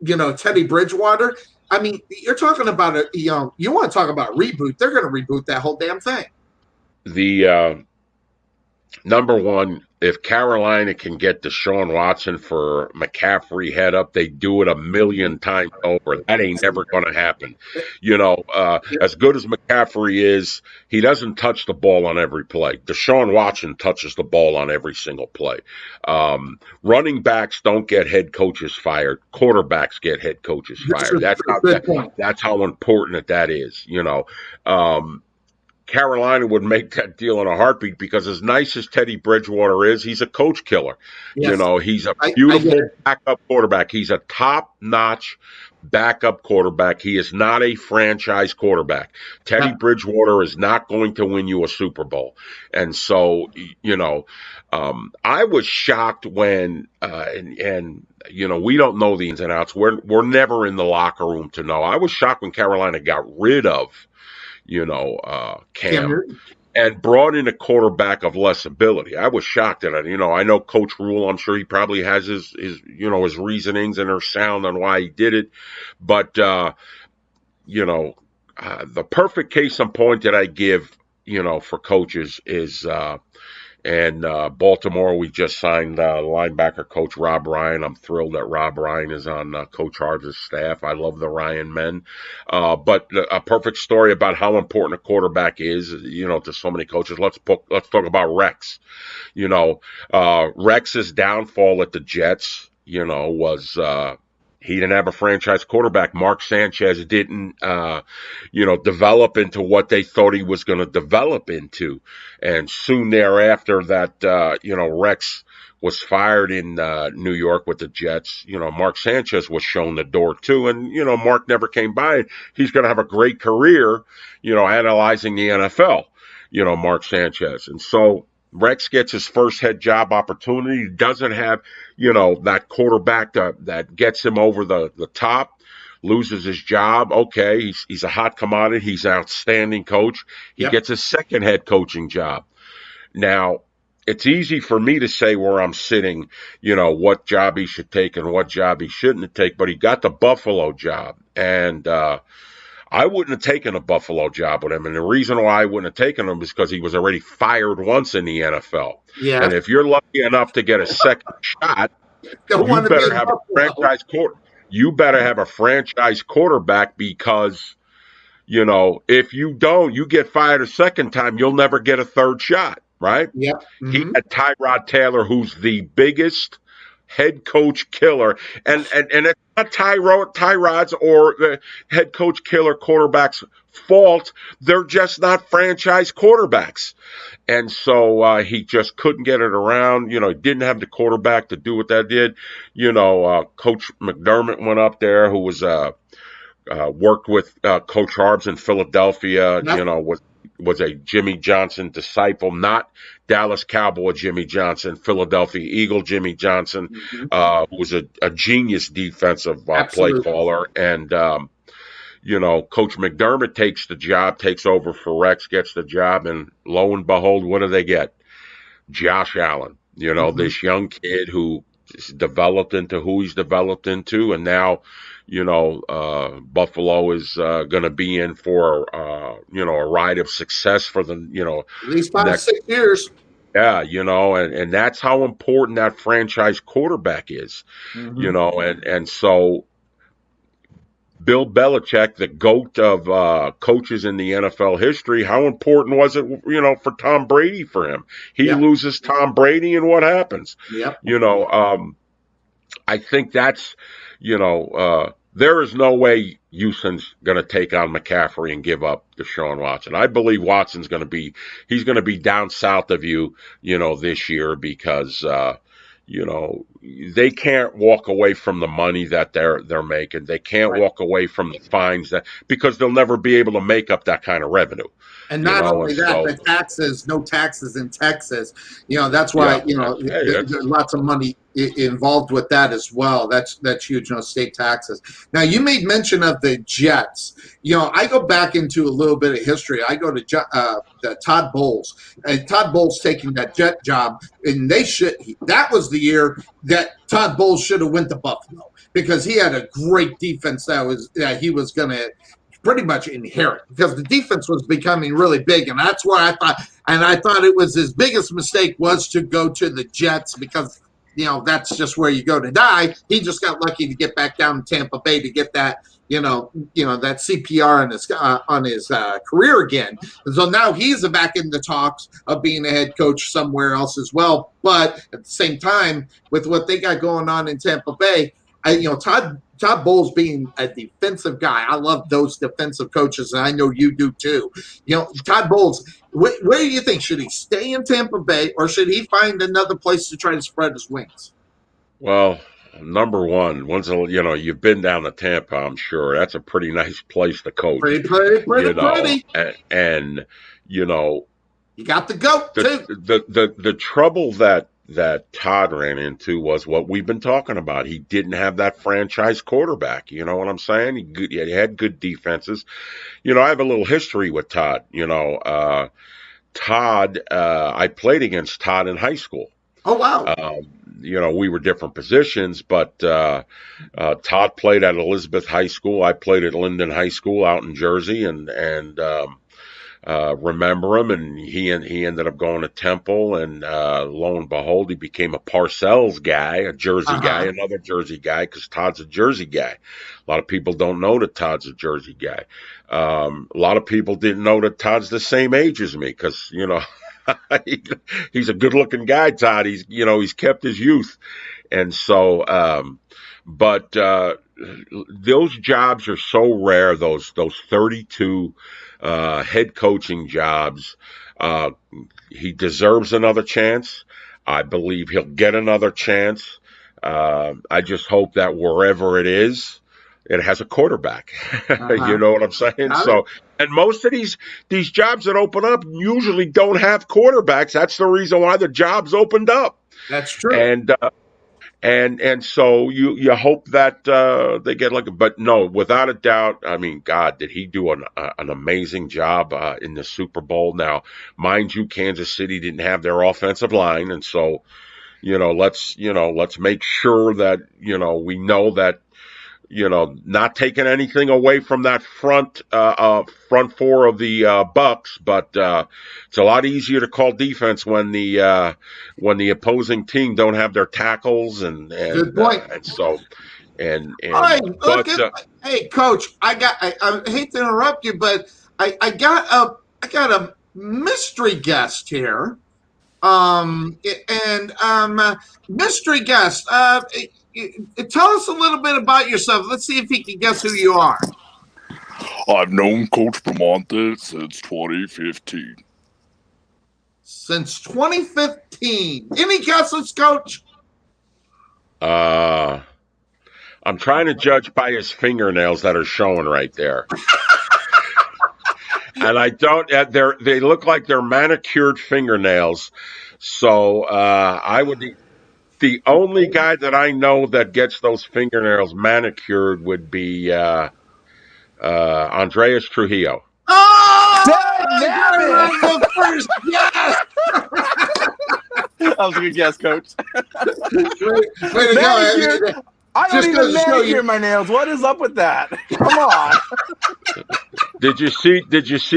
Teddy Bridgewater. I mean, you're talking about you want to talk about a reboot. They're going to reboot that whole damn thing. The number one, if Carolina can get Deshaun Watson for McCaffrey head up, they do it 1,000,000 times over. That ain't never going to happen. As good as McCaffrey is, he doesn't touch the ball on every play. Deshaun Watson touches the ball on every single play. Running backs don't get head coaches fired. Quarterbacks get head coaches fired. That's how important that is. Carolina would make that deal in a heartbeat because as nice as Teddy Bridgewater is, he's a coach killer. Yes. You know, he's a I get beautiful it. backup quarterback. He's a top-notch backup quarterback. He is not a franchise quarterback. Teddy Bridgewater is not going to win you a Super Bowl. And so, you know, I was shocked when, and you know, we don't know the ins and outs. We're never in the locker room to know. I was shocked when Carolina got rid of, you know, Cam and brought in a quarterback of less ability. I was shocked at it. You know, I know Coach Rule, I'm sure he probably has his you know, his reasonings and are sound on why he did it. But, you know, the perfect case in point that I give, you know, for coaches is, and Baltimore, we just signed linebacker coach Rob Ryan. I'm thrilled that Rob Ryan is on Coach Hart's staff. I love the Ryan men. But a perfect story about how important a quarterback is, you know, to so many coaches. Let's talk about Rex. You know, Rex's downfall at the Jets, you know, was he didn't have a franchise quarterback. Mark Sanchez didn't, you know, develop into what they thought he was going to develop into. And soon thereafter that, you know, Rex was fired in New York with the Jets. You know, Mark Sanchez was shown the door too. And, you know, Mark never came by. He's going to have a great career, you know, analyzing the NFL, you know, Mark Sanchez. And so Rex gets his first head job opportunity. He doesn't have, you know, that quarterback that gets him over the top, loses his job. Okay, he's a hot commodity. He's an outstanding coach. He gets his second head coaching job. Now, it's easy for me to say where I'm sitting, you know, what job he should take and what job he shouldn't take, but he got the Buffalo job. And I wouldn't have taken a Buffalo job with him. And the reason why I wouldn't have taken him is because he was already fired once in the NFL. Yeah. And if you're lucky enough to get a second shot, you better have a franchise quarterback. You better have a franchise quarterback because, you know, if you don't, you get fired a second time, you'll never get a third shot, right? Yeah. Mm-hmm. He had Tyrod Taylor, who's the biggest head coach killer, and it's not Tyrod's or the head coach killer quarterback's fault. They're just not franchise quarterbacks. And so he just couldn't get it around. You know, he didn't have the quarterback to do what that did. You know, Coach McDermott went up there, who was worked with Coach Harbs in Philadelphia, you know, was a Jimmy Johnson disciple, not Dallas Cowboy Jimmy Johnson, Philadelphia Eagle Jimmy Johnson, who was a genius defensive play caller. And, you know, Coach McDermott takes the job, takes over for Rex, gets the job, and lo and behold, what do they get? Josh Allen, you know, this young kid who developed into who he's developed into, and now, you know, Buffalo is going to be in for, you know, a ride of success for the, you know, at least 5-6 years. Yeah, you know, and that's how important that franchise quarterback is, you know, and so Bill Belichick, the GOAT of coaches in the NFL history, how important was it, you know, for Tom Brady for him? He loses Tom Brady, and what happens? You know, I think that's, you know, there is no way Houston's going to take on McCaffrey and give up Deshaun Watson. I believe Watson's going to be, he's going to be down south of you know, this year because, you know, they can't walk away from the money that they're making. They can't walk away from the fines because they'll never be able to make up that kind of revenue. And not only that, the taxes, no taxes in Texas. You know, that's why, you know, there's lots of money involved with that as well. That's huge, you know, state taxes. Now, you made mention of the Jets. You know, I go back into a little bit of history. I go to the Todd Bowles. And Todd Bowles taking that Jet job, and that was the year that Todd Bowles should have went to Buffalo because he had a great defense that he was going to pretty much inherit because the defense was becoming really big. And that's why I thought it was his biggest mistake was to go to the Jets because, you know, that's just where you go to die. He just got lucky to get back down to Tampa Bay to get that, you know, that CPR on his career again. And so now he's back in the talks of being a head coach somewhere else as well. But at the same time, with what they got going on in Tampa Bay, you know, Todd Todd Bowles being a defensive guy, I love those defensive coaches, and I know you do too. Todd Bowles, where do you think? Should he stay in Tampa Bay, or should he find another place to try to spread his wings? Well, number one, you've been down to Tampa, I'm sure. That's a pretty nice place to coach. Pretty. And you got the goat too. The trouble that Todd ran into was what we've been talking about. He didn't have that franchise quarterback. You know what I'm saying? He had good defenses. I have a little history with Todd. Todd, I played against Todd in high school. Oh, wow. We were different positions, but Todd played at Elizabeth High School. I played at Linden High School out in Jersey, and remember him, and he ended up going to Temple, and lo and behold, he became a Parcells guy, a Jersey guy, another Jersey guy, because Todd's a Jersey guy. A lot of people don't know that Todd's a Jersey guy. A lot of people didn't know that Todd's the same age as me, because he's a good-looking guy, Todd. He's kept his youth, and so. But those jobs are so rare. Those 32 head coaching jobs. He deserves another chance. I believe he'll get another chance. I just hope that wherever it is, it has a quarterback. You know what I'm saying? So, and most of these jobs that open up usually don't have quarterbacks. That's the reason why the jobs opened up. That's true. And so you hope that they get but no, without a doubt. I mean, God, did he do an amazing job in the Super Bowl? Now, mind you, Kansas City didn't have their offensive line, and so let's make sure that we know that. Not taking anything away from that front four of the Bucks, but it's a lot easier to call defense when the opposing team don't have their tackles and good point. All right, hey, Coach, I hate to interrupt you, but I got a mystery guest here, mystery guest. Tell us a little bit about yourself. Let's see if he can guess who you are. I've known Coach Bramante since 2015. Since 2015. Any guesses, Coach? I'm trying to judge by his fingernails that are showing right there. And I don't. They look like they're manicured fingernails. So I would. The only guy that I know that gets those fingernails manicured would be Andreas Trujillo. Oh! The first guess! That was a good guess, Coach. Way to go. I don't even manicure my nails. What is up with that? Come on. Did you see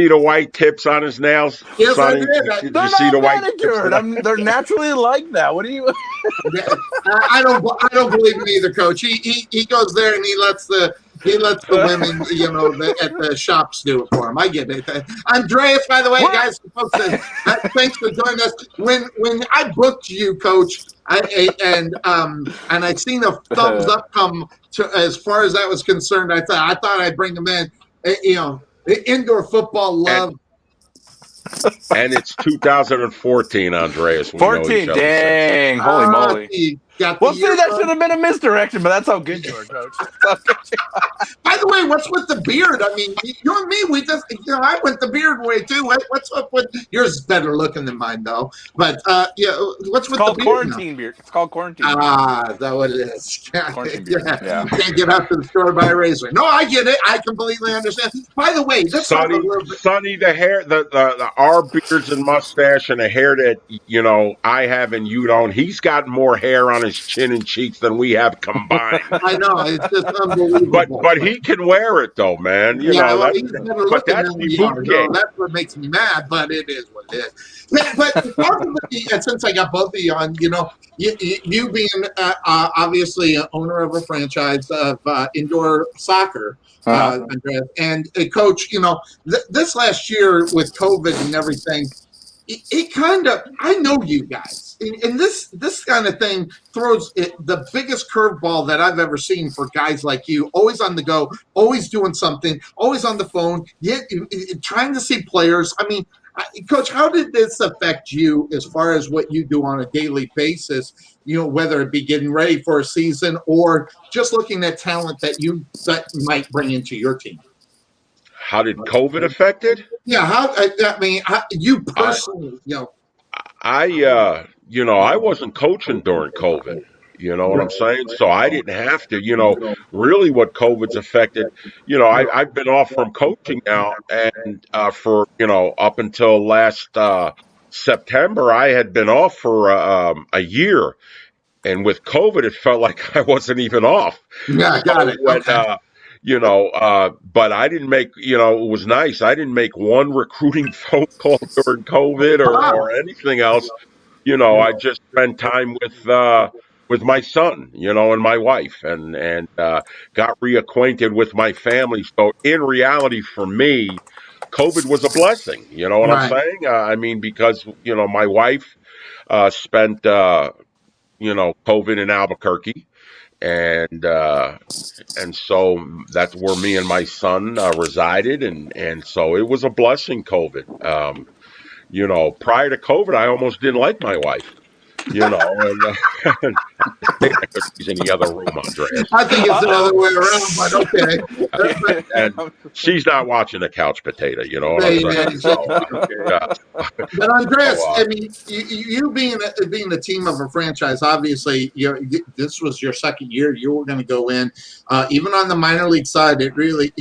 the white tips on his nails? Yes, Sonny? I did. They're not manicured. They're naturally like that. What do you? I don't believe him either, Coach. He goes there and he lets the women, at the shops do it for him. I get it. Andreas, by the way, guys, thanks for joining us. When I booked you, Coach, I seen a thumbs up come to as far as that was concerned. I thought I'd bring him in. Indoor football love. And it's 2014, Andreas. 14, dang, holy moly. Well, see, that should have been a misdirection, but that's how good you are, Coach. By the way, what's with the beard? I mean, you and me, we just, I went the beard way too. What's up with yours? Is better looking than mine, though. But what's with the beard? Quarantine beard. It's called quarantine beard. Is that what it is? Quarantine beard. Yeah. You can't get out to the store to buy a razor. No, I get it. I completely understand. By the way, Sonny, the hair, the our beards and mustache and the hair that I have and you don't. He's got more hair on his chin and cheeks than we have combined. I know, it's just unbelievable. But he can wear it though, man. He's better looking than we are. That's what makes me mad, but it is what it is. But since I got both of you on, you being obviously an owner of a franchise of indoor soccer, Andreas, and Coach, this last year with COVID and everything, it kind of, I know you guys. and this kind of thing throws the biggest curveball that I've ever seen for guys like you. Always on the go, always doing something, always on the phone, yet trying to see players. I mean, Coach, how did this affect you as far as what you do on a daily basis? Whether it be getting ready for a season or just looking at talent that might bring into your team. How did COVID affect it? Yeah, you personally, I wasn't coaching during COVID. You know what I'm saying? So I didn't have to, really what COVID's affected, I've been off from coaching now and for, up until last September, I had been off for a year. And with COVID, it felt like I wasn't even off. Yeah, got it. When, okay. But I didn't make, it was nice. I didn't make one recruiting phone call during COVID or anything else. I just spent time with my son, and my wife and got reacquainted with my family. So in reality, for me, COVID was a blessing. You know what I'm saying? Because, my wife spent, COVID in Albuquerque. And so that's where me and my son resided. And so it was a blessing, COVID. Prior to COVID, I almost didn't like my wife. And I think he's in the other room, Andreas. I think it's the other way around, but okay. And she's not watching the couch potato, you know what I'm saying? But Andreas, you being the team of a franchise, obviously, this was your second year. You were going to go in, even on the minor league side. It really,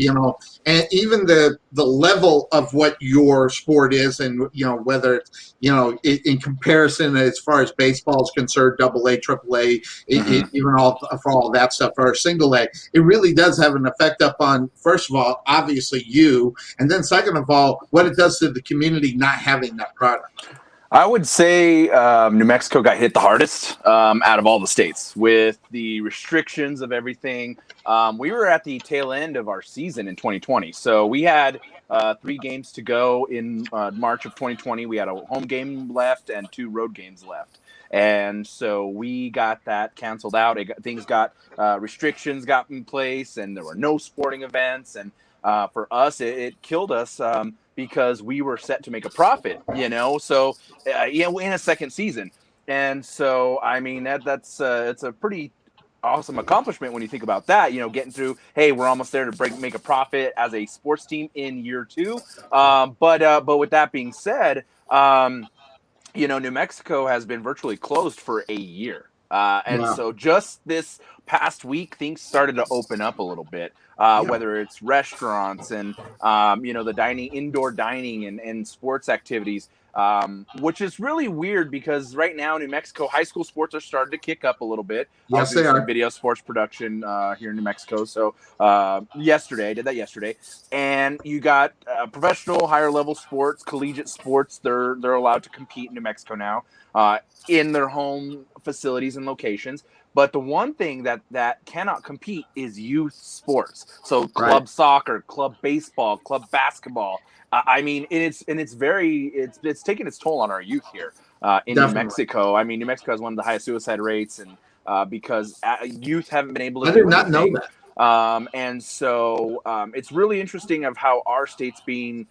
and even the level of what your sport is, and whether it's in comparison as far as baseball is concerned, AA, AAA, even for all that stuff, or single A, it really does have an effect upon, first of all, obviously you, and then second of all, what it does to the community not having that product. I would say New Mexico got hit the hardest out of all the states with the restrictions of everything. We were at the tail end of our season in 2020. So we had 3 games to go in March of 2020. We had a home game left and 2 road games left. And so we got that canceled out. Things got restrictions got in place, and there were no sporting events. And for us, it killed us because we were set to make a profit, So, in a second season. And so, that's it's a pretty awesome accomplishment when you think about that. Getting through. Hey, we're almost there to make a profit as a sports team in year 2. But with that being said. New Mexico has been virtually closed for a year. So just this past week, things started to open up a little bit, whether it's restaurants and, the indoor dining and sports activities, which is really weird because right now, New Mexico high school sports are starting to kick up a little bit. Yes, they are. Video sports production here in New Mexico. So I did that yesterday. And you got professional, higher level sports, collegiate sports. They're allowed to compete in New Mexico now in their home facilities and locations. But the one thing that cannot compete is youth sports. So club soccer, club baseball, club basketball. It's taking its toll on our youth here in New Mexico. New Mexico has one of the highest suicide rates, and because youth haven't been able to. I did not know that. And so it's really interesting of how our state's being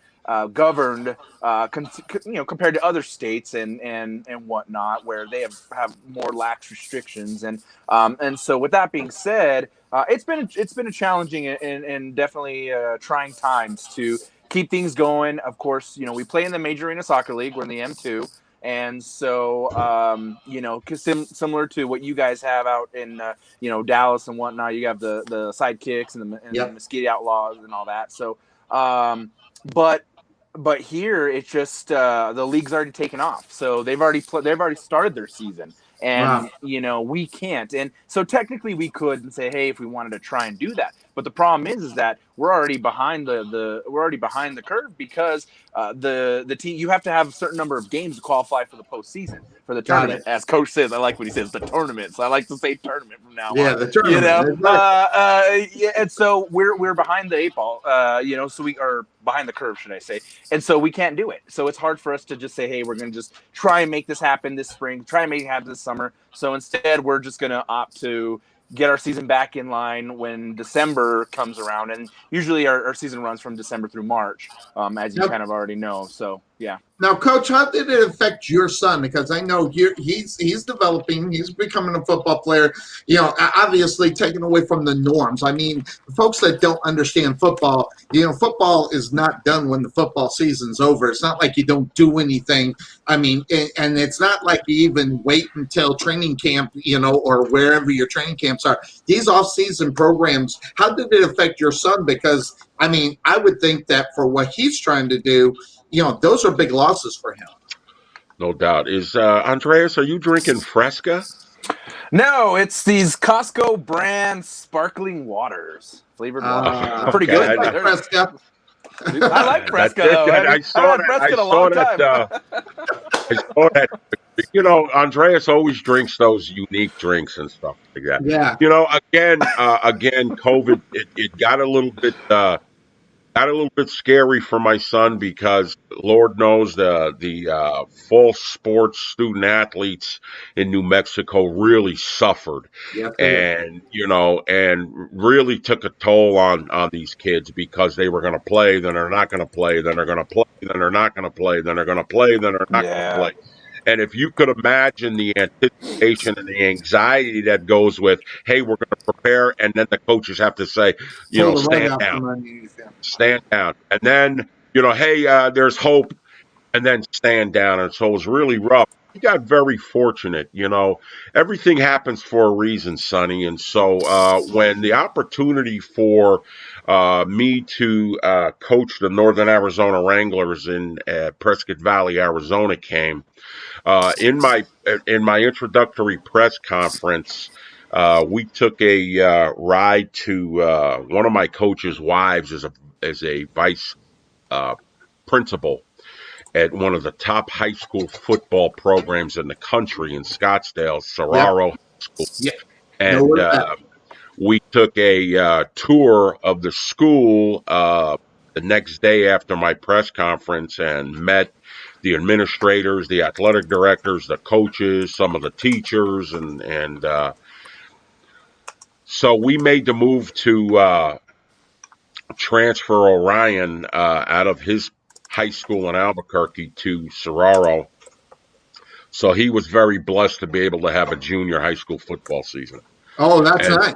governed, compared to other states and whatnot, where they have more lax restrictions. And so with that being said, it's been a challenging and definitely trying times to keep things going. Of course, we play in the Major Arena Soccer League. We're in the M2. And so, similar to what you guys have out in, Dallas and whatnot, you have the Sidekicks and the Mesquite Outlaws and all that. So, but here it's just the league's already taken off. So they've already started their season. And, we can't. And so technically we could say, hey, if we wanted to try and do that. But the problem is that we're already behind the curve because the team, you have to have a certain number of games to qualify for the postseason, for the tournament. As Coach says, I like what he says, the tournament. So I like to say tournament from now on. The tournament. And so we're behind the 8 ball. So we are behind the curve, should I say? And so we can't do it. So it's hard for us to just say, hey, we're going to just try and make this happen this spring, try and make it happen this summer. So instead, we're just going to opt to get our season back in line when December comes around. And usually our season runs from December through March, as you kind of already know. So, yeah. Now, Coach, how did it affect your son? Because I know he's developing. He's becoming a football player, obviously taken away from the norms. I mean, folks that don't understand football, football is not done when the football season's over. It's not like you don't do anything. I mean, and it's not like you even wait until training camp, or wherever your training camps are. These off-season programs, how did it affect your son? Because, I mean, I would think that for what he's trying to do, those are big losses for him. No doubt. Is Andreas, are you drinking Fresca? No, it's these Costco brand sparkling waters, flavored waters. Pretty good. I like Fresca. I like Fresca, though. I saw that. Andreas always drinks those unique drinks and stuff like that. Yeah. Again, COVID, it got a little bit scary for my son because Lord knows the full sports student athletes in New Mexico really suffered, and really took a toll on these kids because they were going to play, then they're not going to play, then they're going to play, then they're not going to play, then they're going to play, then they're not going to play. And if you could imagine the anticipation and the anxiety that goes with, hey, we're going to prepare, and then the coaches have to say, stand down. And then, hey, there's hope, and then stand down. And so it was really rough. We got very fortunate, everything happens for a reason, Sonny. And so when the opportunity for me to coach the Northern Arizona Wranglers in Prescott Valley, Arizona came, in my introductory press conference, we took a ride to one of my coach's wives as a vice principal at one of the top high school football programs in the country in Scottsdale, Soraro High School. Yeah. And we took a tour of the school the next day after my press conference and met the administrators, the athletic directors, the coaches, some of the teachers, and so we made the move to transfer Orion out of his high school in Albuquerque to Soraro. So he was very blessed to be able to have a junior high school football season. Oh, that's nice.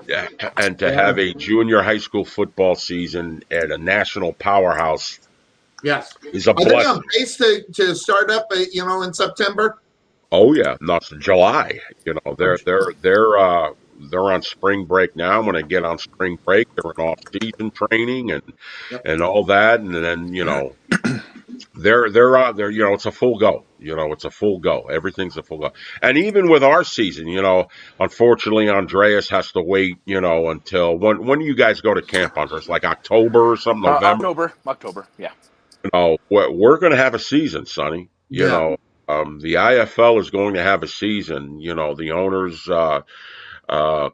And to have a junior high school football season at a national powerhouse. Yes. Is a blessing. Are they on pace to start up, in September? Oh yeah, no, it's July. They're on spring break now. When they get on spring break, they're in off-season training and all that, and then they're out there. It's a full go. It's a full go. Everything's a full go. And even with our season, unfortunately, Andreas has to wait. Until when do you guys go to camp, Andreas? Like October or something? November. October. Yeah. We're going to have a season, Sonny. The IFL is going to have a season. The owners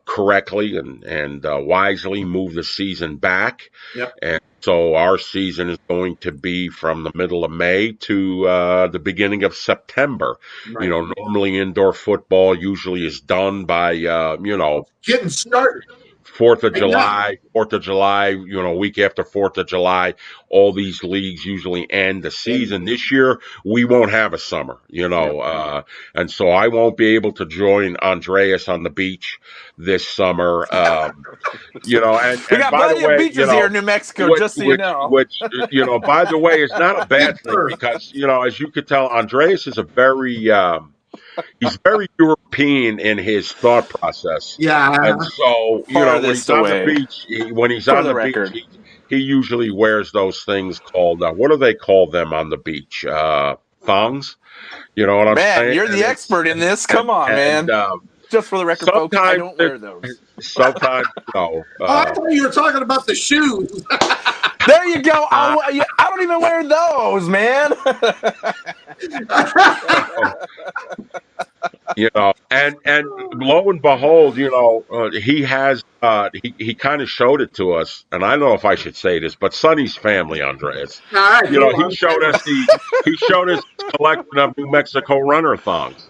correctly and wisely move the season back. Yep. And so our season is going to be from the middle of May to the beginning of September. Right. Normally indoor football usually is done by, getting started. 4th of July, week after 4th of July, all these leagues usually end the season. This year, we won't have a summer, and so I won't be able to join Andreas on the beach this summer, And we got plenty of beaches here in New Mexico, just so you know. Which, by the way, is not a bad thing because, as you could tell, Andreas is he's very European in his thought process. Yeah. And so, when he's on the beach, he usually wears those things called, what do they call them on the beach? thongs. You know what I'm saying? Man, you're the expert in this. Come on, man. Just for the record, folks, I don't wear those. Sometimes, no. I thought you were talking about the shoes. There you go. I don't even wear those, man. You know, and lo and behold, you know, he has he kind of showed it to us, and I don't know if I should say this, but Sonny's family, Andreas. You know, he showed us his collection of New Mexico runner thongs.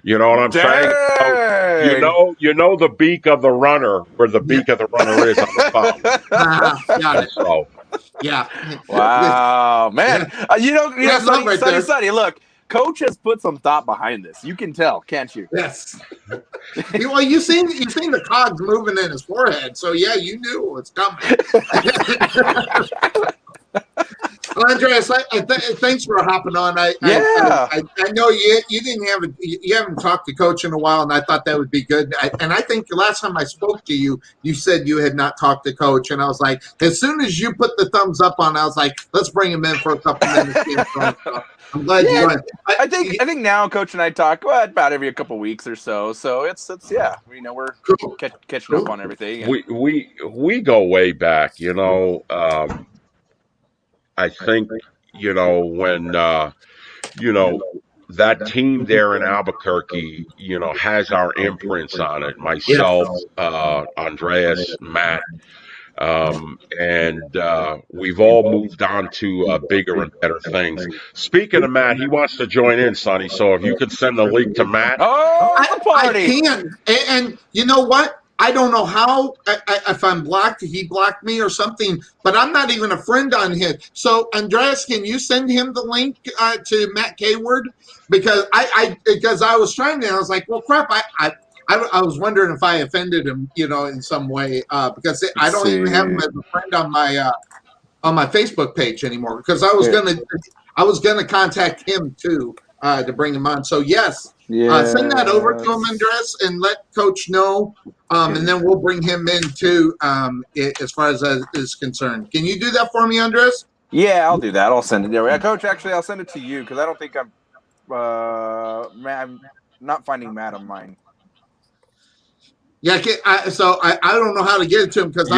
You know what I'm saying? So, you know the beak of the runner, where the beak of the runner is on the thong. Got it. So, yeah. Wow, man. Yeah. Sonny, look, Coach has put some thought behind this. You can tell, can't you? Yes. Well, you seen the cogs moving in his forehead, so yeah, you knew it was coming. Well, Andreas, thanks for hopping on. I know you haven't talked to Coach in a while, and I thought that would be good. And I think the last time I spoke to you, you said you had not talked to Coach, and I was like, as soon as you put the thumbs up on, I was like, let's bring him in for a couple minutes. I'm glad you joined. I think now Coach and I talk about every couple weeks or so. So it's we're cool. catching up on everything. We go way back, you know. I think, you know, when, you know, that team there in Albuquerque, you know, has our imprints on it. Myself, Andreas, Matt, and we've all moved on to bigger and better things. Speaking of Matt, he wants to join in, Sonny. So if you could send the link to Matt. Oh, the party. I can. And you know what? I don't know how, if I'm blocked, he blocked me or something, but I'm not even a friend on his. So, Andreas, can you send him the link to Matt Kayward? Because I was trying to, I was like, well, crap, I was wondering if I offended him, you know, in some way, because I don't even have him as a friend on my Facebook page anymore. Because I was gonna contact him too to bring him on. So yes. Send that over to him, Andres, and let Coach know, and then we'll bring him in too, as far as that is concerned. Can you do that for me, Andres? Yeah, I'll do that. I'll send it there. Coach, actually, I'll send it to you because I don't think I'm not finding Matt on mine. Yeah, so I don't know how to get it to him because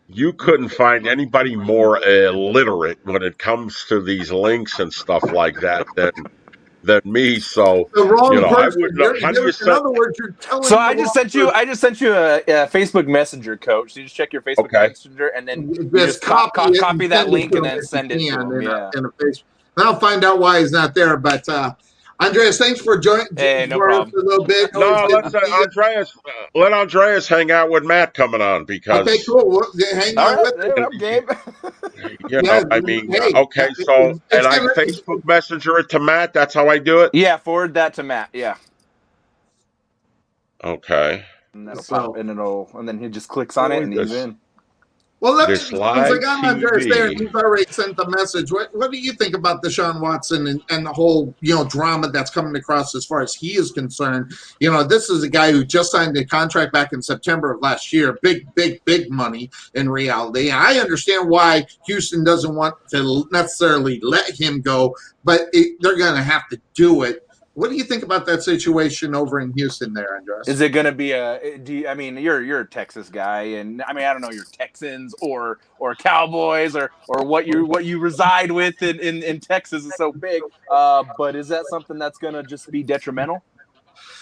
you couldn't find anybody more illiterate when it comes to these links and stuff like that than me. So the wrong person. I would know. In other words, you're telling. So I just sent you a Facebook Messenger, Coach. So you just check your Facebook Messenger and then just copy that link and then send it to him. Yeah. I'll find out why he's not there, but. Andreas, thanks for joining. Hey, no problem. A little bit. No, let Andreas hang out with Matt coming on because. Okay, cool. Well, hang on with him. I'm game. I mean, okay. So, and I Facebook Messenger it to Matt. That's how I do it. Yeah, forward that to Matt. Yeah. Okay. And that'll pop, and then he just clicks on it and he's in. Well, since I got Andreas there and he's already sent the message, what do you think about Deshaun Watson and the whole, you know, drama that's coming across as far as he is concerned? You know, this is a guy who just signed a contract back in September of last year, big money in reality. And I understand why Houston doesn't want to necessarily let him go, but they're going to have to do it. What do you think about that situation over in Houston there, Andres? Is it going to be you're a Texas guy, and I mean, I don't know, you're Texans or Cowboys or what you reside with in Texas is so big. But is that something that's going to just be detrimental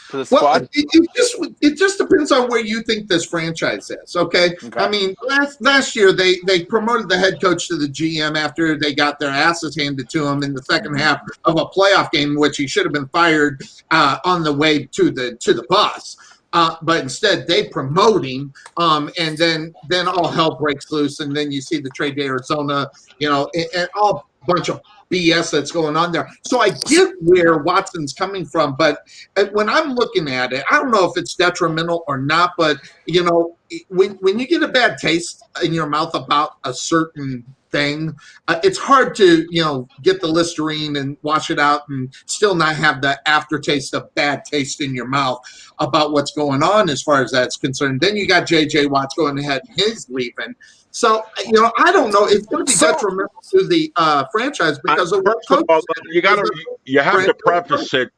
to the squad? It just depends on where you think this franchise is. Okay. I mean, last year they promoted the head coach to the GM after they got their asses handed to him in the second half of a playoff game, in which he should have been fired on the way to the bus. But instead they promote him, and then all hell breaks loose, and then you see the trade to Arizona, you know, and all bunch of BS that's going on there. So I get where Watson's coming from, but when I'm looking at it, I don't know if it's detrimental or not, but, you know, when you get a bad taste in your mouth about a certain thing. It's hard to, get the Listerine and wash it out and still not have that aftertaste of bad taste in your mouth about what's going on as far as that's concerned. Then you got J.J. Watt's going ahead and he's leaving. So, I don't know. It's going to be detrimental to the franchise because of what coach you have to preface it.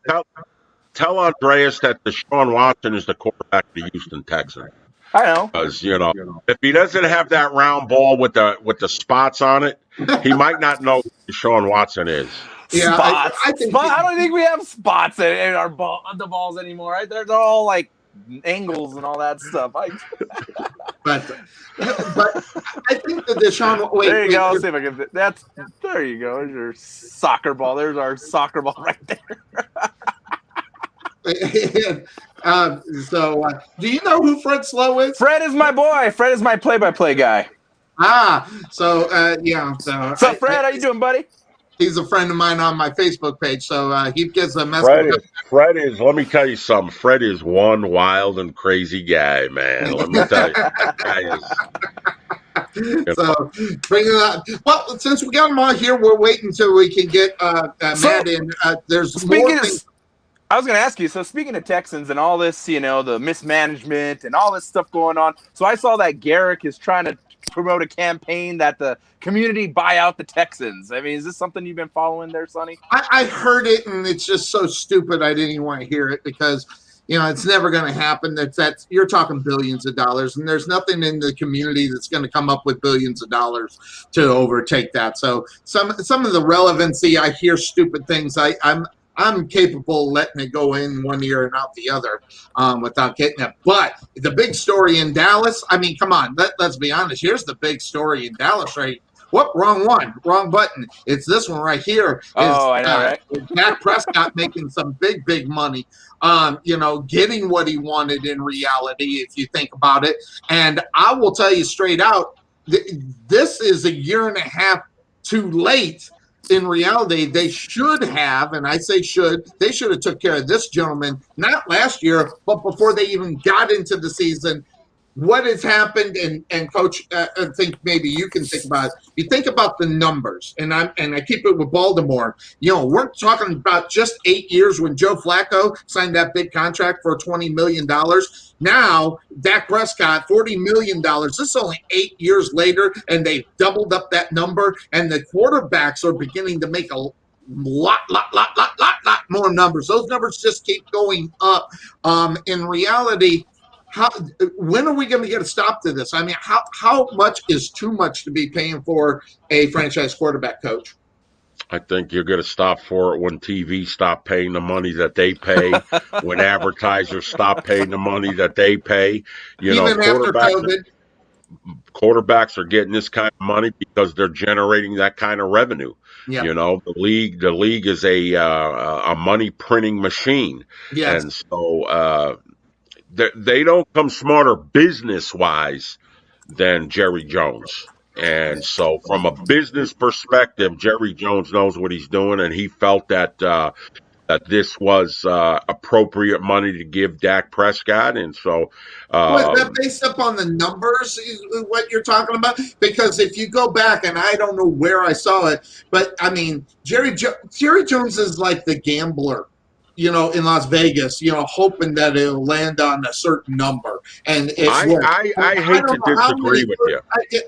Tell Andreas that Deshaun Watson is the quarterback of the Houston Texans. I know. Because, if he doesn't have that round ball with the spots on it, he might not know who Deshaun Watson is. Yeah, spots. I don't think we have spots in our the balls anymore. Right? They're all like angles and all that stuff. But I think that Deshaun. There you go. I'll see if I can. There you go. There's your soccer ball. There's our soccer ball right there. Do you know who Fred Slow is? Fred is my boy. Fred is my play-by-play guy. So Fred, how you doing, buddy? He's a friend of mine on my Facebook page, so he gives a message. Fred is. Let me tell you something. Fred is one wild and crazy guy, man. Let me tell you, that guy is. So bring it up. Well, since we got him on here, we're waiting until we can get Matt in. There's more things. I was going to ask you, so speaking of Texans and all this, the mismanagement and all this stuff going on, so I saw that Garrick is trying to promote a campaign that the community buy out the Texans. I mean, is this something you've been following there, Sonny? I heard it, and it's just so stupid I didn't even want to hear it because, it's never going to happen. That's you're talking billions of dollars, and there's nothing in the community that's going to come up with billions of dollars to overtake that. So some of the relevancy, I hear stupid things. I'm capable of letting it go in one ear and out the other without getting it. But the big story in Dallas, I mean, come on, let's be honest. Here's the big story in Dallas, right? What? Wrong one. Wrong button. It's this one right here. I know, right? Dak Prescott making some big, big money, getting what he wanted in reality, if you think about it. And I will tell you straight out, this is a year and a half too late. In reality, they should have, and I say they should have took care of this gentleman, not last year, but before they even got into the season. What has happened, and Coach, I think maybe you can think about it. You think about the numbers, and I keep it with Baltimore. We're talking about just 8 years when Joe Flacco signed that big contract for $20 million. Now, Dak Prescott, $40 million. This is only 8 years later, and they've doubled up that number, and the quarterbacks are beginning to make a lot more numbers. Those numbers just keep going up. In reality, when are we going to get a stop to this? I mean, how much is too much to be paying for a franchise quarterback, Coach? I think you're going to stop for it when TV stop paying the money that they pay, when advertisers stop paying the money that they pay. Even after COVID. Quarterbacks are getting this kind of money because they're generating that kind of revenue. Yeah. The league is a money printing machine. Yes. And so they don't come smarter business-wise than Jerry Jones. And so from a business perspective, Jerry Jones knows what he's doing, and he felt that this was appropriate money to give Dak Prescott. And so was that based upon the numbers, what you're talking about? Because if you go back, and I don't know where I saw it, but, I mean, Jerry Jones is like the gambler, in Las Vegas, hoping that it'll land on a certain number. And I hate to disagree with you.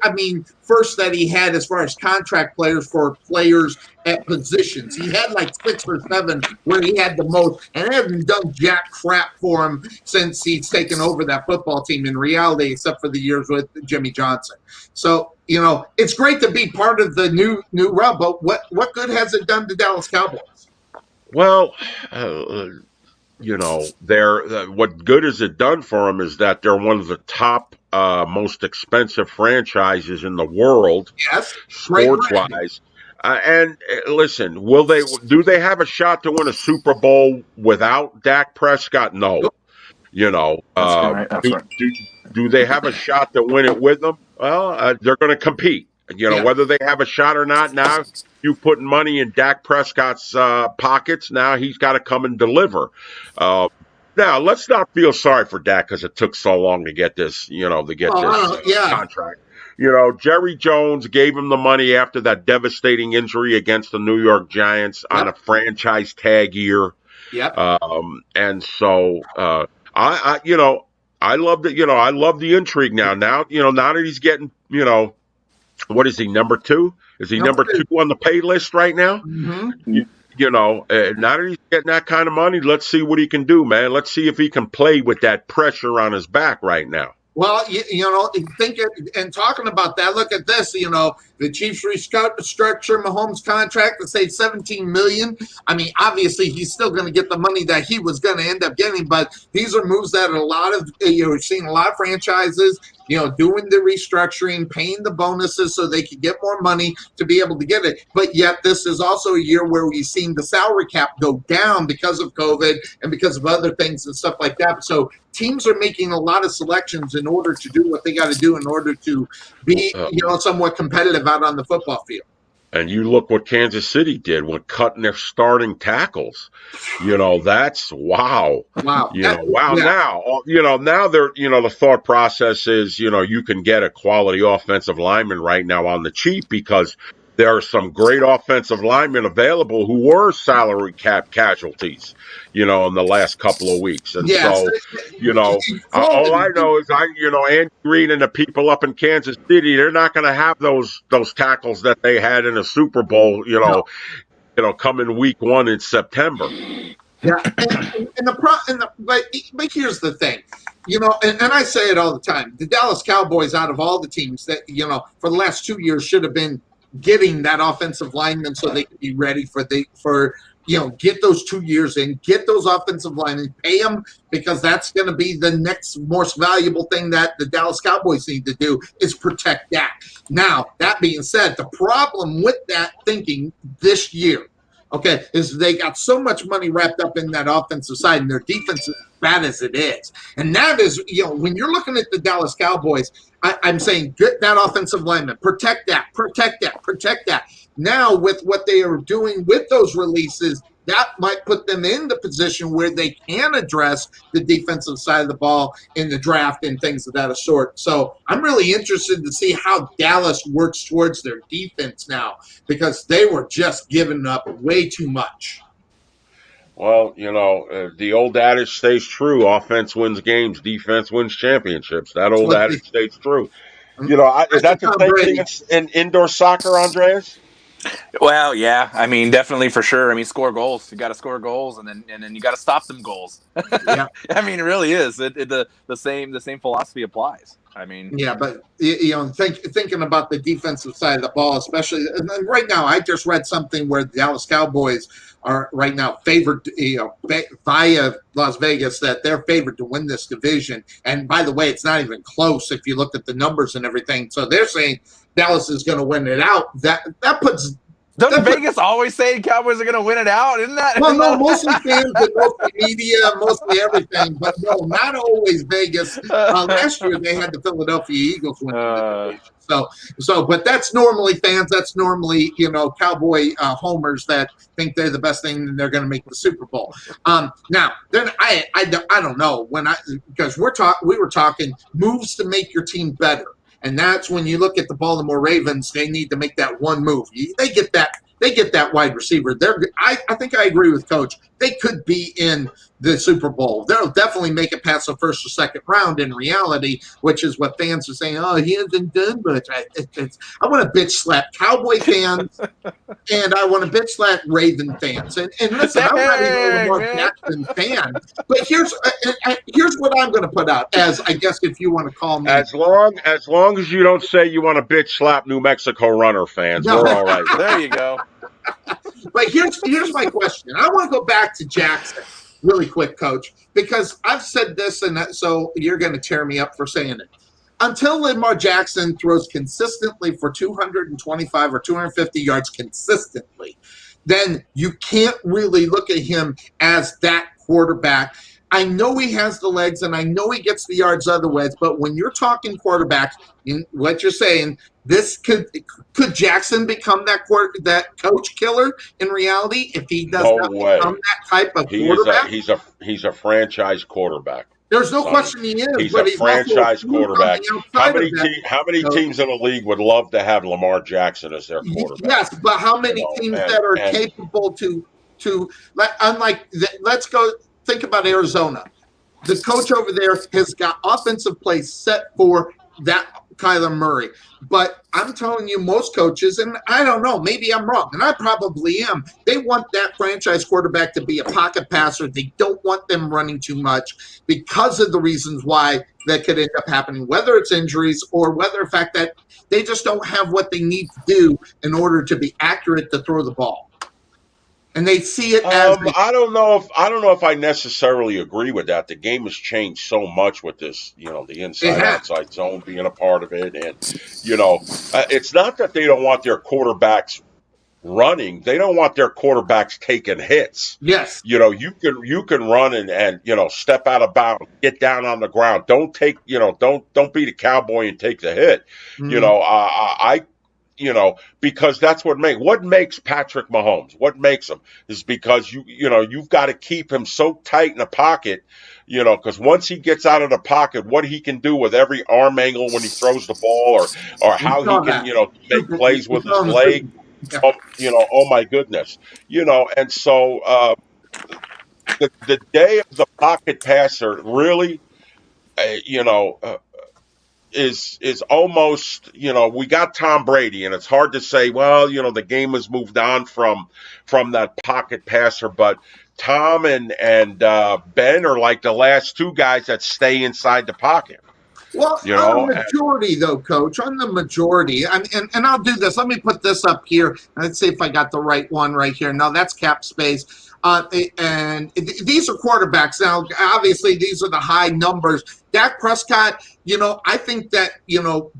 I mean, first that he had as far as contract players for players at positions. He had like 6 or 7 where he had the most, and they haven't done jack crap for him since he's taken over that football team in reality, except for the years with Jimmy Johnson. So, it's great to be part of the new rub, but what good has it done to Dallas Cowboys? Well, what good has it done for them is that they're one of the top, most expensive franchises in the world, yes, sports-wise. And listen, do they have a shot to win a Super Bowl without Dak Prescott? No. That's right. Do they have a shot to win it with them? Well, they're going to compete. Whether they have a shot or not, now you putting money in Dak Prescott's pockets. Now he's got to come and deliver. Now, let's not feel sorry for Dak because it took so long to get this, contract. Jerry Jones gave him the money after that devastating injury against the New York Giants on a franchise tag year. Yep. And so I love the I love the intrigue now. Now that he's getting what is he, number 2? Is he number 2 on the pay list right now? Mm-hmm. Now that he's getting that kind of money, let's see what he can do, man. Let's see if he can play with that pressure on his back right now. Well, think and talking about that, look at this. The Chiefs restructure Mahomes' contract to save $17 million. I mean, obviously, he's still going to get the money that he was going to end up getting, but these are moves that a lot of we've seen a lot of franchises doing the restructuring, paying the bonuses so they could get more money to be able to get it. But yet, this is also a year where we've seen the salary cap go down because of COVID and because of other things and stuff like that. So teams are making a lot of selections in order to do what they got to do in order to be, somewhat competitive out on the football field. And you look what Kansas City did when cutting their starting tackles. That's wow. Wow. Wow. Yeah. Now they're, the thought process is, you can get a quality offensive lineman right now on the cheap because there are some great offensive linemen available who were salary cap casualties, in the last couple of weeks. And so, all I know is Andy Reid and the people up in Kansas City, they're not going to have those tackles that they had in the Super Bowl, coming week 1 in September. Yeah, but here's the thing, and I say it all the time. The Dallas Cowboys, out of all the teams that for the last 2 years, should have been getting that offensive lineman so they could be ready for get those 2 years in, get those offensive linemen, pay them, because that's going to be the next most valuable thing that the Dallas Cowboys need to do is protect that. Now, that being said, the problem with that thinking this year, is they got so much money wrapped up in that offensive side, and their defense is bad as it is. And that is, when you're looking at the Dallas Cowboys, I'm saying get that offensive lineman, protect that. Now, with what they are doing with those releases, that might put them in the position where they can address the defensive side of the ball in the draft and things of that sort. So I'm really interested to see how Dallas works towards their defense now, because they were just giving up way too much. Well, the old adage stays true. Offense wins games, defense wins championships. That old adage stays true. Is that the same thing in indoor soccer, Andreas? Well, yeah. I mean, definitely for sure. I mean, score goals. You got to score goals, and then you got to stop them goals. Yeah. I mean, it really is. The same philosophy applies. I mean, yeah, but thinking about the defensive side of the ball, especially right now, I just read something where the Dallas Cowboys are right now favored, via Las Vegas, that they're favored to win this division. And by the way, it's not even close if you look at the numbers and everything. So they're saying Dallas is going to win it out. That puts. Doesn't Vegas always say Cowboys are going to win it out? Isn't that? Well, no, mostly fans, but mostly media, mostly everything. But no, not always Vegas. Last year they had the Philadelphia Eagles win the division. So, but that's normally fans. That's normally Cowboy homers that think they're the best thing and they're going to make the Super Bowl. Now, then I don't know because we were talking moves to make your team better. And that's when you look at the Baltimore Ravens, they need to make that one move. They get that wide receiver. I think I agree with Coach. They could be in the Super Bowl. They'll definitely make it past the first or second round in reality, which is what fans are saying. Oh, he hasn't done much. I want to bitch slap Cowboy fans, and I want to bitch slap Raven fans. And listen, I'm not even a Lamar Jackson fan, but here's what I'm going to put out as, I guess, if you want to call me. As long as you don't say you want to bitch slap New Mexico Runner fans, we're all right. There you go. But here's my question. I want to go back to Jackson really quick, Coach, because I've said this, and so you're going to tear me up for saying it. Until Lamar Jackson throws consistently for 225 or 250 yards consistently, then you can't really look at him as that quarterback. I know he has the legs, and I know he gets the yards other ways, but when you're talking quarterback, in what you're saying, this could Jackson become that coach killer in reality if he does not become that type of quarterback? He's a franchise quarterback. There's no Sonny. question he is, He's but a he's franchise also on quarterback. the How outside many of that. how many teams in the league would love to have Lamar Jackson as their quarterback? Yes, but how many teams that are capable let's go think about Arizona. The coach over there has got offensive plays set for that Kyler Murray. But I'm telling you, most coaches, and I don't know, maybe I'm wrong, and I probably am, they want that franchise quarterback to be a pocket passer. They don't want them running too much because of the reasons why that could end up happening, whether it's injuries or whether the fact that they just don't have what they need to do in order to be accurate to throw the ball. And they see it as I don't know if I necessarily agree with that. The game has changed so much with this, the inside-outside zone being a part of it, and it's not that they don't want their quarterbacks running; they don't want their quarterbacks taking hits. Yes, you can run and step out of bounds, get down on the ground. Don't take don't be the cowboy and take the hit. Mm-hmm. Because that's what makes Patrick Mahomes. What makes him is because you've got to keep him so tight in the pocket, because once he gets out of the pocket, what he can do with every arm angle when he throws the ball, or how he can, make plays with his leg. Oh my goodness. And so the day of the pocket passer really, is almost, we got Tom Brady, and it's hard to say, well, the game has moved on from that pocket passer, but Tom and Ben are like the last two guys that stay inside the pocket. Well, on the majority, though, Coach, on the majority, and I'll do this. Let me put this up here. Let's see if I got the right one right here. No, that's cap space. And these are quarterbacks. Now, obviously, these are the high numbers. Dak Prescott, I think that,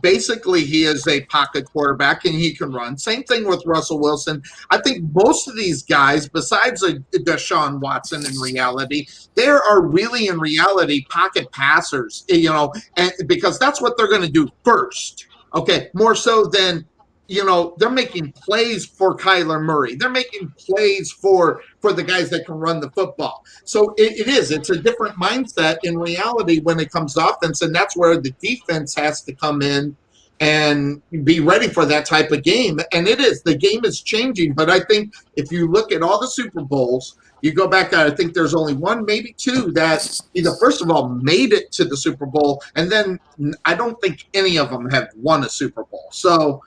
basically he is a pocket quarterback and he can run. Same thing with Russell Wilson. I think most of these guys, besides Deshaun Watson in reality, they are really in reality pocket passers, and because that's what they're going to do first. Okay, more so than they're making plays for Kyler Murray. They're making plays for the guys that can run the football. So it's a different mindset in reality when it comes to offense, and that's where the defense has to come in and be ready for that type of game. And the game is changing. But I think if you look at all the Super Bowls, you go back, I think there's only one, maybe two, that either first of all made it to the Super Bowl, and then I don't think any of them have won a Super Bowl. So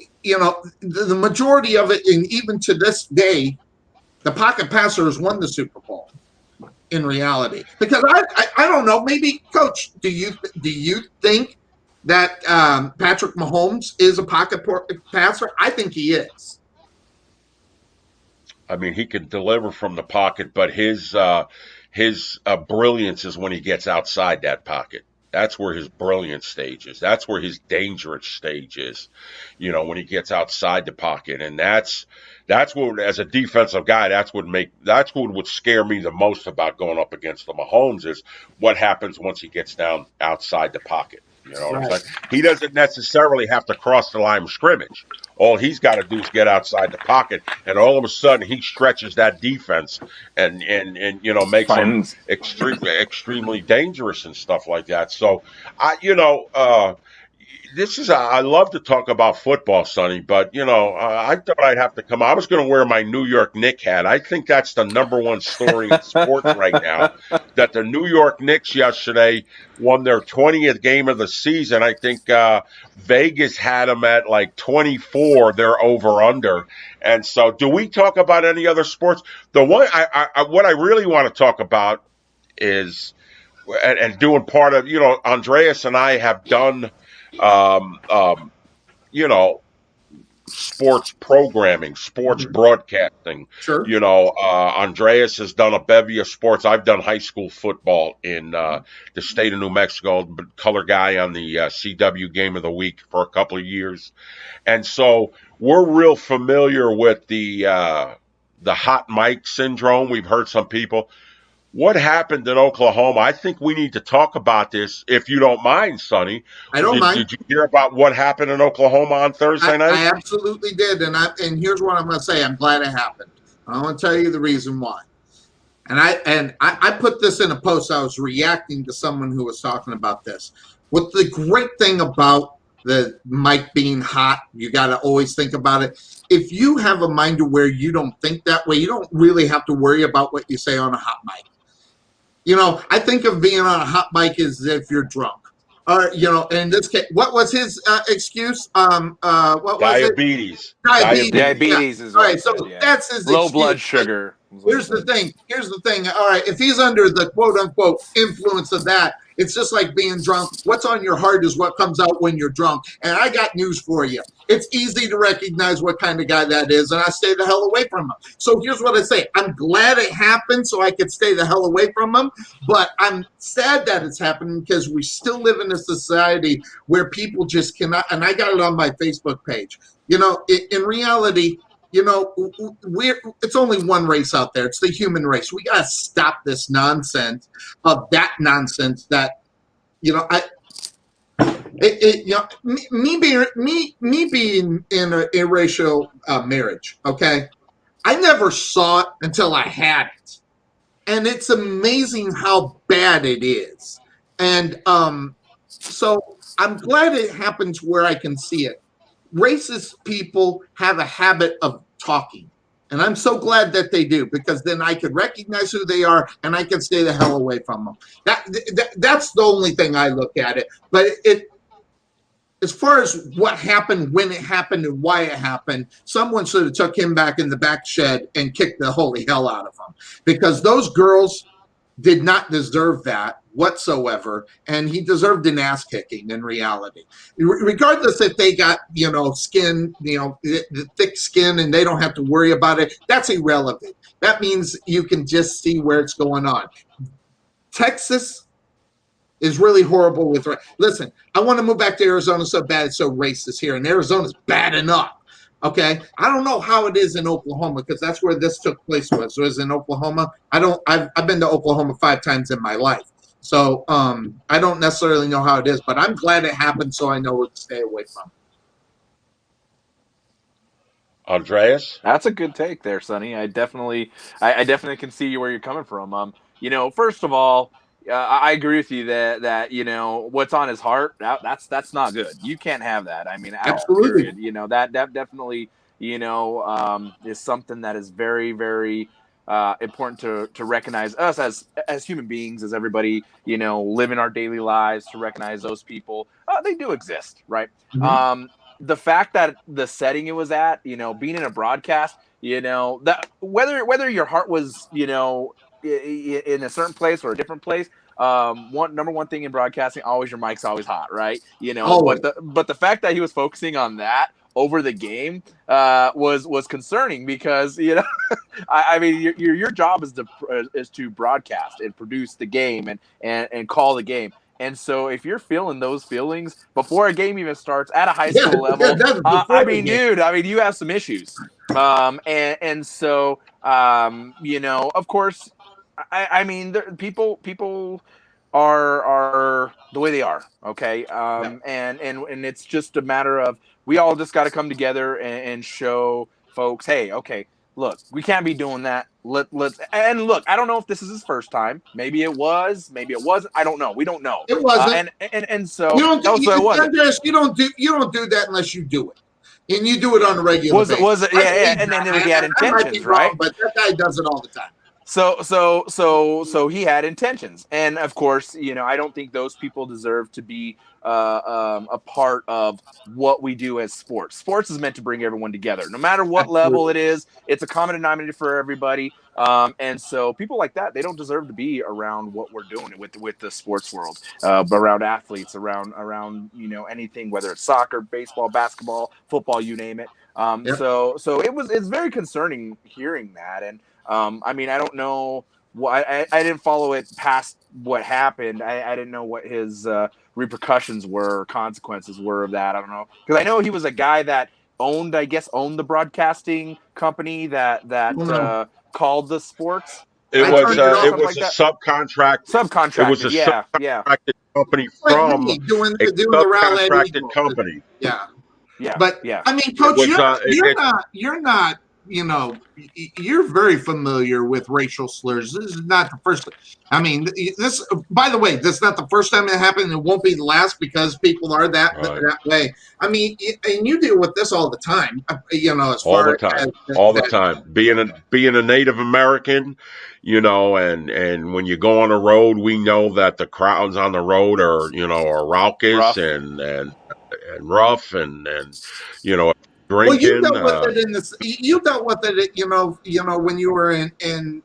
the majority of it, and even to this day, the pocket passers won the Super Bowl in reality. Because I don't know, maybe, Coach, do you think that Patrick Mahomes is a pocket passer? I think he is. I mean, he can deliver from the pocket, but his brilliance is when he gets outside that pocket. That's where his brilliant stage is. That's where his dangerous stage is, when he gets outside the pocket. And that's what, as a defensive guy, that's what would scare me the most about going up against the Mahomes is what happens once he gets down outside the pocket. You know what I'm saying? He doesn't necessarily have to cross the line of scrimmage. All he's got to do is get outside the pocket, and all of a sudden he stretches that defense and makes them extremely dangerous and stuff like that. So I love to talk about football, Sonny, but I thought I'd have to come. I was going to wear my New York Knicks hat. I think that's the number one story in sports right now. That the New York Knicks yesterday won their 20th game of the season. I think Vegas had them at like 24. They're over under. And so, do we talk about any other sports? The one what I really want to talk about is and doing part of Andreas and I have done. Sports programming, sports broadcasting. Sure. Andreas has done a bevy of sports. I've done high school football in the state of New Mexico, color guy on the CW Game of the Week for a couple of years. And so we're real familiar with the hot mic syndrome. We've heard some people. What happened in Oklahoma? I think we need to talk about this, if you don't mind, Sonny. I don't mind. Did you hear about what happened in Oklahoma on Thursday night? I absolutely did, and here's what I'm going to say. I'm glad it happened. I'm going to tell you the reason why. And I put this in a post. I was reacting to someone who was talking about this. What the great thing about the mic being hot, you got to always think about it. If you have a mind to where you don't think that way, you don't really have to worry about what you say on a hot mic. You know, I think of being on a hot mic as if you're drunk. Or, you know, in this case, what was his excuse? What was Diabetes. it? Diabetes Yeah. is all what right. I So said, yeah. that's his Low excuse. blood sugar. Here's the thing. All right. If he's under the quote unquote influence of that, it's just like being drunk. What's on your heart is what comes out when you're drunk. And I got news for you. It's easy to recognize what kind of guy that is, and I stay the hell away from him. So here's what I say. I'm glad it happened so I could stay the hell away from him, but I'm sad that it's happening because we still live in a society where people just cannot, and I got it on my Facebook page. You know, in reality, you know, it's only one race out there. It's the human race. We got to stop this nonsense of that nonsense that, you know, you know, me being in a interracial marriage, okay, I never saw it until I had it, and it's amazing how bad it is. And so I'm glad it happens where I can see it. Racist people have a habit of talking, and I'm so glad that they do, because then I could recognize who they are and I can stay the hell away from them. That's the only thing I look at it. But as far as what happened, when it happened, and why it happened, someone should have took him back in the back shed and kicked the holy hell out of him, because those girls did not deserve that whatsoever, and he deserved an ass kicking in reality. Regardless if they got, you know, skin, you know, the thick skin, and they don't have to worry about it, that's irrelevant. That means you can just see where it's going on. Texas is really horrible with. Listen, I want to move back to Arizona so bad, it's so racist here, and Arizona's bad enough. Okay, I don't know how it is in Oklahoma, because that's where this took place. Was in Oklahoma. I've been to Oklahoma 5 times in my life, so I don't necessarily know how it is, but I'm glad it happened, so I know what to stay away from. Andreas, that's a good take there, Sonny. I definitely can see where you're coming from. You know, first of all, I agree with you that you know what's on his heart. That's not good. You can't have that. I mean, absolutely. Period. You know that definitely is something that is very, very important to recognize us as human beings, as everybody, you know, living our daily lives, to recognize those people. They do exist, right? Mm-hmm. The fact that the setting it was at, you know, being in a broadcast, you know, that whether your heart was, you know, in a certain place or a different place, number one thing in broadcasting, always your mic's always hot, right? You know, Always. but the fact that he was focusing on that over the game was concerning, because, you know, I mean, your job is to broadcast and produce the game and call the game. And so if you're feeling those feelings before a game even starts at a high school level, I mean, dude, you have some issues. And so, you know, of course, I mean, people are the way they are. Okay. And it's just a matter of, we all just got to come together and show folks, hey, okay, look, we can't be doing that. Let's and look, I don't know if this is his first time. Maybe it was, maybe it wasn't. I don't know. We don't know. It wasn't. And so you don't. so it wasn't. Andreas, you don't do that unless you do it, and you do it on a regular basis. Was it? Yeah. And then he had intentions, right? Wrong, but that guy does it all the time. So he had intentions, and of course, you know, I don't think those people deserve to be a part of what we do as sports. Sports is meant to bring everyone together, no matter what level it is. It's a common denominator for everybody, and so people like that, they don't deserve to be around what we're doing with the sports world, around athletes, around you know, anything, whether it's soccer, baseball, basketball, football, you name it. So it's very concerning hearing that. And I mean, I don't know what I didn't follow it past what happened. I didn't know what his repercussions were, consequences were of that. I don't know, because I know he was a guy that owned the broadcasting company that called the sports. It was a subcontract. Subcontracted. It was a subcontracted company from doing a the subcontracted company. Yeah. Yeah. But yeah. I mean, Coach, you're not you're very familiar with racial slurs. This is not the first. I mean, this. By the way, this is not the first time it happened. It won't be the last because people are that way. I mean, and you deal with this all the time. As All far the time, as all the time. Being a Native American, and when you go on the road, we know that the crowds on the road are raucous Rough. and rough and Well, you drinking. dealt with it in this. You dealt with it, when you were in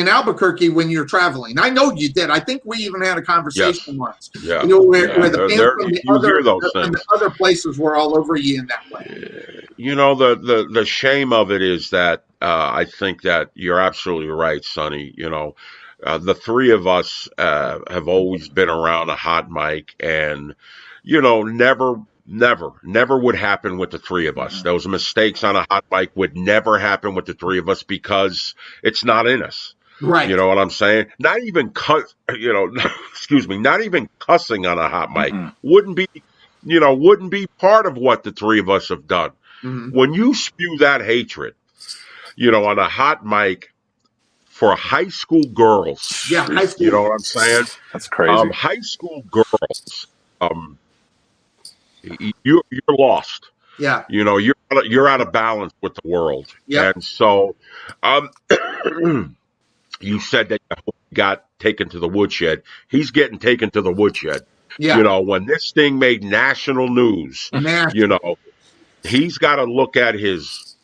Albuquerque when you're traveling. I know you did. I think we even had a conversation once. Yeah. Where the fans from the other places were all over you in that way. The shame of it is that I think that you're absolutely right, Sonny. The three of us have always been around a hot mic, and never would happen with the three of us. Those mistakes on a hot mic would never happen with the three of us because it's not in us. Right. You know what I'm saying? Not even excuse me, not even cussing on a hot mic wouldn't be part of what the three of us have done. When you spew that hatred, on a hot mic for high school girls. Yeah, high school. You know what I'm saying? That's crazy. High school girls, you're lost. Yeah. You're out of balance with the world. Yeah. And so, you said that he got taken to the woodshed. He's getting taken to the woodshed. Yeah. When this thing made national news, he's got to look at his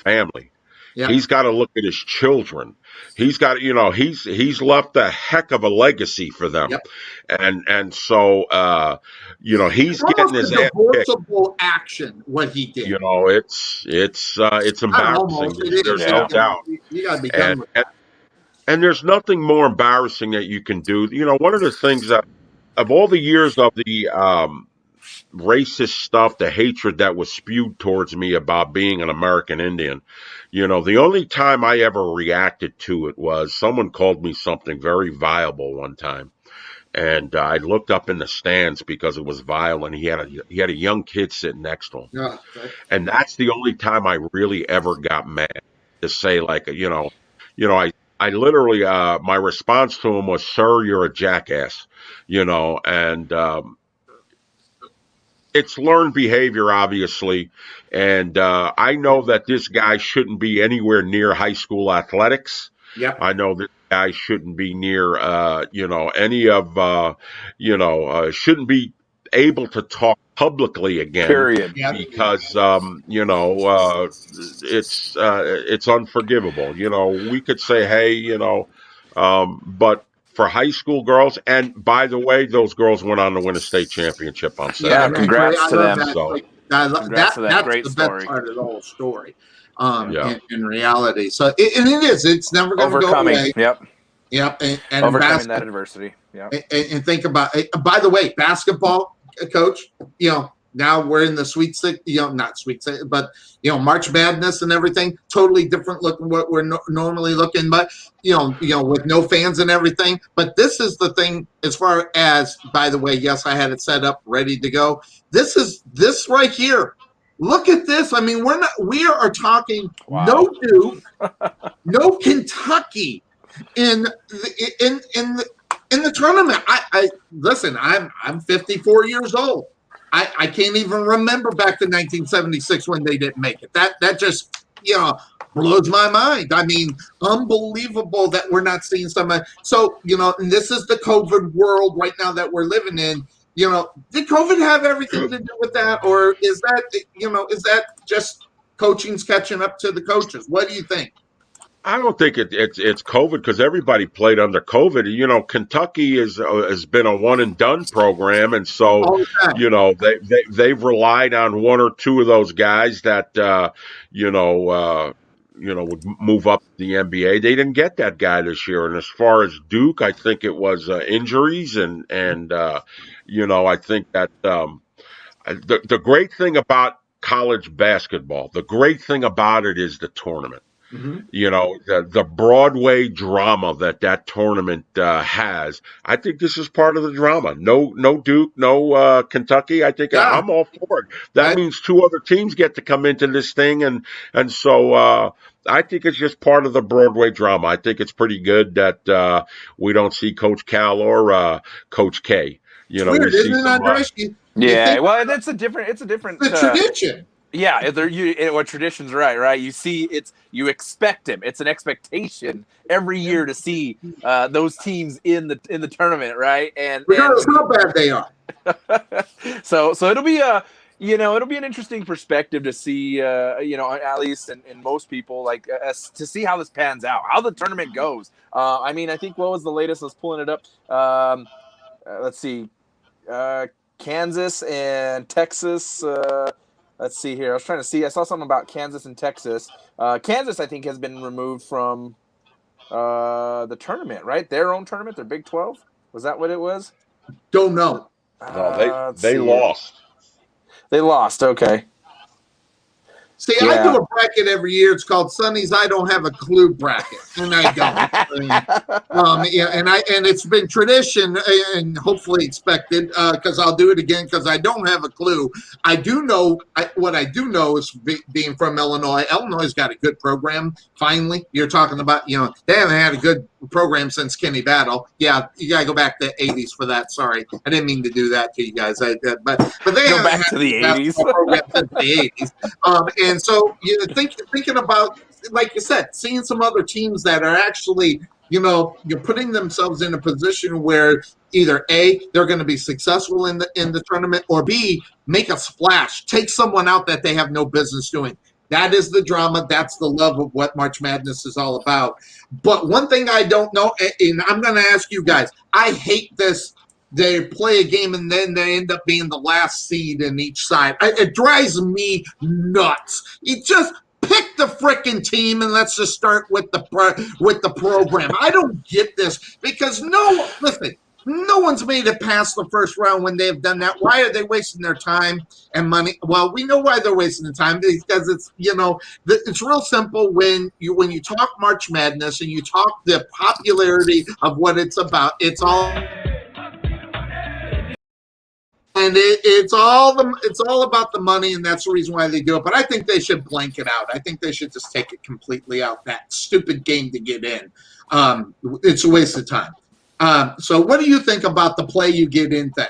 family. Yeah. He's got to look at his children. He's got, he's left a heck of a legacy for them. Yep. And so, he's getting his ass kicked. Action, what he did. It's embarrassing. There's no doubt. You got to be done with that. And there's nothing more embarrassing that you can do. One of the things that, of all the years of the racist stuff, the hatred that was spewed towards me about being an American Indian, the only time I ever reacted to it was someone called me something very viable one time. And I looked up in the stands because it was vile, and he had a young kid sitting next to him. Yeah, okay. And that's the only time I really ever got mad, to say, like, I literally, my response to him was, "Sir, you're a jackass," and it's learned behavior, obviously. And I know that this guy shouldn't be anywhere near high school athletics. Yeah. I know this guy shouldn't be near, any of, shouldn't be able to talk publicly again. Period. Because it's unforgivable. We could say, hey, but for high school girls, and by the way, those girls went on to win a state championship on Saturday. Yeah, congrats to them. That's Great the story. best part of the whole story. In reality, so it's never going to go away. Yep. And overcoming that adversity. Yeah. And think about it. By the way, basketball coach, now we're in the Sweet Six, not Sweet Six, but March Madness and everything. Totally different look than what we're normally looking, but with no fans and everything. But this is the thing, as far as, by the way, yes, I had it set up, ready to go. This right here. Look at this. I mean, we are talking no Duke, no Kentucky in the tournament. I listen, I'm 54 years old. I can't even remember back to 1976 when they didn't make it. That just blows my mind. I mean, unbelievable that we're not seeing somebody. So, and this is the COVID world right now that we're living in. Did COVID have everything to do with that, or is that just coaching's catching up to the coaches? What do you think? I don't think it's COVID, because everybody played under COVID. Kentucky has been a one and done program, and so they've relied on one or two of those guys that would move up the NBA. They didn't get that guy this year. And as far as Duke, I think it was injuries, and I think that the great thing about college basketball, the great thing about it is the tournament. You know, the Broadway drama that tournament has. I think this is part of the drama. No Duke, no Kentucky. I think I'm all for it. That means two other teams get to come into this thing, and so I think it's just part of the Broadway drama. I think it's pretty good that we don't see Coach Cal or Coach K. You know, weird, we see isn't some. it, Yeah, well, it's a different. the tradition. Yeah, what tradition's right. You see, you expect him. It's an expectation every year to see those teams in the tournament, right? And regardless how bad they are. so it'll be it'll be an interesting perspective to see, at least in most people, like to see how this pans out, how the tournament goes. I mean, I think what was the latest? I was pulling it up. Let's see, Kansas and Texas. Let's see here. I was trying to see. I saw something about Kansas and Texas. Kansas, I think, has been removed from the tournament, right? Their own tournament, their Big 12. Was that what it was? Don't know. No, they lost. They lost. Okay. See, I do a bracket every year. It's called Sonny's I Don't Have a Clue bracket, and I don't. And it's been tradition and hopefully expected because I'll do it again because I don't have a clue. I do know what I do know is being from Illinois. Illinois got a good program. Finally, you're talking about they haven't had a good program since Kenny Battle. Yeah, you gotta go back to the 80s for that. Sorry, I didn't mean to do that to you guys. But they go back to the 80s. Program since the 80s. And so thinking about, like you said, seeing some other teams that are actually, you're putting themselves in a position where either A, they're going to be successful in the tournament, or B, make a splash, take someone out that they have no business doing. That is the drama. That's the love of what March Madness is all about. But one thing I don't know, and I'm going to ask you guys, I hate this. They play a game and then they end up being the last seed in each side. It drives me nuts. You just pick the frickin' team and let's just start with the program. I don't get this because no one's made it past the first round when they've done that. Why are they wasting their time and money? Well, we know why they're wasting the time because it's it's real simple when you talk March Madness and you talk the popularity of what it's about. It's all. And it's all about the money, and that's the reason why they do it. But I think they should blank it out. I think they should just take it completely out. That stupid game to get in, it's a waste of time. So, what do you think about the play you get in thing?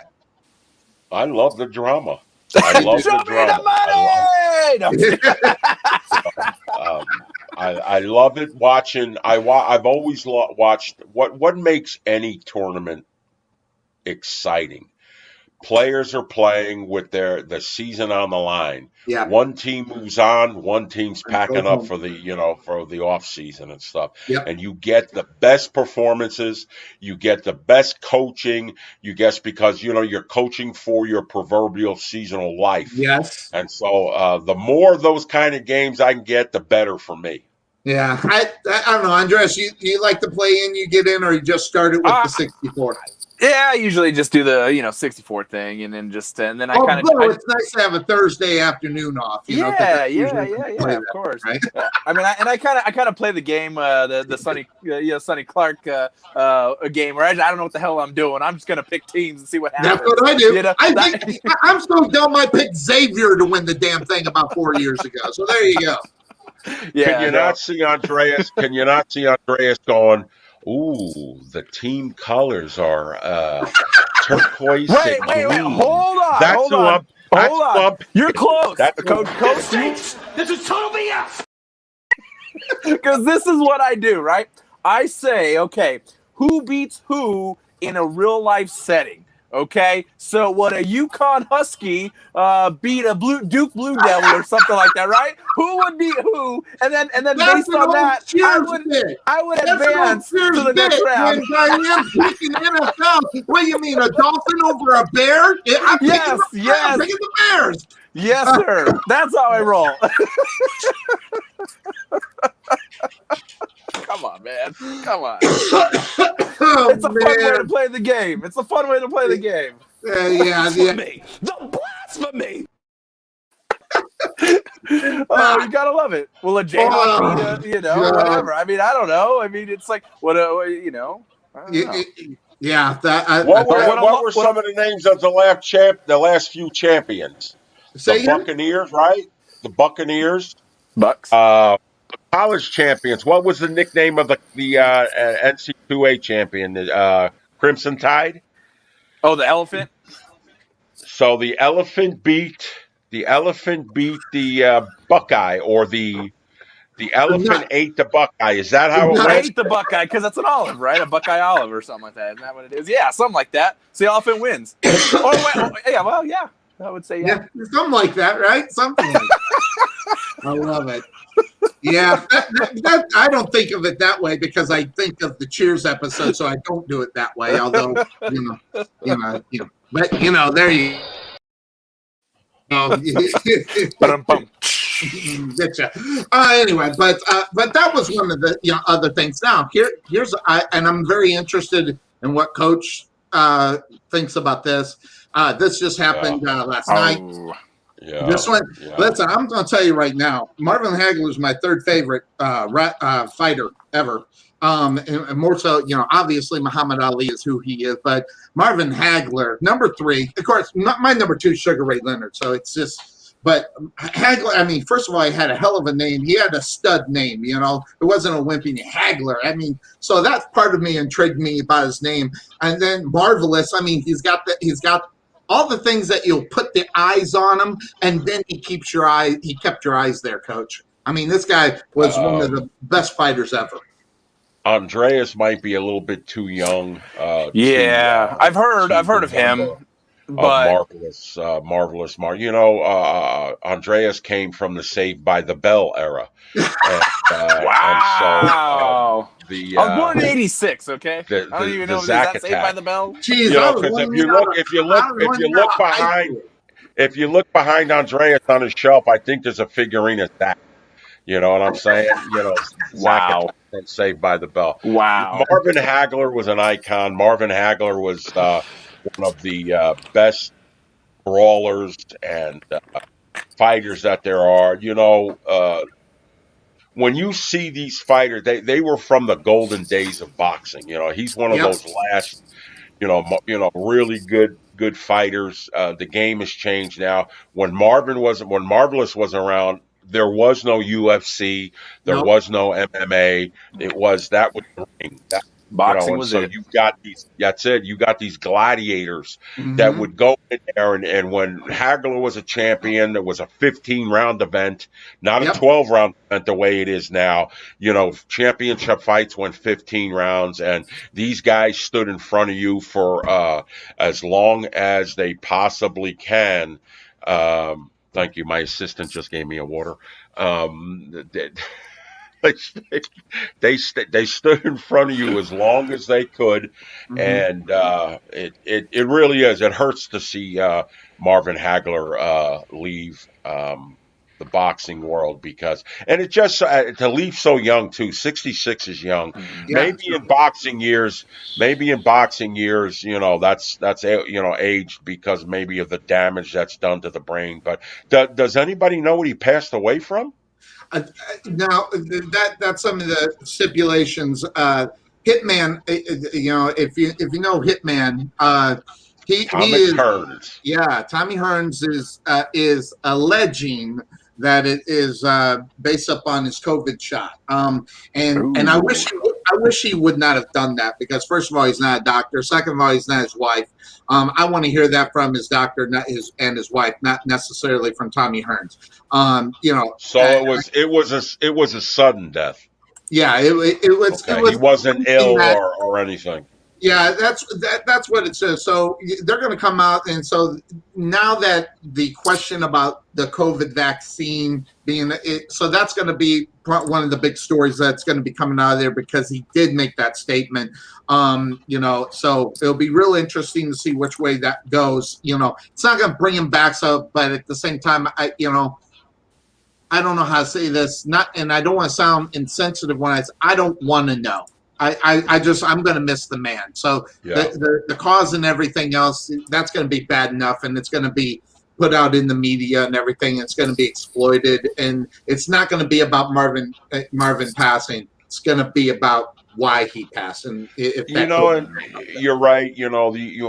I love the drama. I love the drama. I love it watching. I've always watched what makes any tournament exciting. Players are playing with the season on the line. Yeah. One team moves on, one team's packing up for the off season and stuff. Yep. And you get the best performances, you get the best coaching, because you're coaching for your proverbial seasonal life. Yes. And so the more of those kind of games I can get, the better for me. Yeah. I don't know, Andres, you like to play in, you get in, or you just started with the 64? Yeah, I usually just do the 64 thing, and then I kind of. It's nice to have a Thursday afternoon off. Yeah, of course. Right? I mean, I kind of play the game, the Sonny Clark game, where I don't know what the hell I'm doing. I'm just gonna pick teams and see what happens. That's what I do. I'm so dumb. I picked Xavier to win the damn thing about 4 years ago. So there you go. Yeah. Can you not see Andreas? Can you not see Andreas going? Ooh, the team colors are turquoise and green. Wait, hold on. You're close. Coach. This is total BS. Because this is what I do, right? I say, okay, who beats who in a real life setting? Okay, so would a UConn Husky beat a Duke Blue Devil or something like that, right? Who would beat who? And then based on that, I would advance to the next round. When picking NFL, what do you mean, a dolphin over a bear? I'm picking the Bears. Yes, sir. That's how I roll. Come on, man. Come on. It's a fun way to play the game. Yeah. The blasphemy. Oh, you gotta love it. Will a Jayhawk beat whatever? I mean, I don't know. I mean, it's like what I don't know. Yeah. What were some of the names of the last few champions? The Buccaneers, right? The Buccaneers. Bucks. College champions. What was the nickname of the NC2A champion? Crimson Tide. Oh, the elephant. So the elephant beat the Buckeye, or the elephant ate the Buckeye. Is that how it went? I ate the Buckeye because that's an olive, right? A Buckeye olive or something like that. Isn't that what it is? Yeah, something like that. So the elephant wins. Yeah. I would say yeah. Something like that, right? Something like that. I love it. Yeah, that, I don't think of it that way because I think of the Cheers episode, so I don't do it that way. Although, but there you go. Anyway, but that was one of the other things. Now here's and I'm very interested in what Coach thinks about this. This just happened last night. Yeah. This one, listen, I'm going to tell you right now, Marvin Hagler is my third favorite fighter ever. And more so, obviously Muhammad Ali is who he is, but Marvin Hagler, number 3, of course, my number 2 is Sugar Ray Leonard. So it's just, but Hagler, I mean, first of all, he had a hell of a name. He had a stud name, it wasn't a wimpy Hagler. I mean, so that's part of me intrigued me about his name. And then Marvelous, I mean, he's got all the things that you'll put the eyes on him, and then he kept your eyes there, Coach. I mean, this guy was one of the best fighters ever. Andreas might be a little bit too young. I've heard of him. But marvelous. Andreas came from the Saved by the Bell era. Wow. I was born in '86. Okay, I don't even know if that's Saved by the Bell. Jeez, if you look behind Andreas on his shelf, I think there's a figurine of that. You know what I'm saying? Wow. From Saved by the Bell. Wow. Marvin Hagler was an icon. Marvin Hagler was one of the best brawlers and fighters that there are. When you see these fighters, they were from the golden days of boxing. He's one of those last, really good fighters. The game has changed now. When Marvelous was around, there was no UFC, there was no MMA. That was the ring. Boxing was so it. You got these. That's it. You got these gladiators that would go in there, and when Hagler was a champion, it was a 15-round event, not a 12-round event the way it is now. Championship fights went 15 rounds, and these guys stood in front of you for as long as they possibly can. Thank you. My assistant just gave me a water. They stood in front of you as long as they could, and it really is. It hurts to see Marvin Hagler leave the boxing world and it just to leave so young too. 66 is young. Maybe in boxing years, that's aged because maybe of the damage that's done to the brain. But does anybody know what he passed away from? Now that's some of the stipulations. Hitman, if you know Hitman, Tommy Hearns. Yeah, Tommy Hearns is alleging that it is based upon his COVID shot. And I wish he would not have done that because first of all, he's not a doctor. Second of all, he's not his wife. I want to hear that from his doctor, and his wife, not necessarily from Tommy Hearns. So it was a sudden death. Yeah, it was. Okay. He wasn't ill or anything. Yeah, that's what it says. So they're going to come out, and so now that the question about the COVID vaccine being so that's going to be one of the big stories that's going to be coming out of there because he did make that statement. So it'll be real interesting to see which way that goes. It's not going to bring him back. So, but at the same time, I don't know how to say this. And I don't want to sound insensitive when I don't want to know. I'm going to miss the man. So the cause and everything else, that's going to be bad enough, and it's going to be put out in the media and everything. It's going to be exploited, and it's not going to be about Marvin passing. It's going to be about why he passed. And if that and you're right.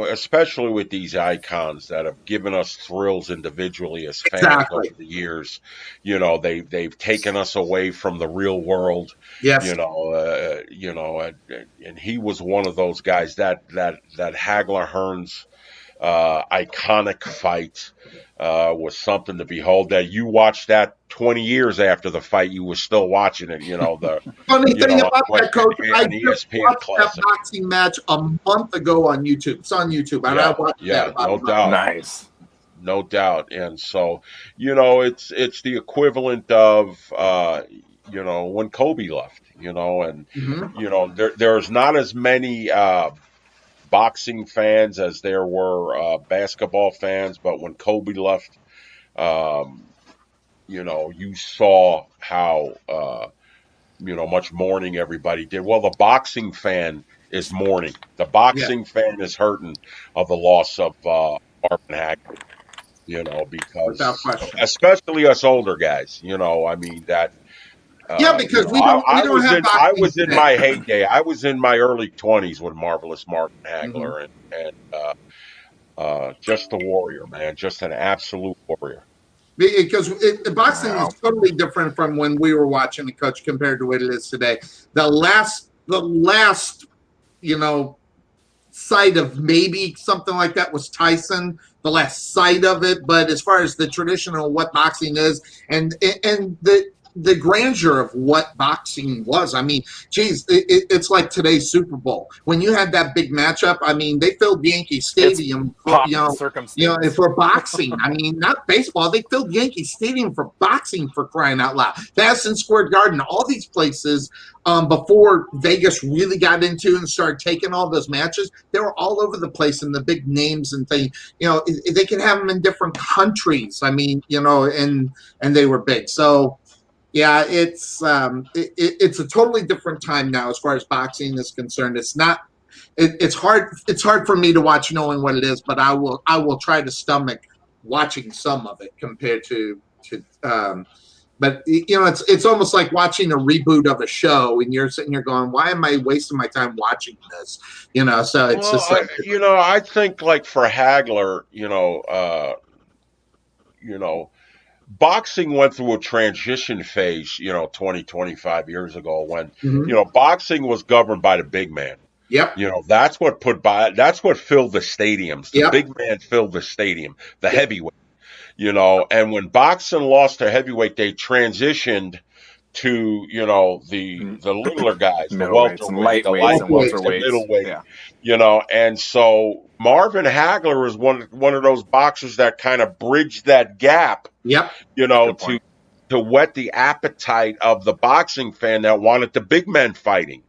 Especially with these icons that have given us thrills individually as fans over the years. They've taken us away from the real world. Yes. And he was one of those guys that Hagler Hearns iconic fight was something to behold. That you watched that 20 years after the fight, you were still watching it. The funny thing about that, Coach, I just watched Classic. that boxing match a month ago on YouTube. It's on YouTube. I watched that. No doubt. Nice. No doubt. And so, it's the equivalent of when Kobe left. There's not as many boxing fans as there were basketball fans, but when Kobe left, you saw how much mourning everybody did. Well, the boxing fan is mourning. The boxing fan is hurting of the loss of Marvin Hagler. Because especially us older guys, that. Because I was in my heyday. I was in my early 20s with Marvelous Marvin Hagler, and just a warrior, man, just an absolute warrior. Because boxing is totally different from when we were watching it, Coach, compared to what it is today. The last, sight of maybe something like that was Tyson. The last sight of it, but as far as the traditional what boxing is, and the grandeur of what boxing was. I mean, geez, it's like today's Super Bowl. When you had that big matchup, I mean, they filled Yankee Stadium for boxing. I mean, not baseball. They filled Yankee Stadium for boxing, for crying out loud. Madison Square Garden, all these places before Vegas really got into and started taking all those matches, they were all over the place, and the big names and things. They can have them in different countries. I mean, and they were big. So. Yeah, it's a totally different time now as far as boxing is concerned. It's not. It's hard. It's hard for me to watch knowing what it is, but I will try to stomach watching some of it compared to. But it's almost like watching a reboot of a show, and you're sitting here going, "Why am I wasting my time watching this?" So it's just like I think like for Hagler, boxing went through a transition phase, 20, 25 years ago when, boxing was governed by the big man. Yep. That's what filled the stadiums. The big man filled the stadium, the heavyweight, and when boxing lost their heavyweight, they transitioned to, the littler guys, the welterweight, the lightweight, the middleweight, and so Marvin Hagler is one of those boxers that kind of bridged that gap. Yep. To whet the appetite of the boxing fan that wanted the big men fighting.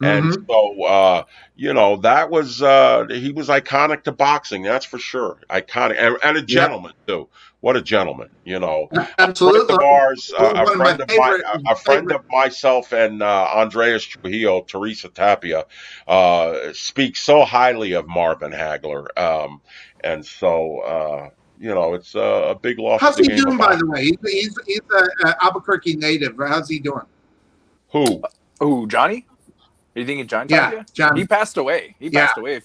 And so, that was he was iconic to boxing, that's for sure. Iconic and a gentleman too. What a gentleman, Absolutely. A friend of myself and Andreas Trujillo, Teresa Tapia, speaks so highly of Marvin Hagler, and so it's a big loss. How's he doing, by the way? He's an Albuquerque native. How's he doing? Who? Johnny? Are you thinking John? Yeah, John. He passed away. Passed away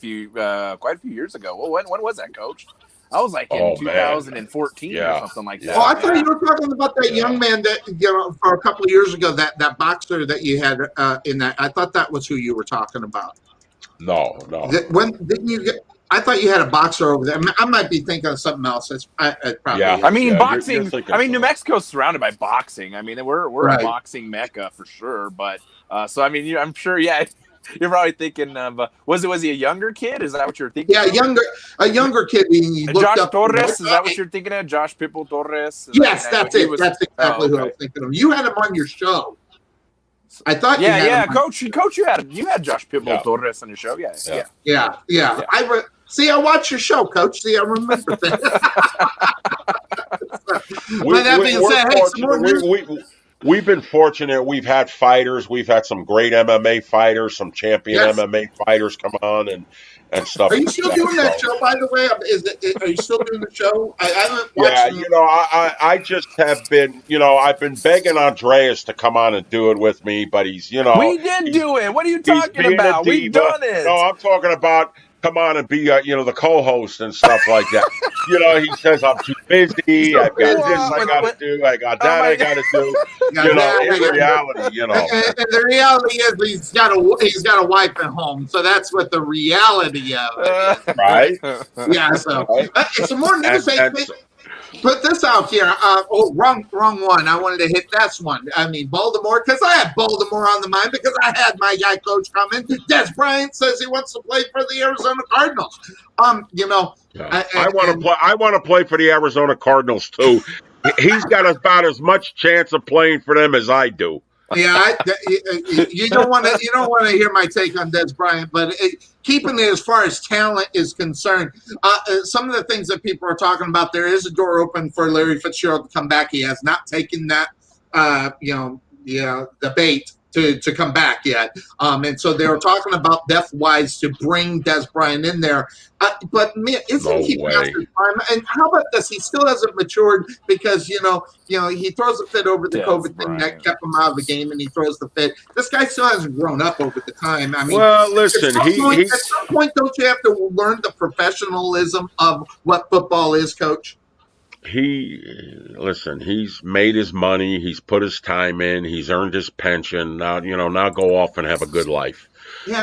quite a few years ago. Well, when was that, Coach? I was like in 2014 or something like that. Oh, I thought you were talking about that young man that for a couple of years ago. That boxer that you had in that. I thought that was who you were talking about. No. When didn't you get? I thought you had a boxer over there. I might be thinking of something else. Probably. Yeah. I mean, boxing. New Mexico's surrounded by boxing. I mean, we're a boxing mecca for sure. But so I mean, I'm sure. Yeah. You're probably thinking of was he a younger kid? Is that what you're thinking? Yeah, a younger kid. Josh Torres. Is that what you're thinking of? Josh Pitbull Torres. Yes, that's it. That's exactly who I was thinking of. You had him on your show. I thought. Coach. You had Josh Pitbull Torres on your show. Yeah. I watched your show, Coach. See, I remember that. we've been fortunate. We've had fighters. We've had some great MMA fighters, some champion MMA fighters come on and stuff. Are you still doing that show, by the way? Are you still doing the show? I haven't watched I just have been, I've been begging Andreas to come on and do it with me, but he's, We did do it. What are you talking about? We've done it. No, I'm talking about come on and be, the co-host and stuff like that. He says I'm too busy. I've got this I got to do. I got that I got to do. In reality, And the reality is he's got a wife at home, so that's what the reality of it is. Right? Yeah. So some more news. Put this out here. Wrong one. I wanted to hit this one. I mean, Baltimore, because I had Baltimore on the mind because I had my guy coach come in. Des Bryant says he wants to play for the Arizona Cardinals. I want to play for the Arizona Cardinals too. He's got about as much chance of playing for them as I do. Yeah, you don't want to hear my take on Des Bryant, but keeping it as far as talent is concerned, some of the things that people are talking about, there is a door open for Larry Fitzgerald to come back. He has not taken that, the bait to come back yet, and so they were talking about depth-wise to bring Des Bryant in there. But isn't he past his prime? And how about this? He still hasn't matured because he throws a fit over the COVID thing that kept him out of the game, and he throws the fit. This guy still hasn't grown up over the time. I mean, well, listen, at some point, don't you have to learn the professionalism of what football is, Coach? He's made his money. He's put his time in. He's earned his pension. Now go off and have a good life. Yeah,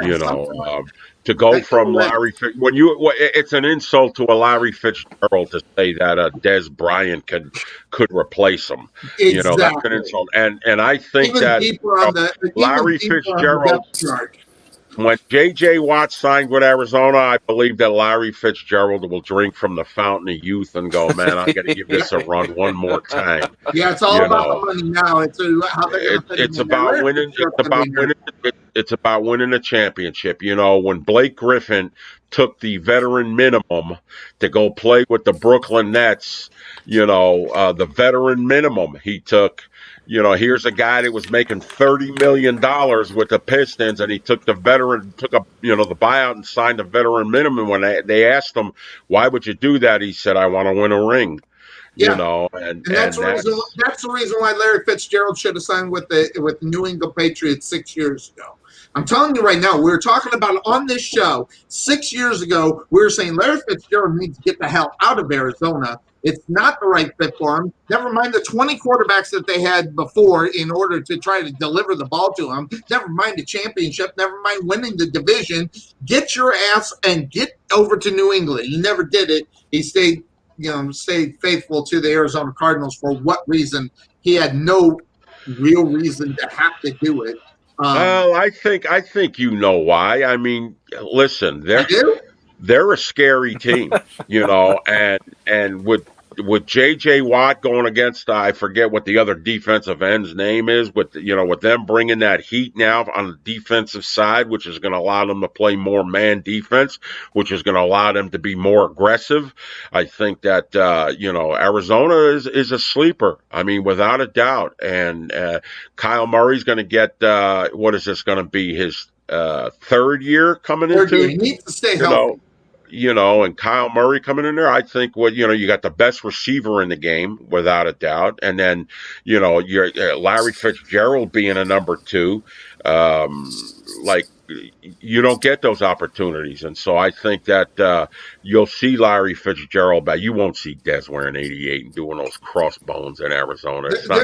to go from Larry, it's an insult to a Larry Fitzgerald to say that Des Bryant could replace him. Exactly. That's an insult. And I think Larry Fitzgerald. When J.J. Watt signed with Arizona, I believe that Larry Fitzgerald will drink from the fountain of youth and go, man, I got to give this a run one more time. Yeah, it's all about the money now. It's about winning. It's about winning a championship. When Blake Griffin took the veteran minimum to go play with the Brooklyn Nets, the veteran minimum he took. Here's a guy that was making $30 million with the Pistons, and he took the buyout and signed the veteran minimum. When they asked him, why would you do that? He said, I want to win a ring. Yeah. And that's the reason why Larry Fitzgerald should have signed with the New England Patriots 6 years ago. I'm telling you right now, we were talking about it on this show 6 years ago. We were saying Larry Fitzgerald needs to get the hell out of Arizona. It's not the right fit for him. Never mind the 20 quarterbacks that they had before in order to try to deliver the ball to him. Never mind the championship. Never mind winning the division. Get your ass and get over to New England. He never did it. He stayed faithful to the Arizona Cardinals. For what reason? He had no real reason to have to do it. Well, I think you know why. I mean, listen, they're a scary team, and with J.J. Watt going against, I forget what the other defensive end's name is, with them bringing that heat now on the defensive side, which is going to allow them to play more man defense, which is going to allow them to be more aggressive. I think that, Arizona is a sleeper. I mean, without a doubt. And Kyle Murray's going to get, what is this going to be, his third year coming into? He needs to stay healthy. And Kyle Murray coming in there, I think you got the best receiver in the game without a doubt. And then, you're Larry Fitzgerald being a number two, you don't get those opportunities. And so I think that you'll see Larry Fitzgerald back. You won't see Des wearing 88 and doing those crossbones in Arizona. It's not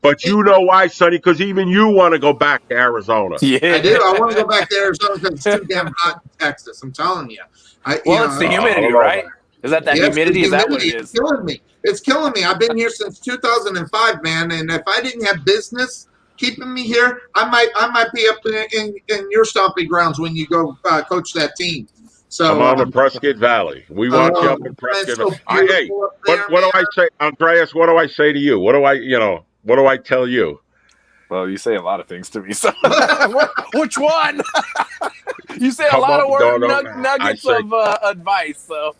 but you know why, Sonny? Because even you want to go back to Arizona. Yeah, I do. I want to go back to Arizona because it's too damn hot in Texas. I'm telling you. It's the humidity, right? Is that humidity? Is that what it is? It's killing me. It's killing me. I've been here since 2005, man. And if I didn't have business keeping me here, I might be up in your stomping grounds when you go coach that team. So come on to Prescott Valley. We want you up in Prescott Valley. Hey, what do I say, Andreas? What do I say to you? What do I tell you? Well, you say a lot of things to me. So which one? You say a lot of nuggets of advice. So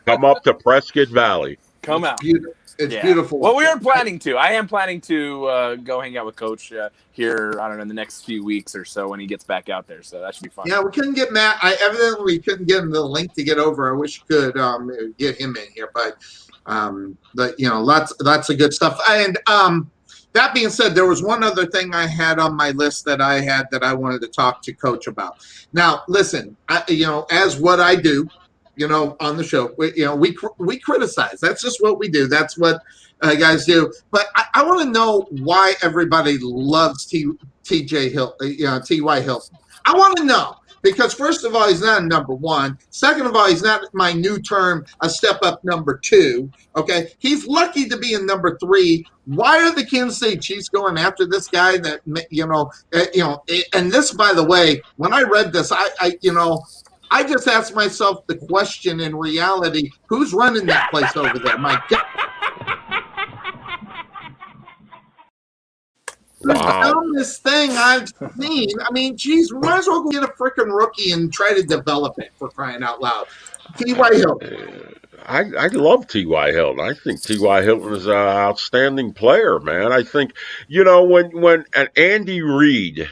come up to Prescott Valley. Come out. It's beautiful. Well, we are planning to. I am planning to go hang out with Coach here, I don't know, in the next few weeks or so when he gets back out there. So that should be fun. Yeah, we couldn't get Matt. I evidently couldn't get him the link to get over. I wish we could get him in here, but lots of good stuff. And that being said, there was one other thing I had on my list that I wanted to talk to Coach about. Now, listen, as what I do, on the show, we criticize. That's just what we do. That's what guys do. But I want to know why everybody loves T.J. Hilton, T.Y. Hilton. I want to know. Because first of all, he's not a number one. Second of all, he's not my new term, a step up number two. Okay, he's lucky to be in number three. Why are the Kansas City Chiefs going after this guy? That and this, by the way, when I read this, I just asked myself the question. In reality, who's running that place over there? My God. The dumbest thing I've seen. I mean, geez, we might as well go get a freaking rookie and try to develop it, for crying out loud. T.Y. Hilton. I love T.Y. Hilton. I think T.Y. Hilton is an outstanding player, man. I think, when an Andy Reid,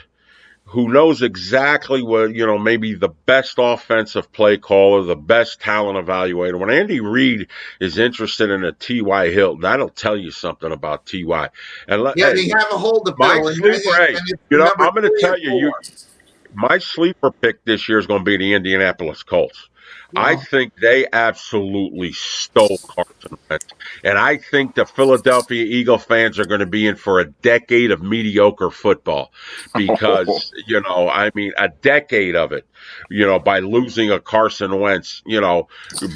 who knows exactly what, maybe the best offensive play caller, the best talent evaluator. When Andy Reid is interested in a T.Y. Hilton, that'll tell you something about T.Y. And they have a hold of my sleeper. I'm going to tell you, my sleeper pick this year is going to be the Indianapolis Colts. Wow. I think they absolutely stole Carson Wentz. And I think the Philadelphia Eagle fans are going to be in for a decade of mediocre football because, a decade of it, by losing a Carson Wentz,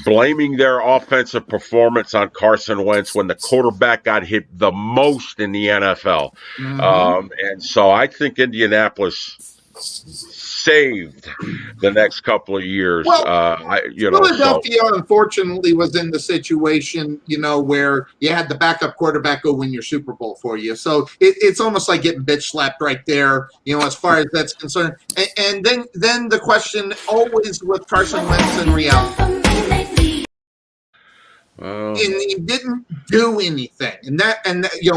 blaming their offensive performance on Carson Wentz when the quarterback got hit the most in the NFL. Mm-hmm. And so I think Indianapolis saved the next couple of years. Well, Philadelphia, unfortunately, was in the situation, where you had the backup quarterback go win your Super Bowl for you. So it's almost like getting bitch slapped right there, as far as that's concerned. And then the question always with Carson Wentz in reality. And he didn't do anything. And that,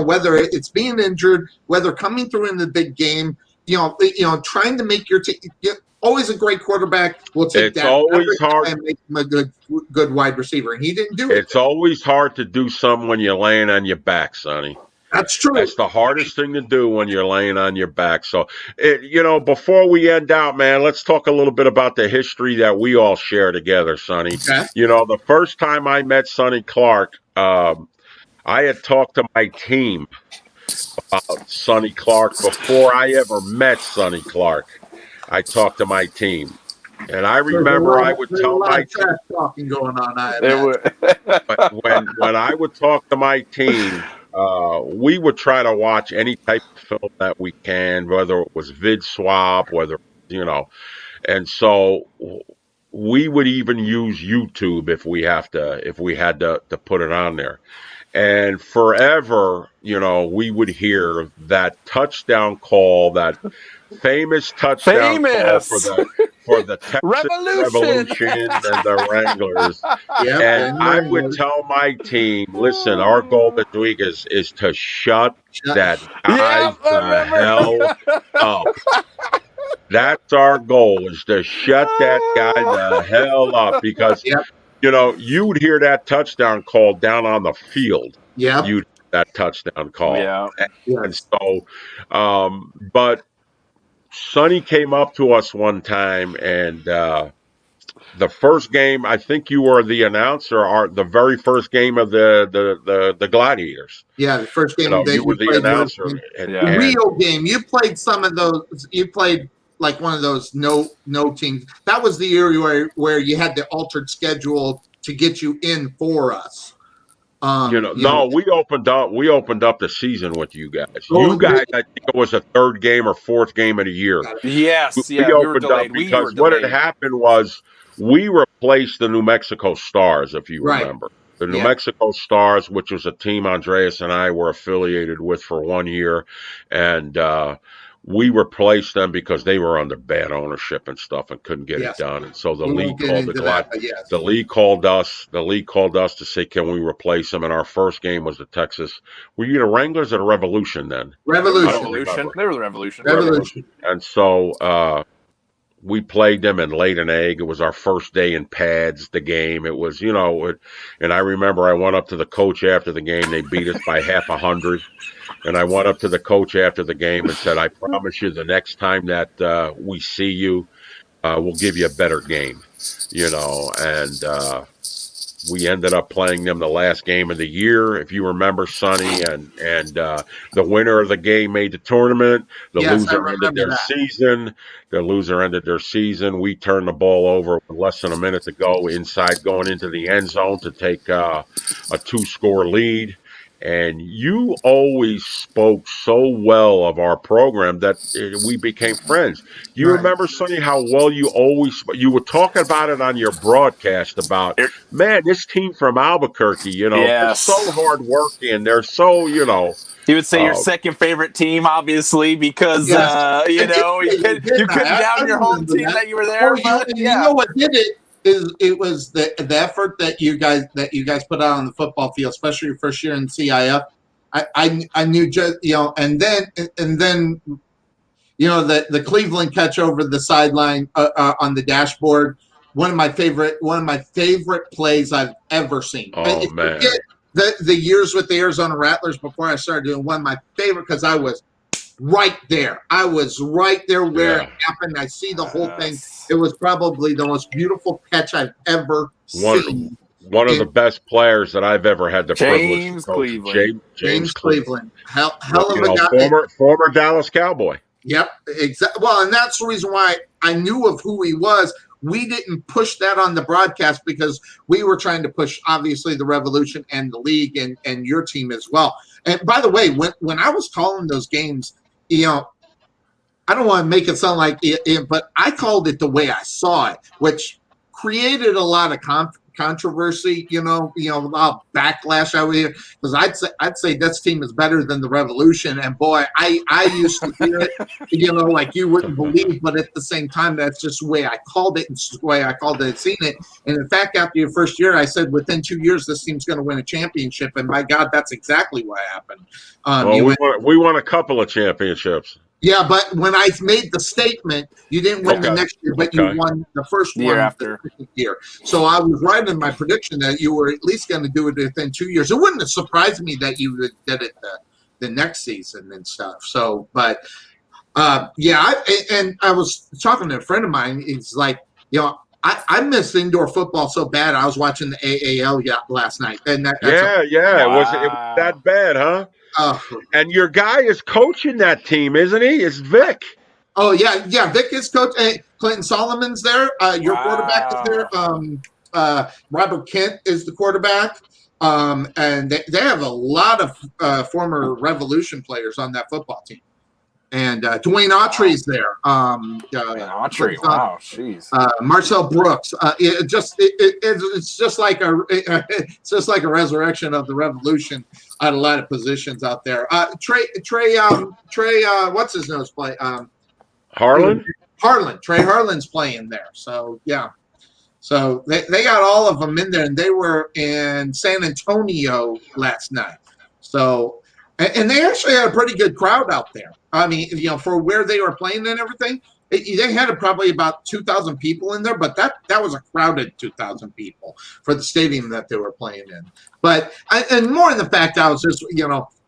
whether it's being injured, whether coming through in the big game, trying to make your team. Always a great quarterback. We'll take that. It's always hard and make him a good wide receiver, and he didn't do it. It's always hard to do something when you're laying on your back, Sonny. That's true. That's the hardest thing to do when you're laying on your back. So, before we end out, man, let's talk a little bit about the history that we all share together, Sonny. Okay. The first time I met Sonny Clark, I had talked to my team about Sonny Clark before I ever met Sonny Clark. I talked to my team, and I remember I would tell my team talking going on. But when I would talk to my team, we would try to watch any type of film that we can, whether it was vid swap, whether and so we would even use YouTube if we had to put it on there. And forever, we would hear that touchdown call, that famous touchdown call for the Texas Revolution and the Wranglers. Yep, and I would tell my team, listen, our goal this week is to shut that guy the hell up. That's our goal, is to shut that guy the hell up, because you would hear that touchdown call down on the field. Yeah. You'd hear that touchdown call. Yeah. And so, but Sonny came up to us one time, and the first game, I think you were the announcer, the very first game of the Gladiators. Yeah, the first game. You were the announcer. The real game. You played some of those. You played like one of those no teams. That was the year where you had the altered schedule to get you in for us. We opened up the season with you guys. You guys, I think it was the third game or fourth game of the year. Yes, we opened up because what had happened was we replaced the New Mexico Stars, if you remember. The New Mexico Stars, which was a team Andreas and I were affiliated with for 1 year, and we replaced them because they were under bad ownership and stuff and couldn't get it done. And so the league called the league called us. The league called us to say, can we replace them? And our first game was the Texas. Were you the Wranglers or the Revolution then? Revolution. They were the Revolution. And so we played them and laid an egg. It was our first day in pads, the game. It was, and I remember I went up to the coach after the game. They beat us by 50. And I went up to the coach after the game and said, I promise you the next time that we see you, we'll give you a better game, and we ended up playing them the last game of the year, if you remember, Sonny, and the winner of the game made the tournament. The loser ended their season. The loser ended their season. We turned the ball over with less than a minute to go inside, going into the end zone to take a 2-score lead. And you always spoke so well of our program that we became friends. You remember, Sonny, how well you were talking about it on your broadcast about, man, this team from Albuquerque, they're so hardworking. They're so, He would say your second favorite team, obviously, because you couldn't down your home team that you were there. You know what did it? It was the effort that you guys put out on the football field, especially your first year in CIF. I knew just and then the Cleveland catch over the sideline on the dashboard. One of my favorite plays I've ever seen. Oh man! The years with the Arizona Rattlers before I started doing, one of my favorite because I was right there. I was right there where it happened. I see the whole thing. It was probably the most beautiful catch I've ever seen. One of the best players that I've ever had the privilege to coach. James Cleveland. Hell of a guy. Former Dallas Cowboy. Yep, exactly. Well, and that's the reason why I knew of who he was. We didn't push that on the broadcast because we were trying to push, obviously, the Revolution and the league and your team as well. And by the way, when I was calling those games, I don't want to make it sound like it, but I called it the way I saw it, which created a lot of controversy, a lot of backlash out here, because I'd say this team is better than the Revolution. And boy, I used to hear it, like you wouldn't believe, but at the same time, that's just the way I called it and the way I called it and seen it. And in fact, after your first year, I said within 2 years, this team's going to win a championship. And my God, that's exactly what happened. We won a couple of championships. Yeah, but when I made the statement, you didn't win the next year, but you won the first year after the second year. So I was right in my prediction that you were at least going to do it within 2 years. It wouldn't have surprised me that you did it the next season and stuff. So, but I was talking to a friend of mine. He's like, I missed indoor football so bad. I was watching the AAL last night. And it was that bad, huh? And your guy is coaching that team, isn't he? It's Vic. Oh, yeah. Vic is coach. Clinton Solomon's there. Your quarterback is there. Robert Kent is the quarterback. And they have a lot of former Revolution players on that football team. And Dwayne Autry's there. Autry, wow, jeez. Marcel Brooks. It's just like a resurrection of the Revolution at a lot of positions out there. Trey, what's his nose play? Harlan. Trey Harlan's playing there. So yeah. So they got all of them in there, and they were in San Antonio last night. So. And they actually had a pretty good crowd out there. I mean, for where they were playing and everything, they had probably about 2,000 people in there, but that was a crowded 2,000 people for the stadium that they were playing in. But and more in the fact I was just,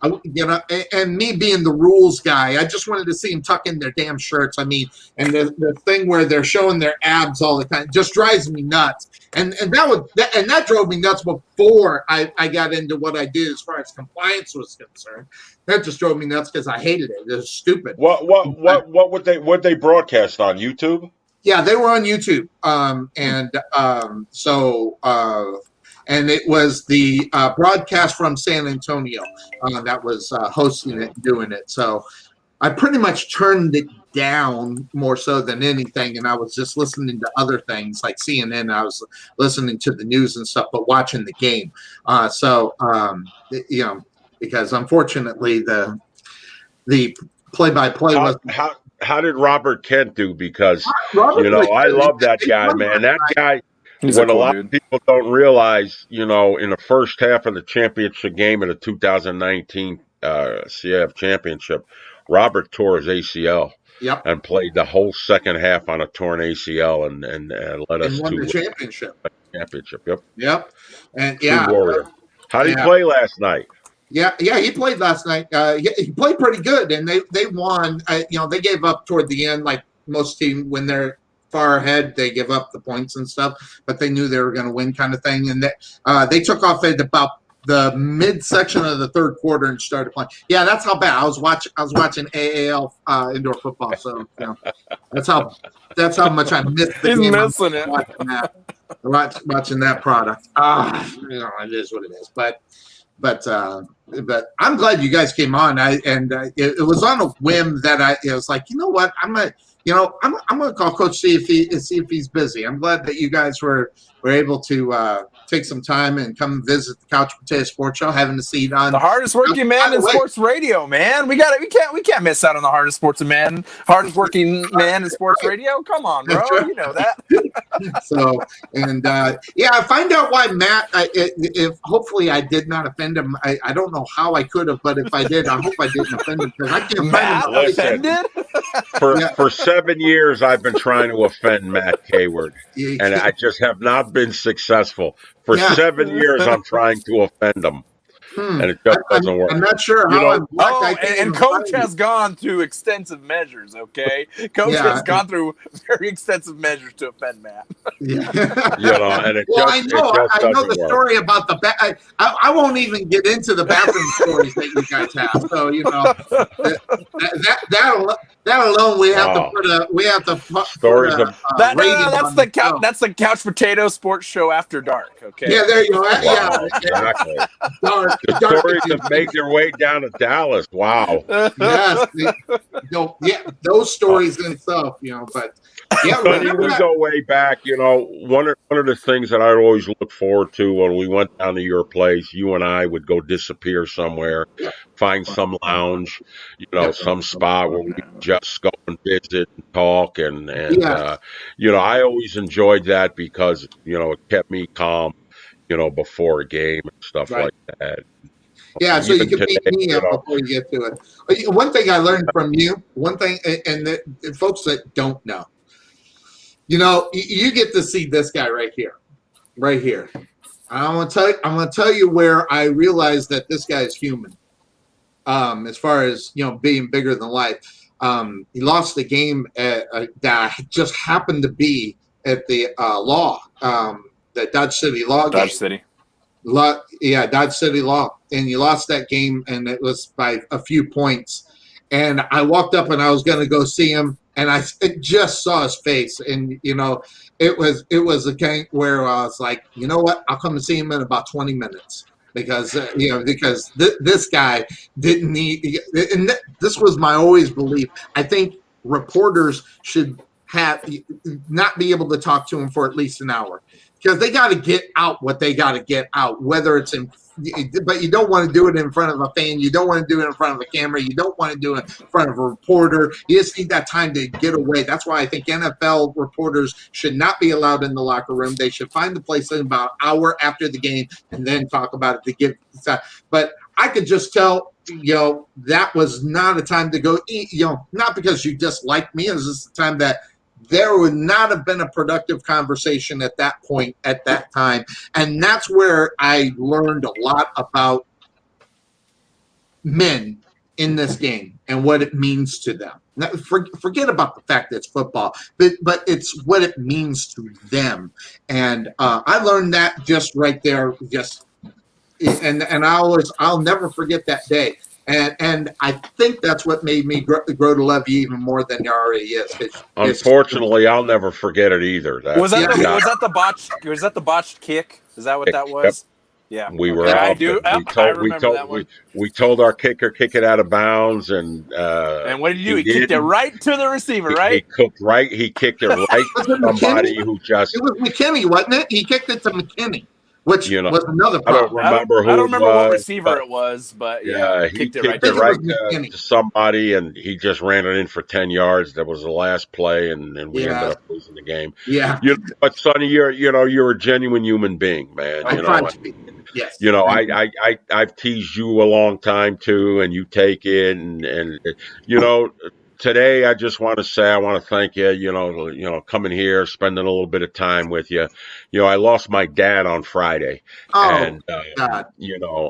and me being the rules guy, I just wanted to see them tuck in their damn shirts. I mean, and the thing where they're showing their abs all the time just drives me nuts. And that drove me nuts before I got into what I did as far as compliance was concerned. That just drove me nuts because I hated it. It was stupid. What would they broadcast on YouTube? Yeah, they were on YouTube. And it was the broadcast from San Antonio that was hosting it and doing it. So I pretty much turned it down more so than anything, and I was just listening to other things like CNN. I was listening to the news and stuff, but watching the game. Because unfortunately the play-by-play was. How did Robert Kent do? Because Robert I love that guy, man. That guy. What a lot of people don't realize, in the first half of the championship game of the 2019 CAF championship, Robert tore his ACL. Yep. And played the whole second half on a torn ACL and led us won to the championship. Yep. Yep. And True warrior. How did he play last night? Yeah, he played last night. He played pretty good, and they won. They gave up toward the end, like most teams when they're far ahead, they give up the points and stuff. But they knew they were going to win, kind of thing. And they took off at about the midsection of the third quarter and started playing. Yeah, that's how bad I was watching AAL indoor football. So that's how much I missed the He's game. missing it. Watching that product. It is what it is. But I'm glad you guys came on. It was on a whim that it was like, you know what, I'm gonna call Coach see if he's busy. I'm glad that you guys were able to take some time and come visit the Couch Potato Sports Show, having a seat on the hardest working man in sports radio, man. We can't miss out on the hardest working man in sports radio. Come on, bro. You know that. So, I find out why Matt, if hopefully I did not offend him. I don't know how I could have, but if I did, I hope I didn't offend him, because I can't Matt offended? For 7 years, I've been trying to offend Matt Kayward, and I just have not been successful. For 7 years, I'm trying to offend him, and it just doesn't work. I'm not sure how. And Coach has gone through extensive measures. Okay, Coach has gone through very extensive measures to offend Matt. And I know the story about the I won't even get into the bathroom stories that you guys have. So that alone we have to put stories of that's the Couch Potato Sports Show after dark. Okay. Yeah, there you go. Wow, exactly. The stories have made their way down to Dallas. Wow. Yes. Those stories and stuff, but Sonny, we go way back. One of the things that I always look forward to when we went down to your place, you and I would go disappear somewhere, find some lounge, some spot where we could just go and visit and talk. And I always enjoyed that because, it kept me calm, before a game and stuff like that. Yeah, so you can beat me up before you get to it. One thing I learned from you, and the folks that don't know, you get to see this guy right here. I'm gonna tell you where I realized that this guy is human. As far as being bigger than life, he lost the game that just happened to be at the the Dodge City Law game. Dodge City. Dodge City Law, and you lost that game, and it was by a few points. And I walked up, and I was going to go see him, and I just saw his face, and it was a game where I was like, you know what, I'll come and see him in about 20 minutes because this guy didn't need, and this was my always belief. I think reporters should not be able to talk to him for at least an hour. Because they got to get out what they got to get out, whether it's but you don't want to do it in front of a fan. You don't want to do it in front of a camera. You don't want to do it in front of a reporter. You just need that time to get away. That's why I think NFL reporters should not be allowed in the locker room. They should find the place in about an hour after the game and then talk about it to give. But I could just tell, that was not a time to go eat, not because you disliked me. It was just a time that there would not have been a productive conversation at that point, at that time. And that's where I learned a lot about men in this game and what it means to them. Now, forget about the fact that it's football, but it's what it means to them. And I learned that just right there, and I'll never forget that day. And I think that's what made me grow to love you even more than you already is. Unfortunately, I'll never forget it either. Was that the botched kick? Is that what that was? Yep. Yeah, we were out. We told our kicker kick it out of bounds, and what did he do? He kicked it right to the receiver, right? He kicked it right to somebody who just. It was McKinney, wasn't it? He kicked it to McKinney. which was another problem. I don't remember what receiver it was, but he kicked it kicked right to somebody, and he just ran it in for 10 yards. That was the last play, and we ended up losing the game. Yeah. But Sonny, you're a genuine human being, man. I try to be. Yes. I've teased you a long time too, and you take it, and today I just want to say I want to thank you. Coming here, spending a little bit of time with you. I lost my dad on Friday, God.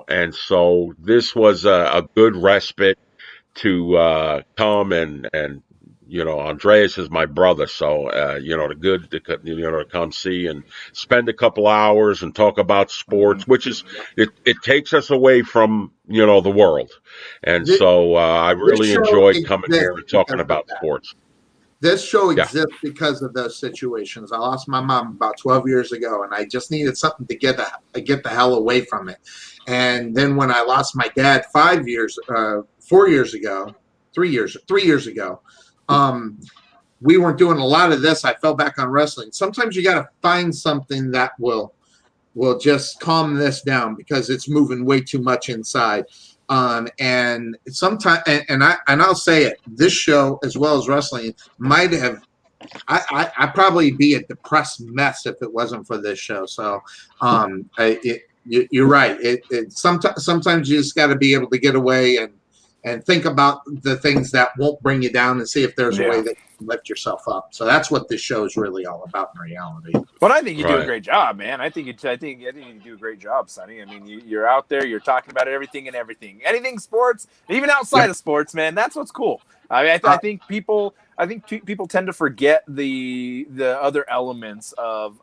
and so this was a good respite to come and Andreas is my brother, so to come see and spend a couple hours and talk about sports, which is it takes us away from the world, and so I really enjoyed coming here and talking about sports. This show exists because of those situations. I lost my mom about 12 years ago, and I just needed something to get the hell away from it. And then when I lost my dad 3 years ago, we weren't doing a lot of this. I fell back on wrestling. Sometimes you got to find something that will just calm this down because it's moving way too much inside. And sometimes, and I'll say it, this show as well as wrestling might have, I'd probably be a depressed mess if it wasn't for this show. So, you're right. Sometimes you just got to be able to get away and think about the things that won't bring you down and see if there's a way that you can lift yourself up. So that's what this show is really all about in reality. But I think you do a great job, man. I think you do a great job, Sonny. I mean, you're out there, you're talking about everything, anything sports, even outside of sports, man. That's what's cool. I mean, I think people tend to forget the other elements of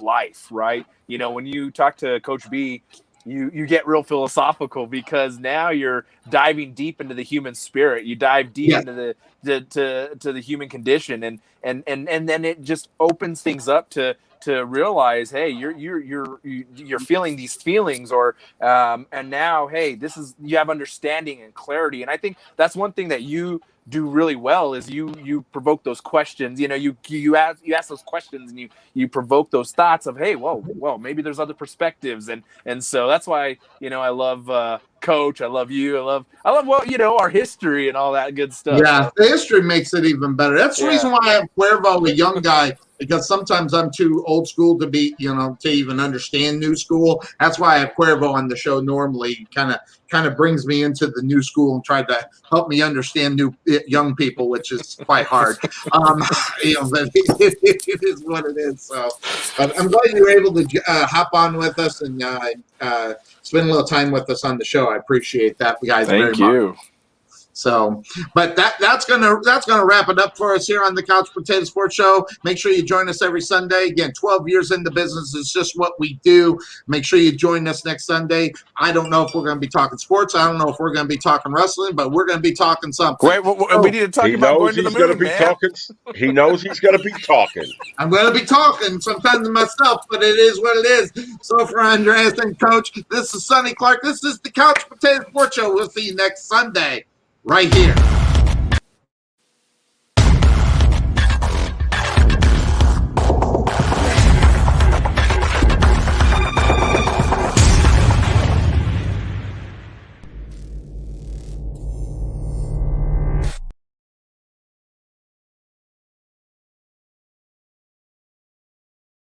life, right? When you talk to Coach B, you get real philosophical because now you're diving deep into the human spirit. You dive deep into the human condition, and then it just opens things up to realize, hey, you're feeling these feelings, or and now, hey, you have understanding and clarity. And I think that's one thing that you do really well is you provoke those questions. You ask those questions and you provoke those thoughts of, hey, well, maybe there's other perspectives, and so that's why I love Coach. I love you. I love our history and all that good stuff. Yeah, the history makes it even better. That's the reason why I have Cuervo, a young guy, because sometimes I'm too old school to be, to even understand new school. That's why I have Cuervo on the show normally. Kind of brings me into the new school and tried to help me understand young people, which is quite hard. But it is what it is. So, but I'm glad you were able to hop on with us and spend a little time with us on the show. I appreciate that, guys. Thank you. So, but that's gonna wrap it up for us here on the Couch Potato Sports Show. Make sure you join us every Sunday. Again, 12 years in the business is just what we do. Make sure you join us next Sunday. I don't know if we're going to be talking sports. I don't know if we're going to be talking wrestling, but we're going to be talking something. Wait, we need to talk about going to the moon, man. He knows he's going to be talking. I'm going to be talking sometimes to myself, but it is what it is. So for Andreas and Coach, this is Sonny Clark. This is the Couch Potato Sports Show. We'll see you next Sunday. Right here.